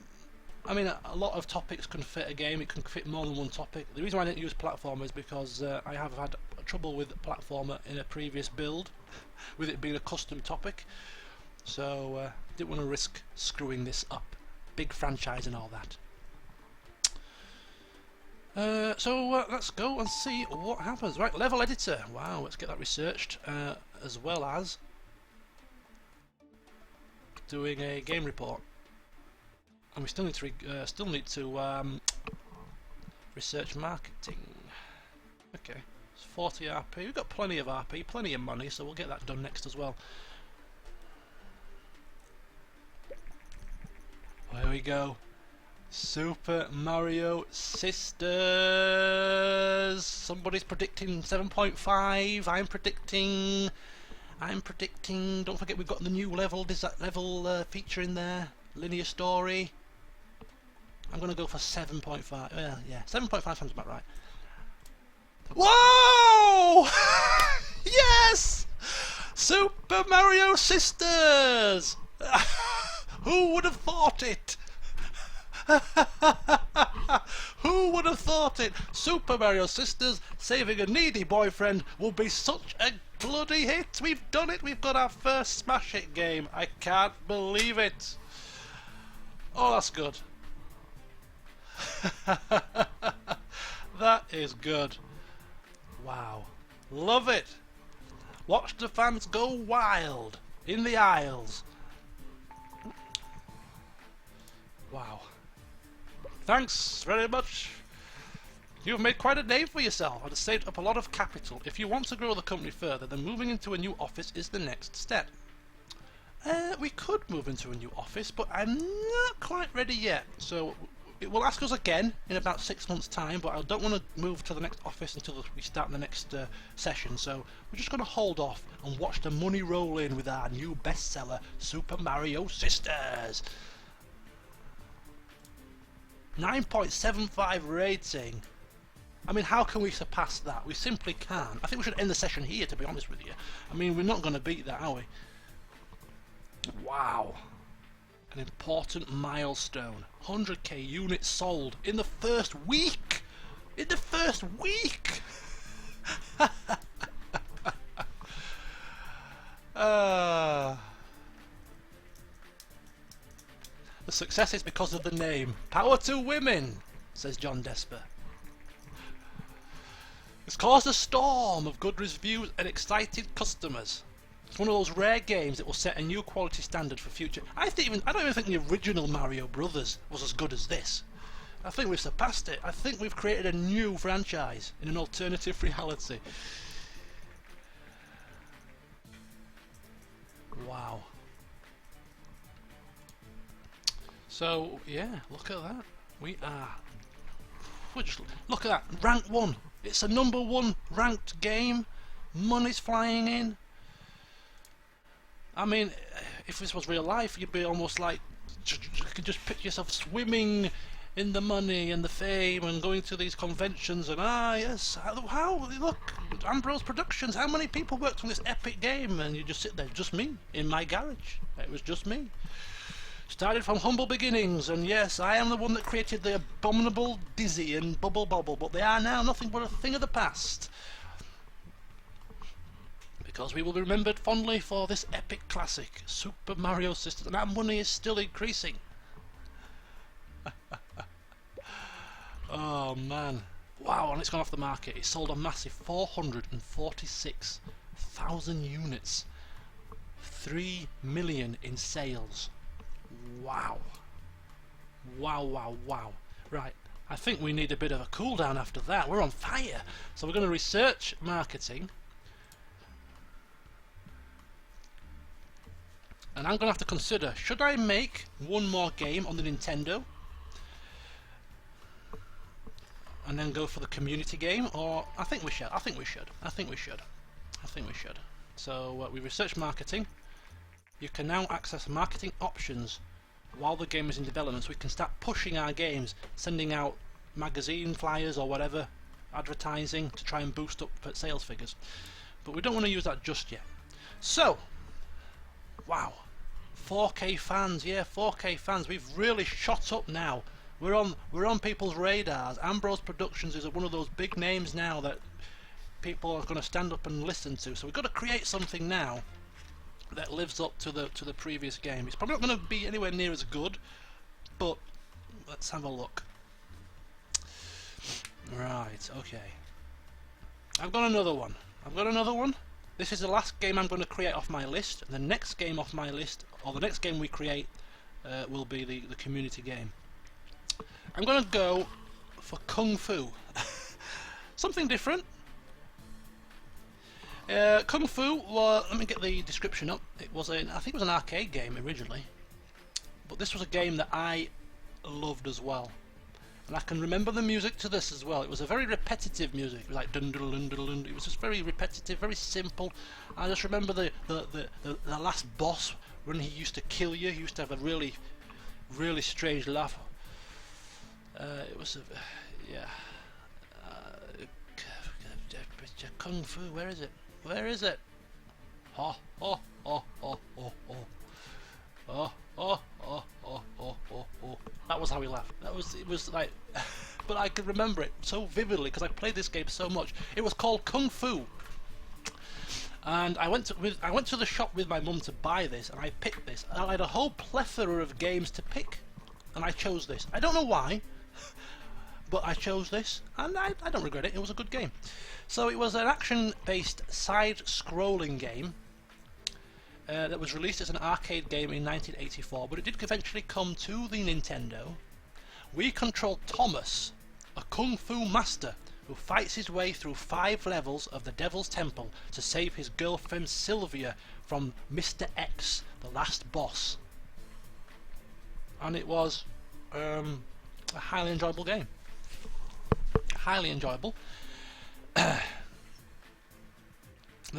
mean, a lot of topics can fit a game, it can fit more than one topic. The reason why I didn't use platformer is because I have had trouble with platformer in a previous build, with it being a custom topic. So, didn't want to risk screwing this up. Big franchise and all that. So let's go and see what happens. Right, level editor. Wow, let's get that researched, as well as doing a game report. And we still need to research marketing. Okay, it's 40 RP. We've got plenty of RP, plenty of money, so we'll get that done next as well. There we go. Super Mario Sisters. Somebody's predicting 7.5. I'm predicting. Don't forget we've got the new level feature in there. Linear story. I'm gonna go for 7.5. Well, yeah, 7.5 sounds about right. Whoa! Yes! Super Mario Sisters. Who would have thought it? Who would have thought it? Super Mario Sisters saving a needy boyfriend will be such a bloody hit. We've done it. We've got our first Smash Hit game. I can't believe it. Oh, that's good. That is good. Wow. Love it. Watch the fans go wild in the aisles. Wow. Thanks very much. You've made quite a name for yourself and saved up a lot of capital. If you want to grow the company further, then moving into a new office is the next step. We could move into a new office, but I'm not quite ready yet. So it will ask us again in about 6 months' time, but I don't want to move to the next office until we start the next session. So we're just going to hold off and watch the money roll in with our new bestseller, Super Mario Sisters. 9.75 rating. I mean, how can we surpass that? We simply can't. I think we should end the session here, to be honest with you. I mean, we're not going to beat that, are we? Wow. An important milestone. 100k units sold in the first week! In the first week! The success is because of the name. Power to women, says John Desper. It's caused a storm of good reviews and excited customers. It's one of those rare games that will set a new quality standard for future. I don't even think the original Mario Brothers was as good as this. I think we've surpassed it. I think we've created a new franchise in an alternative reality. Wow. So yeah, look at that. We're just look at that. Rank 1. It's a number 1 ranked game. Money's flying in. I mean, if this was real life, you'd be almost like you could just picture yourself swimming in the money and the fame and going to these conventions and yes, how look, Ambrose Productions. How many people worked on this epic game? And you just sit there, just me in my garage. It was just me. Started from humble beginnings, and yes, I am the one that created the abominable Dizzy and Bobble, but they are now nothing but a thing of the past. because we will be remembered fondly for this epic classic, Super Mario Sisters, and our money is still increasing. Oh man. Wow, and it's gone off the market. It sold a massive 446,000 units. 3 million in sales. Wow. Wow, wow, wow. Right, I think we need a bit of a cool down after that. We're on fire. So we're going to research marketing. And I'm going to have to consider, should I make one more game on the Nintendo and then go for the community game, or I think we should. So we research marketing. You can now access marketing options while the game is in development, so we can start pushing our games, sending out magazine flyers or whatever, advertising to try and boost up sales figures. But we don't want to use that just yet. So, wow, 4K fans, yeah, 4K fans. We've really shot up now. We're on people's radars. Ambrose Productions is one of those big names now that people are going to stand up and listen to. So we've got to create something now that lives up to the previous game. It's probably not going to be anywhere near as good, but let's have a look. Right, okay. I've got another one. This is the last game I'm going to create off my list. The next game off my list, or the next game we create, will be the community game. I'm going to go for Kung Fu. Something different. Kung Fu, well, let me get the description up. I think it was an arcade game originally, but this was a game that I loved as well. And I can remember the music to this as well. It was a very repetitive music. It was like dun dun dun dun dun. It was just very repetitive, very simple. I just remember the last boss when he used to kill you. He used to have a really strange laugh. It was Kung Fu. Where is it? Oh. That was how he laughed. It was like, but I could remember it so vividly because I played this game so much. It was called Kung Fu, and I went to the shop with my mum to buy this, and I picked this. And I had a whole plethora of games to pick, and I chose this. I don't know why, but I chose this, and I don't regret it. It was a good game. So it was an action-based side-scrolling game that was released as an arcade game in 1984, but it did eventually come to the Nintendo. We control Thomas, a Kung Fu master who fights his way through 5 levels of the Devil's Temple to save his girlfriend Sylvia from Mr. X, the last boss. And it was a highly enjoyable game. Highly enjoyable. The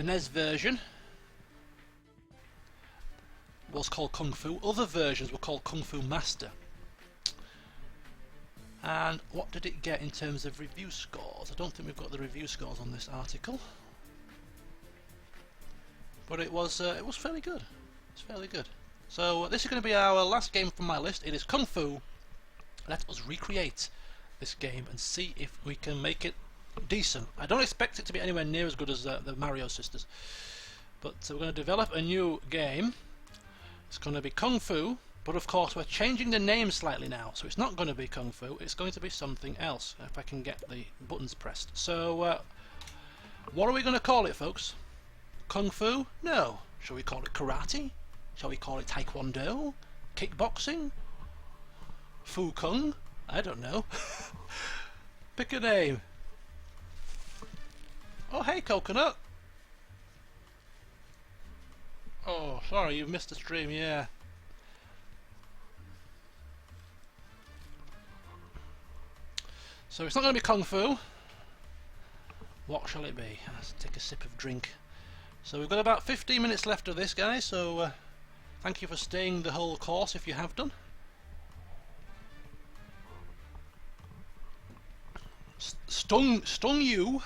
NES version was called Kung Fu. Other versions were called Kung Fu Master. And what did it get in terms of review scores? I don't think we've got the review scores on this article, but it was fairly good. It's fairly good. So this is going to be our last game from my list. It is Kung Fu. Let us recreate this game and see if we can make it decent. I don't expect it to be anywhere near as good as the Mario Sisters, but we're going to develop a new game. It's going to be Kung Fu, but of course we're changing the name slightly now, so it's not going to be Kung Fu, it's going to be something else, if I can get the buttons pressed. So what are we going to call it, folks? Kung Fu? No. Shall we call it Karate? Shall we call it Taekwondo? Kickboxing? Fu Kung? I don't know. Pick a name. Oh, hey, Coconut. Oh, sorry, you've missed the stream, yeah. So it's not going to be Kung Fu. What shall it be? Let's take a sip of drink. So we've got about 15 minutes left of this, guys, so thank you for staying the whole course if you have done. Stung you,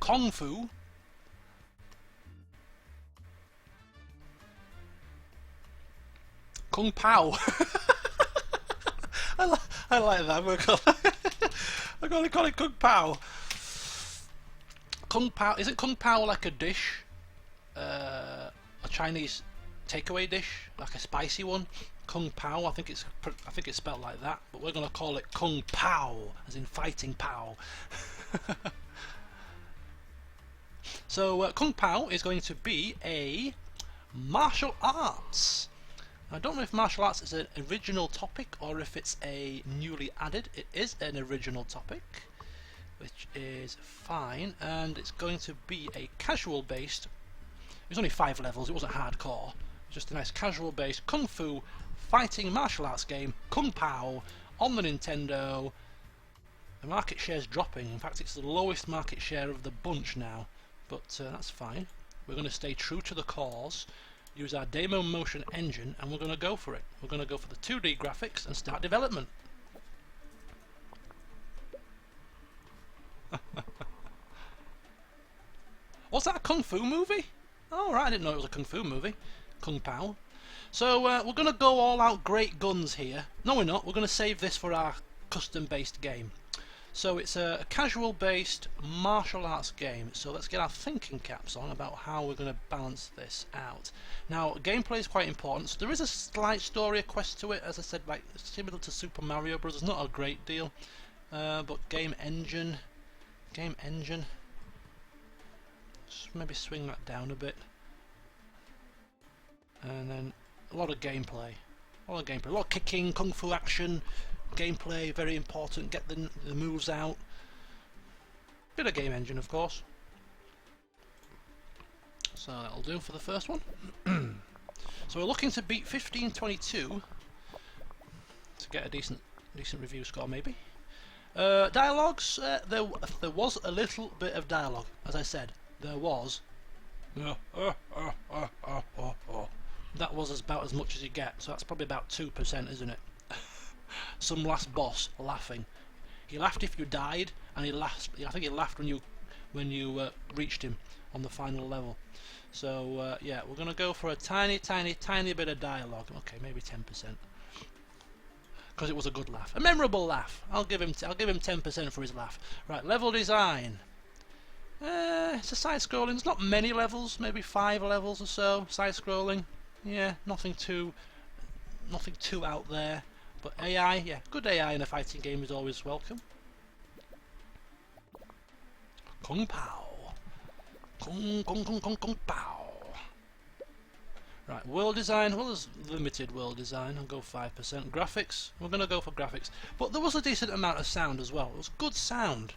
Kung Fu. Kung Pao. I like that. I'm going to call it Kung Pao. Kung Pao. Isn't Kung Pao like a dish? a Chinese takeaway dish, like a spicy one. Kung Pao, I think it's spelled like that, but we're gonna call it Kung Pao, as in fighting Pao. So Kung Pao is going to be a martial arts. I don't know if martial arts is an original topic or if it's a newly added. It is an original topic, which is fine, and it's going to be a casual based. It was only 5 levels, it wasn't hardcore. It was just a nice casual based kung fu fighting martial arts game, Kung Pao, on the Nintendo. The market share is dropping. In fact, it's the lowest market share of the bunch now, but that's fine. We're going to stay true to the cause, use our Demo Motion engine, and we're going to go for it. We're going to go for the 2D graphics and start development. Was that a Kung Fu movie? Oh right, I didn't know it was a Kung Fu movie. Kung Pao. So we're going to go all out great guns here. No we're not, we're going to save this for our custom based game. So it's a casual based martial arts game, so let's get our thinking caps on about how we're going to balance this out. Now gameplay is quite important, so there is a slight story quest to it, as I said, like similar to Super Mario Bros. Not a great deal, but game engine, just maybe swing that down a bit, and then a lot of gameplay, a lot of kicking, kung fu action. Gameplay, very important, get the moves out. Bit of game engine, of course. So that'll do for the first one. So we're looking to beat 1522 to get a decent review score, maybe. Dialogues, there was a little bit of dialogue, as I said. There was. That was about as much as you get, so that's probably about 2%, isn't it? Some last boss laughing. He laughed if you died, and I think he laughed when you reached him on the final level. So yeah, we're gonna go for a tiny bit of dialogue. Okay, maybe 10%, because it was a good laugh, a memorable laugh. I'll give him 10% for his laugh. Right, level design. It's a side-scrolling. There's not many levels, maybe 5 levels or so. Side-scrolling. Yeah, nothing too out there. But AI, yeah, good AI in a fighting game is always welcome. Kung Pao. Kung Pao. Right, world design, well there's limited world design, I'll go 5%. Graphics, we're going to go for graphics. But there was a decent amount of sound as well, it was good sound.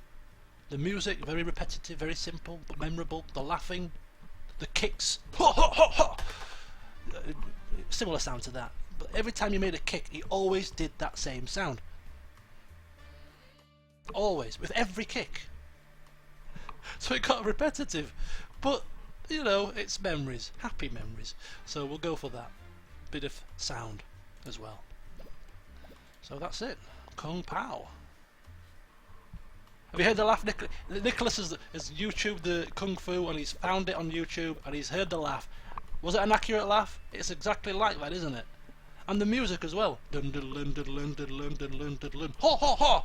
The music, very repetitive, very simple, but memorable. The laughing, the kicks. Ha ha ha ha! Similar sound to that. But every time you made a kick, he always did that same sound. Always, with every kick. So it got repetitive. But, you know, it's memories, happy memories. So we'll go for that. Bit of sound as well. So that's it. Kung Pao. Have you heard the laugh? Nicholas has YouTubed the Kung Fu, and he's found it on YouTube, and he's heard the laugh. Was it an accurate laugh? It's exactly like that, isn't it? And the music as well. Dun dun dun dun dun dun dun dun dun. Ho ho ho!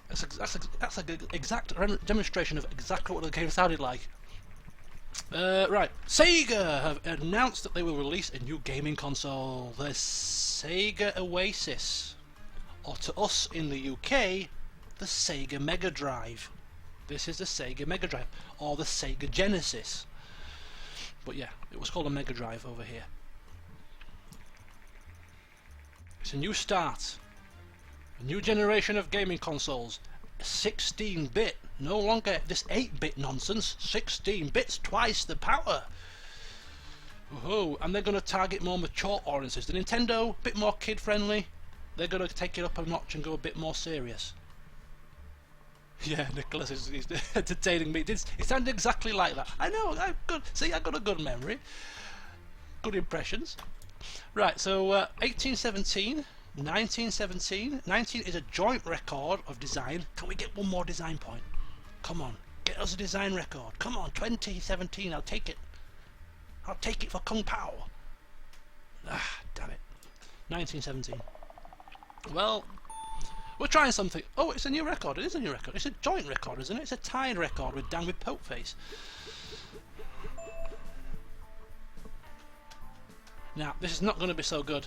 That's an exact demonstration of exactly what the game sounded like. Right, Sega have announced that they will release a new gaming console, the Sega Oasis, or to us in the UK, the Sega Mega Drive. This is the Sega Mega Drive, or the Sega Genesis. But yeah, it was called a Mega Drive over here. It's a new start, a new generation of gaming consoles, 16-bit, no longer this 8-bit nonsense, 16 bits, twice the power. Oh, and they're going to target more mature audiences. The Nintendo, a bit more kid-friendly, they're going to take it up a notch and go a bit more serious. Yeah, Nicholas is entertaining me. It sounded exactly like that. I know, I've got a good memory. Good impressions. Right, so 1917, 19 is a joint record of design. Can we get one more design point? Come on, get us a design record. Come on, 2017, I'll take it. I'll take it for Kung Pao. Ah, damn it. 1917. Well, we're trying something. Oh, it's a new record. It is a new record. It's a joint record, isn't it? It's a tied record with Dan with Pokeface. Now, this is not going to be so good.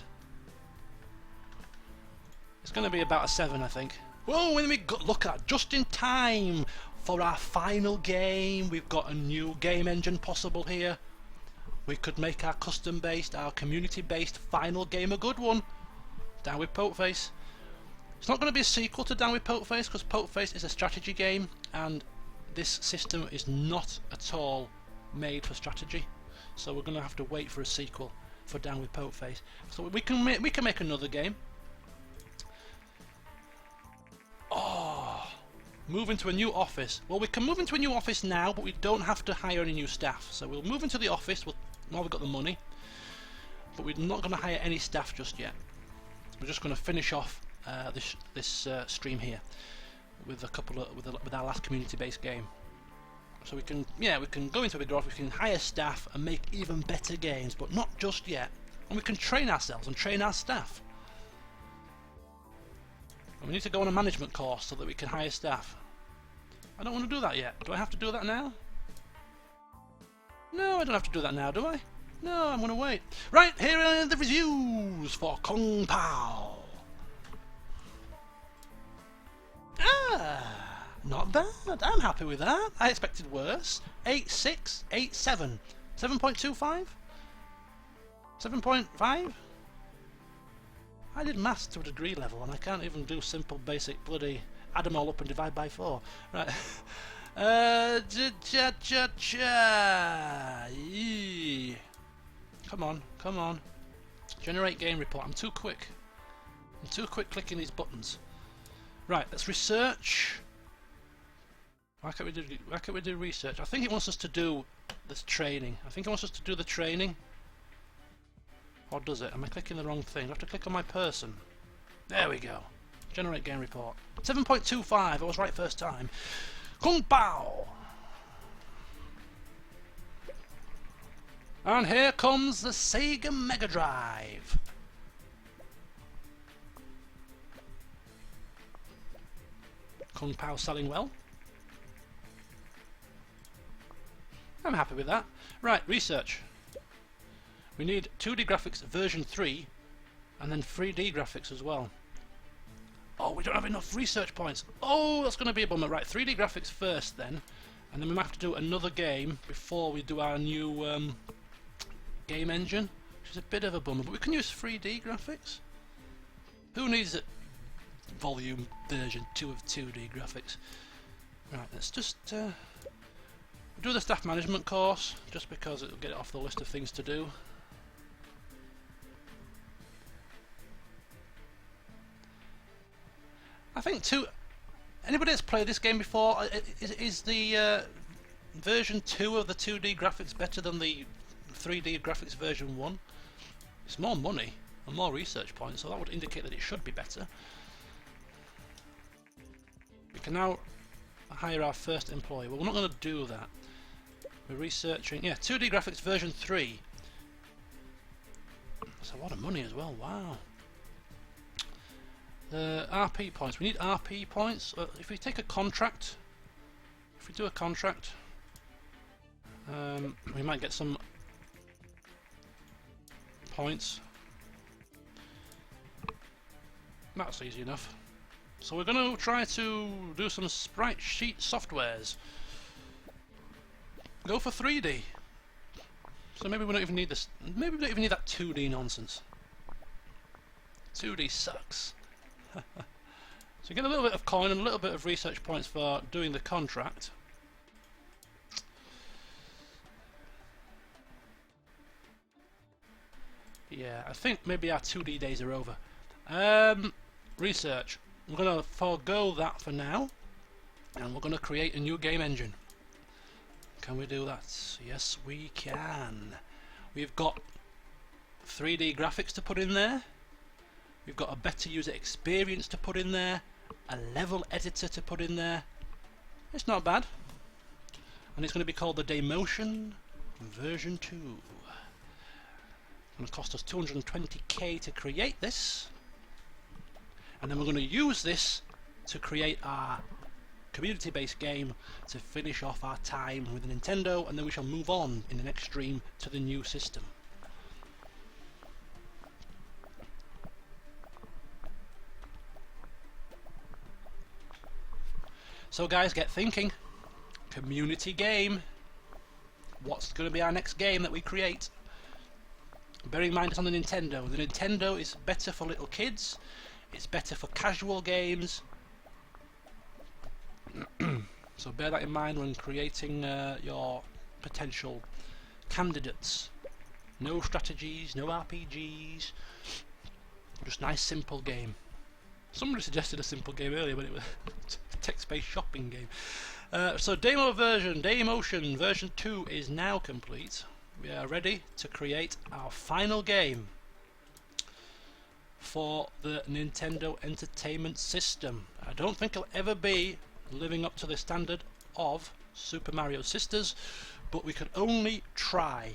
It's going to be about a 7, I think. Whoa, when we look at just in time for our final game. We've got a new game engine possible here. We could make our custom-based, our community-based final game a good one. Down with Pokeface. It's not going to be a sequel to Down with Pokeface, because Pokeface is a strategy game, and this system is not at all made for strategy. So we're going to have to wait for a sequel for Down with Pokeface. So we can make another game. Oh, move into a new office. Well, we can move into a new office now, but we don't have to hire any new staff. So we'll move into the office while we've got the money, but we're not going to hire any staff just yet. We're just going to finish off this stream here with with our last community-based game. So we can go into a bigger office, we can hire staff and make even better games, but not just yet. And we can train ourselves and train our staff. And we need to go on a management course so that we can hire staff. I don't want to do that yet. Do I have to do that now? No, I don't have to do that now, do I? No, I'm going to wait. Right, here are the reviews for Kung Pao. Ah, not bad. I'm happy with that. I expected worse. 8.6, 8.7, 7.25, 7.5. I did maths to a degree level, and I can't even do simple, basic bloody add them all up and divide by 4. Right. Come on, come on. Generate game report. I'm too quick. I'm too quick clicking these buttons. Right, let's research. Why can't we do research? I think it wants us to do this training. I think it wants us to do the training. Or does it? Am I clicking the wrong thing? I have to click on my person. There we go. Generate game report. 7.25. I was right first time. Kung Pao. And here comes the Sega Mega Drive. Kung Pao selling well. I'm happy with that. Right, research. We need 2D graphics version 3 and then 3D graphics as well. Oh, we don't have enough research points. Oh, that's going to be a bummer. Right, 3D graphics first then, and then we might have to do another game before we do our new game engine, which is a bit of a bummer, but we can use 3D graphics. Who needs it? Volume version 2 of 2D graphics. Right, let's just do the staff management course, just because it'll get it off the list of things to do. I think anybody that's played this game before, is the version 2 of the 2D graphics better than the 3D graphics version 1? It's more money and more research points, so that would indicate that it should be better. We can now hire our first employee. Well, we're not going to do that. We're researching. Yeah, 2D graphics version 3. That's a lot of money as well. Wow. RP points. We need RP points. If we take a contract, if we do a contract, we might get some points. That's easy enough. So we're going to try to do some sprite sheet softwares. Go for 3D. So maybe we don't even need this. Maybe we don't even need that 2D nonsense. 2D sucks. So you get a little bit of coin and a little bit of research points for doing the contract. Yeah, I think maybe our 2D days are over. Research. We're going to forego that for now, and we're going to create a new game engine. Can we do that? Yes, we can. We've got 3D graphics to put in there. We've got a better user experience to put in there, a level editor to put in there. It's not bad. And it's going to be called the Damo2986 version 2. It's going to cost us 220k to create this. And then we're going to use this to create our community-based game to finish off our time with Nintendo, and then we shall move on in the next stream to the new system. So guys, get thinking. Community game. What's going to be our next game that we create? Bearing in mind it's on the Nintendo. The Nintendo is better for little kids. It's better for casual games. So bear that in mind when creating your potential candidates. No strategies, no RPGs. Just nice simple game. Somebody suggested a simple game earlier, but it was a text-based shopping game. So Daymotion version 2 is now complete. We are ready to create our final game for the Nintendo Entertainment System. I don't think it'll ever be living up to the standard of Super Mario Sisters, but we can only try.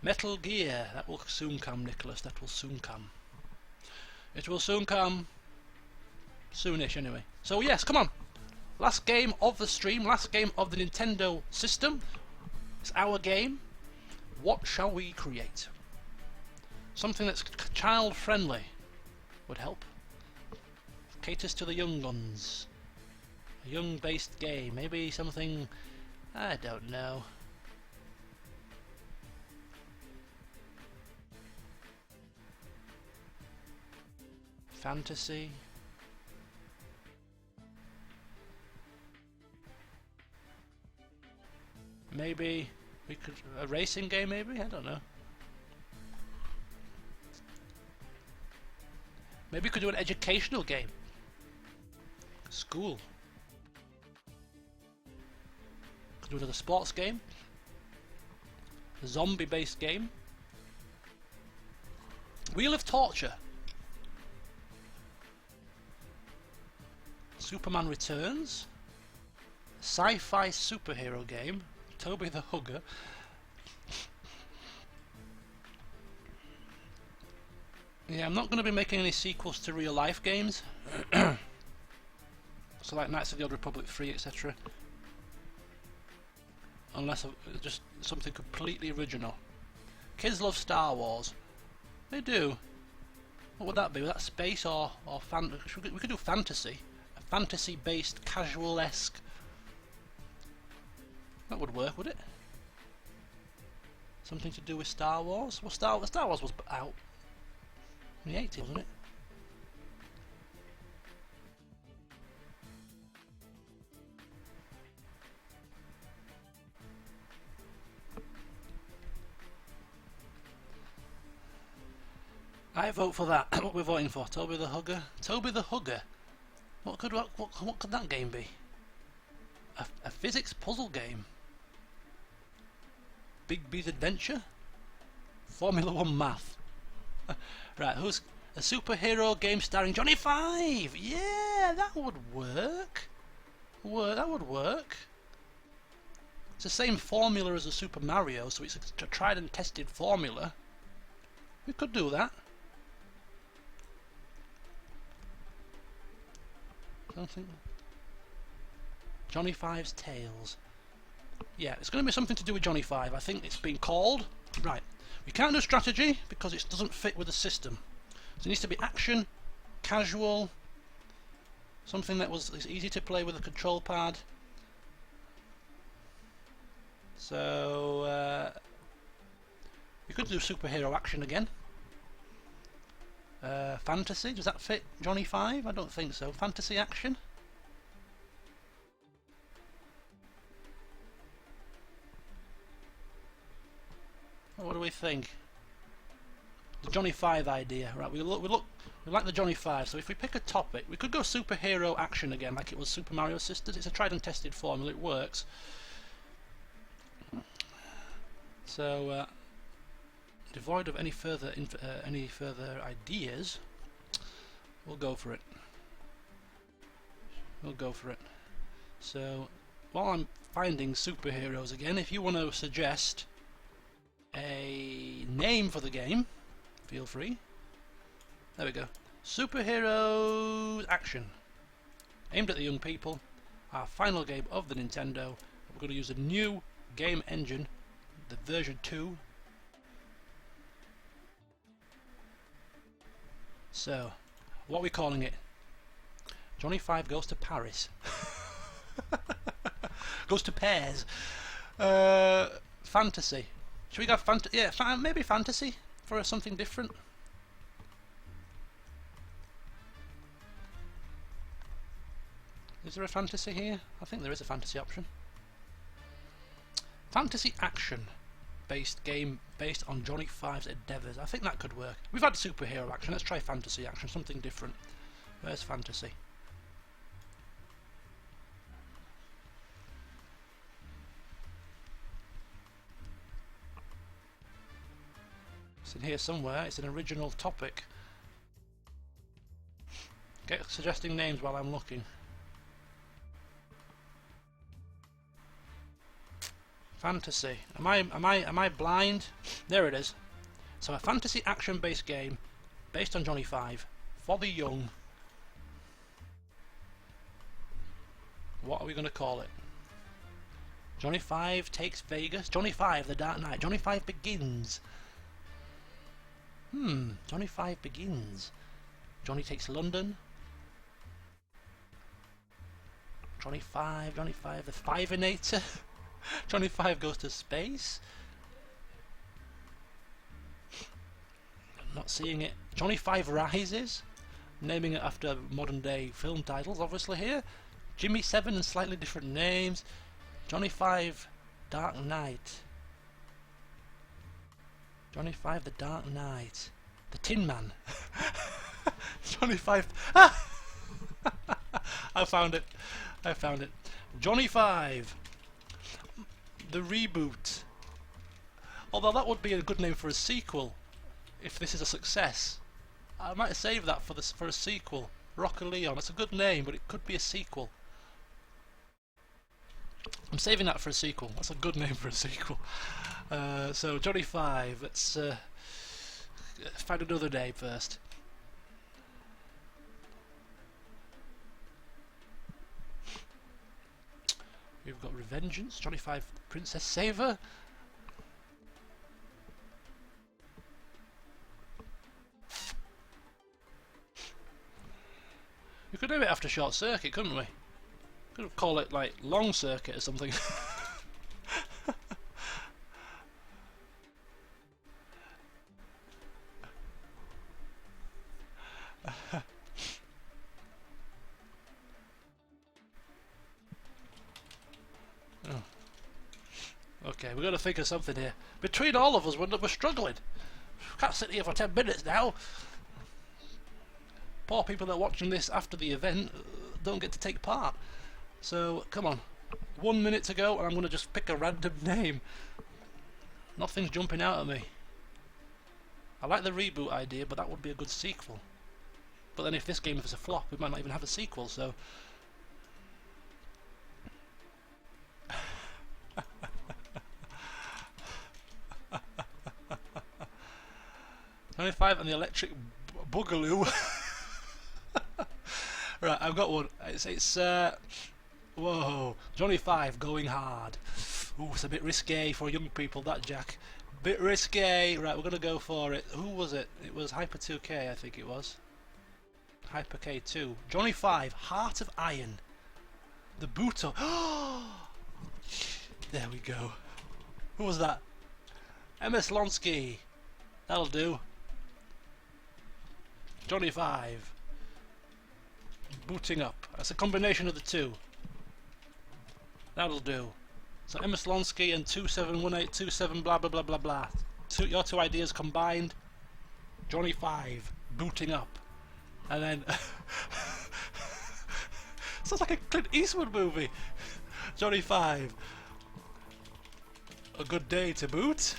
Metal Gear, that will soon come, Nicholas, that will soon come. It will soon come. Soonish, anyway. So yes, come on. Last game of the stream, last game of the Nintendo system. It's our game. What shall we create? Something that's child-friendly would help. Caters to the young ones. A young-based game. Maybe something... I don't know. Fantasy. Maybe we could... a racing game, maybe? I don't know. Maybe we could do an educational game. School. Could do another sports game. A zombie-based game. Wheel of Torture. Superman Returns. Sci-fi superhero game. Toby the Hugger. Yeah, I'm not going to be making any sequels to real life games. So like Knights of the Old Republic 3, etc. Unless just something completely original. Kids love Star Wars. They do. What would that be? Would that space or we could do fantasy. A fantasy-based, casual-esque. That would work, would it? Something to do with Star Wars? Well, Star Wars was out in the 80s, wasn't it? I vote for that. What we're voting for? Toby the Hugger? Toby the Hugger? What could that game be? A physics puzzle game? Big B's Adventure? Formula 1 math? Right, who's a superhero game starring Johnny Five? Yeah, that would work. That would work. It's the same formula as a Super Mario, so it's a tried and tested formula. We could do that. Something. Johnny Five's Tales. Yeah, it's going to be something to do with Johnny Five. I think it's been called. Right. We can't do strategy because it doesn't fit with the system. So it needs to be action, casual, something that is easy to play with a control pad. So we could do superhero action again. Fantasy, does that fit Johnny Five? I don't think so. Fantasy action? What do we think? The Johnny Five idea, right? We like the Johnny Five. So if we pick a topic, we could go superhero action again, like it was Super Mario Sisters. It's a tried and tested formula. It works. So devoid of any further ideas, we'll go for it. We'll go for it. So while I'm finding superheroes again, if you want to suggest a name for the game, feel free. There we go. Superheroes Action. Aimed at the young people. Our final game of the Nintendo. We're going to use a new game engine, the version 2. So, What are we calling it? Johnny Five goes to Paris. Goes to Pears. Fantasy. Should we go fantasy? Yeah, maybe fantasy for something different. Is there a fantasy here? I think there is a fantasy option. Fantasy action based game based on Johnny Five's endeavours. I think that could work. We've had superhero action, let's try fantasy action, something different. Where's fantasy? It's in here somewhere, it's an original topic. Get suggesting names while I'm looking. Fantasy. Am I blind? There it is. So a fantasy action-based game based on Johnny Five for the young. What are we going to call it? Johnny Five takes Vegas. Johnny Five: The Dark Knight. Johnny Five Begins. Johnny Five Begins. Johnny takes London. Johnny Five the Fiveinator. Johnny Five goes to space. I'm not seeing it. Johnny Five Rises. Naming it after modern day film titles, obviously here. Jimmy Seven and slightly different names. Johnny Five Dark Knight. Johnny Five the Dark Knight. The Tin Man. Johnny Five. I found it. Johnny Five. The Reboot. Although that would be a good name for a sequel if this is a success. I might save that for a sequel. Rock of Leon. It's a good name, but it could be a sequel. I'm saving that for a sequel. That's a good name for a sequel. So Johnny Five. Let's find another name first. We've got Revengeance, Johnny Five Princess Saver. We could name it after Short Circuit, couldn't we? Could call it like Long Circuit or something. Okay, we've got to think of something here. Between all of us, we're struggling. Can't sit here for 10 minutes now. Poor people that are watching this after the event don't get to take part. So, come on. 1 minute to go, and I'm going to just pick a random name. Nothing's jumping out at me. I like the reboot idea, but that would be a good sequel. But then if this game is a flop, we might not even have a sequel, so... 25 and the Electric Boogaloo. Right, I've got one. It's whoa, Johnny Five Going Hard. Ooh, it's a bit risque for young people, that, Jack. Bit risque. Right, we're gonna go for it. Who was it? It was Hyper 2K, I think it was. Hyper K2. Johnny Five Heart of Iron. The Buto. There we go. Who was that? MS Lonsky. That'll do. Johnny Five. Booting Up. That's a combination of the two. That'll do. So Emma Slonsky and 271827 blah blah blah blah blah. Your two ideas combined. Johnny Five. Booting Up. And then... sounds like a Clint Eastwood movie. Johnny Five. A Good Day to Boot.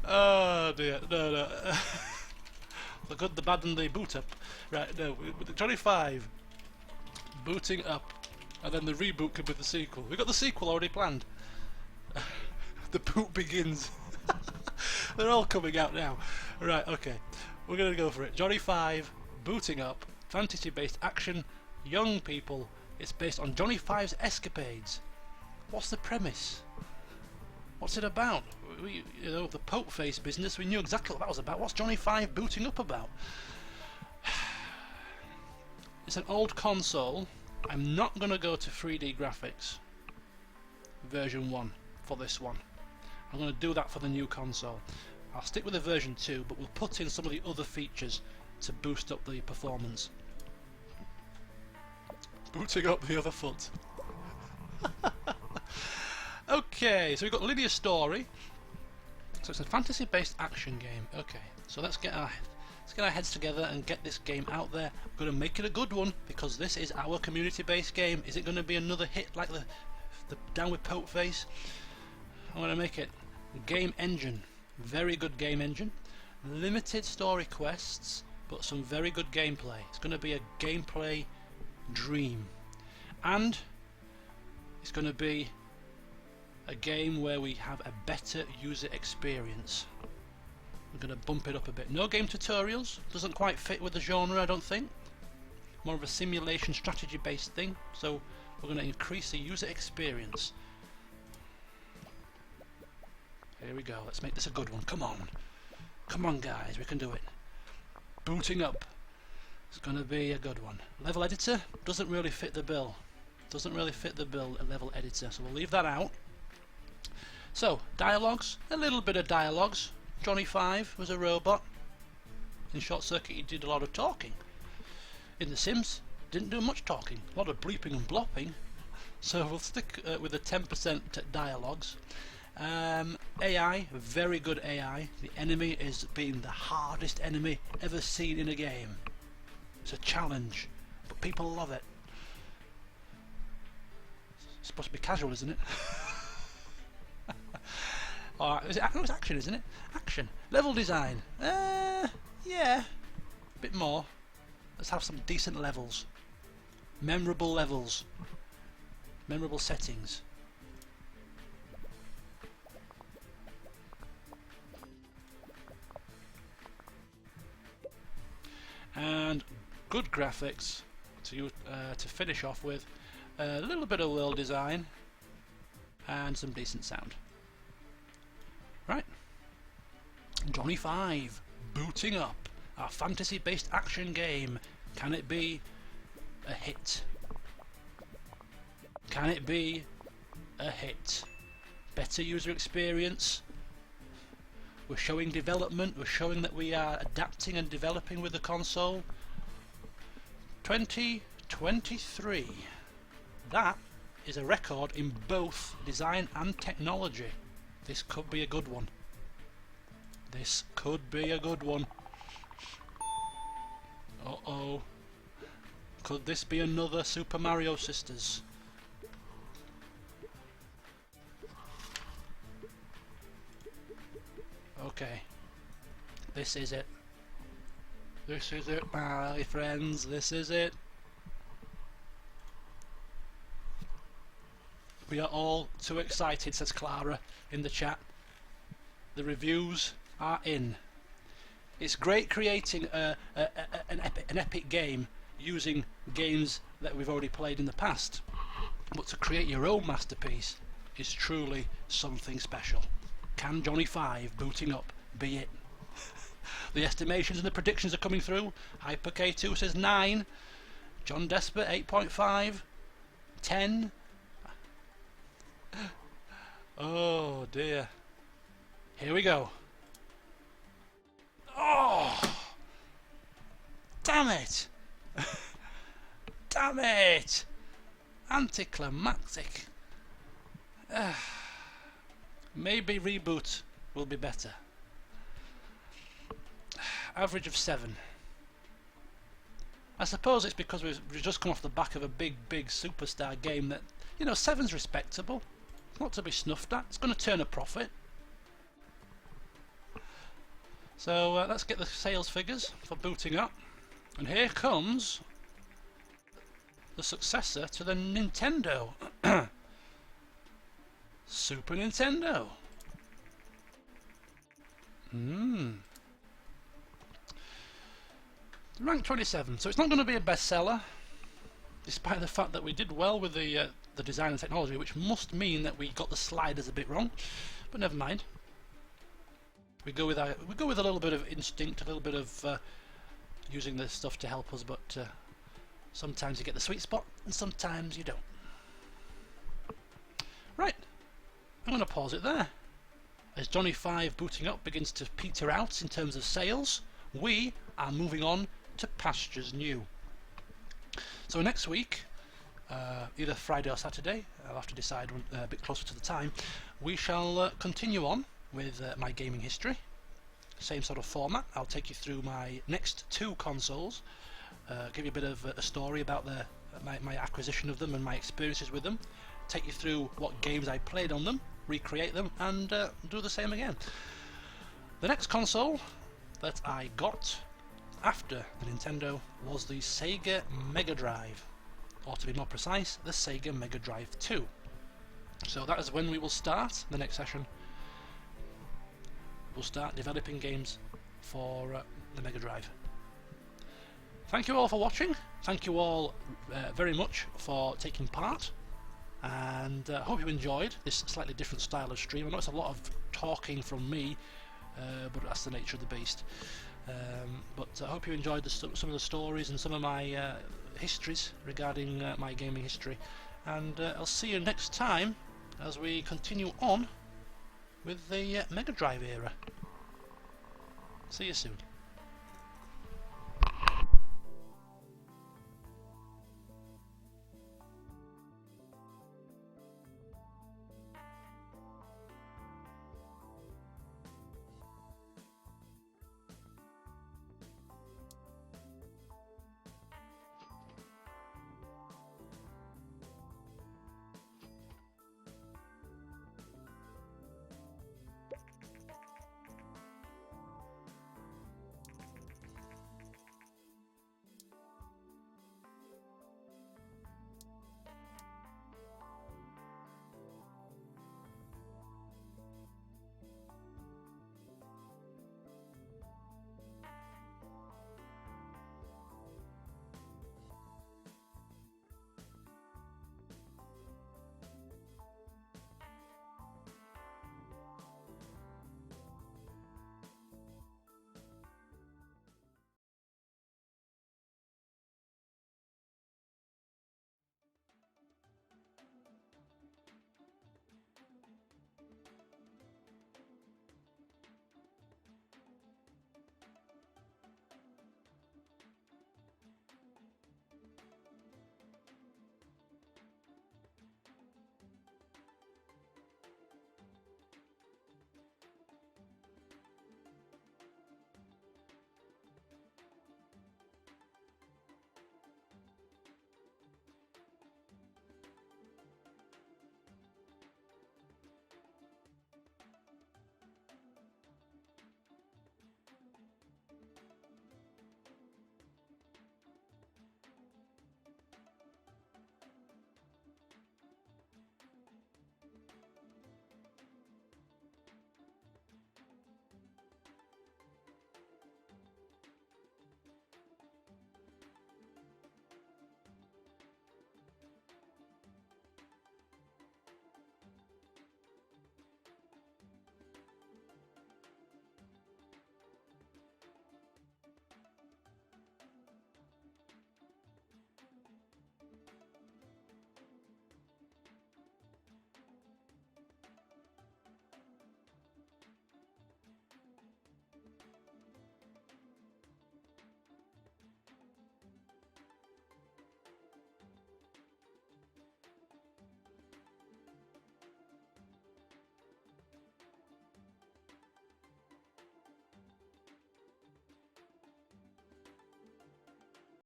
Oh dear, no. The Good, the Bad and the Boot Up. Right, no, Johnny Five. Booting Up. And then the reboot could be the sequel. We've got the sequel already planned. The Boot Begins. They're all coming out now. Right, okay. We're going to go for it. Johnny Five, Booting Up, fantasy-based action, young people. It's based on Johnny Five's escapades. What's the premise? What's it about? You know, the Pope Face business, we knew exactly what that was about. What's Johnny 5 booting up about? It's an old console. I'm not going to go to 3D graphics version 1 for this one. I'm going to do that for the new console. I'll stick with the version 2, but we'll put in some of the other features to boost up the performance. Booting up the other foot. Okay, so we've got linear story. So it's a fantasy-based action game. Okay, so let's get our heads together and get this game out there. We're going to make it a good one because this is our community-based game. Is it going to be another hit like the Down with Pope Face? I'm going to make it game engine. Very good game engine. Limited story quests, but some very good gameplay. It's going to be a gameplay dream. And it's going to be a game where we have a better user experience. We're going to bump it up a bit. No game tutorials, doesn't quite fit with the genre, I don't think. More of a simulation strategy based thing, so we're going to increase the user experience. Here we go, let's make this a good one. Come on guys, we can do it. Booting up. It's going to be a good one. Level editor doesn't really fit the bill. Doesn't really fit the bill, a level editor, so we'll leave that out. So, dialogues, a little bit of dialogues. Johnny 5 was a robot. In Short Circuit he did a lot of talking. In The Sims, didn't do much talking, a lot of bleeping and blopping. So we'll stick with the 10% dialogues. AI, very good AI. The enemy is being the hardest enemy ever seen in a game. It's a challenge, but people love it. It's supposed to be casual, isn't it? It's action, isn't it? Action. Level design. Yeah. A bit more. Let's have some decent levels. Memorable levels. Memorable settings. And good graphics to finish off with. A little bit of world design. And some decent sound. Right, Johnny 5, booting up, our fantasy-based action game. Can it be a hit? Can it be a hit? Better user experience. We're showing development, we're showing that we are adapting and developing with the console. 2023. That is a record in both design and technology. This could be a good one. This could be a good one. Uh-oh. Could this be another Super Mario Sisters? Okay. This is it. This is it, my friends. This is it. We are all too excited, says Clara in the chat. The reviews are in. It's great creating an epic game using games that we've already played in the past, but to create your own masterpiece is truly something special. Can Johnny 5 booting up be it? The estimations and the predictions are coming through. Hyper K2 says 9, John Desper 8.5, 10. Oh dear. Here we go. Oh! Damn it! Damn it! Anticlimactic. Maybe reboot will be better. Average of 7. I suppose it's because we've just come off the back of a big superstar game that, you know, 7's respectable. It's not to be snuffed at. It's going to turn a profit. So let's get the sales figures for booting up. And here comes the successor to the Nintendo. Super Nintendo. Rank 27, so it's not going to be a bestseller, despite the fact that we did well with the design and technology, which must mean that we got the sliders a bit wrong. but never mind. We go with a little bit of instinct, a little bit of using this stuff to help us, but sometimes you get the sweet spot and sometimes you don't. Right, I'm going to pause it there. As Johnny 5 booting up begins to peter out in terms of sales, we are moving on to pastures new. So next week, either Friday or Saturday, I'll have to decide a bit closer to the time, we shall continue on with my gaming history. Same sort of format. I'll take you through my next 2 consoles, give you a bit of a story about my acquisition of them and my experiences with them, take you through what games I played on them, recreate them, and do the same again. The next console that I got after the Nintendo was the Sega Mega Drive, or to be more precise, the Sega Mega Drive 2. So that is when we will start the next session. We'll start developing games for the Mega Drive. Thank you all for watching. Thank you all very much for taking part, and I hope you enjoyed this slightly different style of stream. I know it's a lot of talking from me, but that's the nature of the beast. But I hope you enjoyed some of the stories and some of my histories regarding my gaming history, and I'll see you next time as we continue on with the Mega Drive era. See you soon.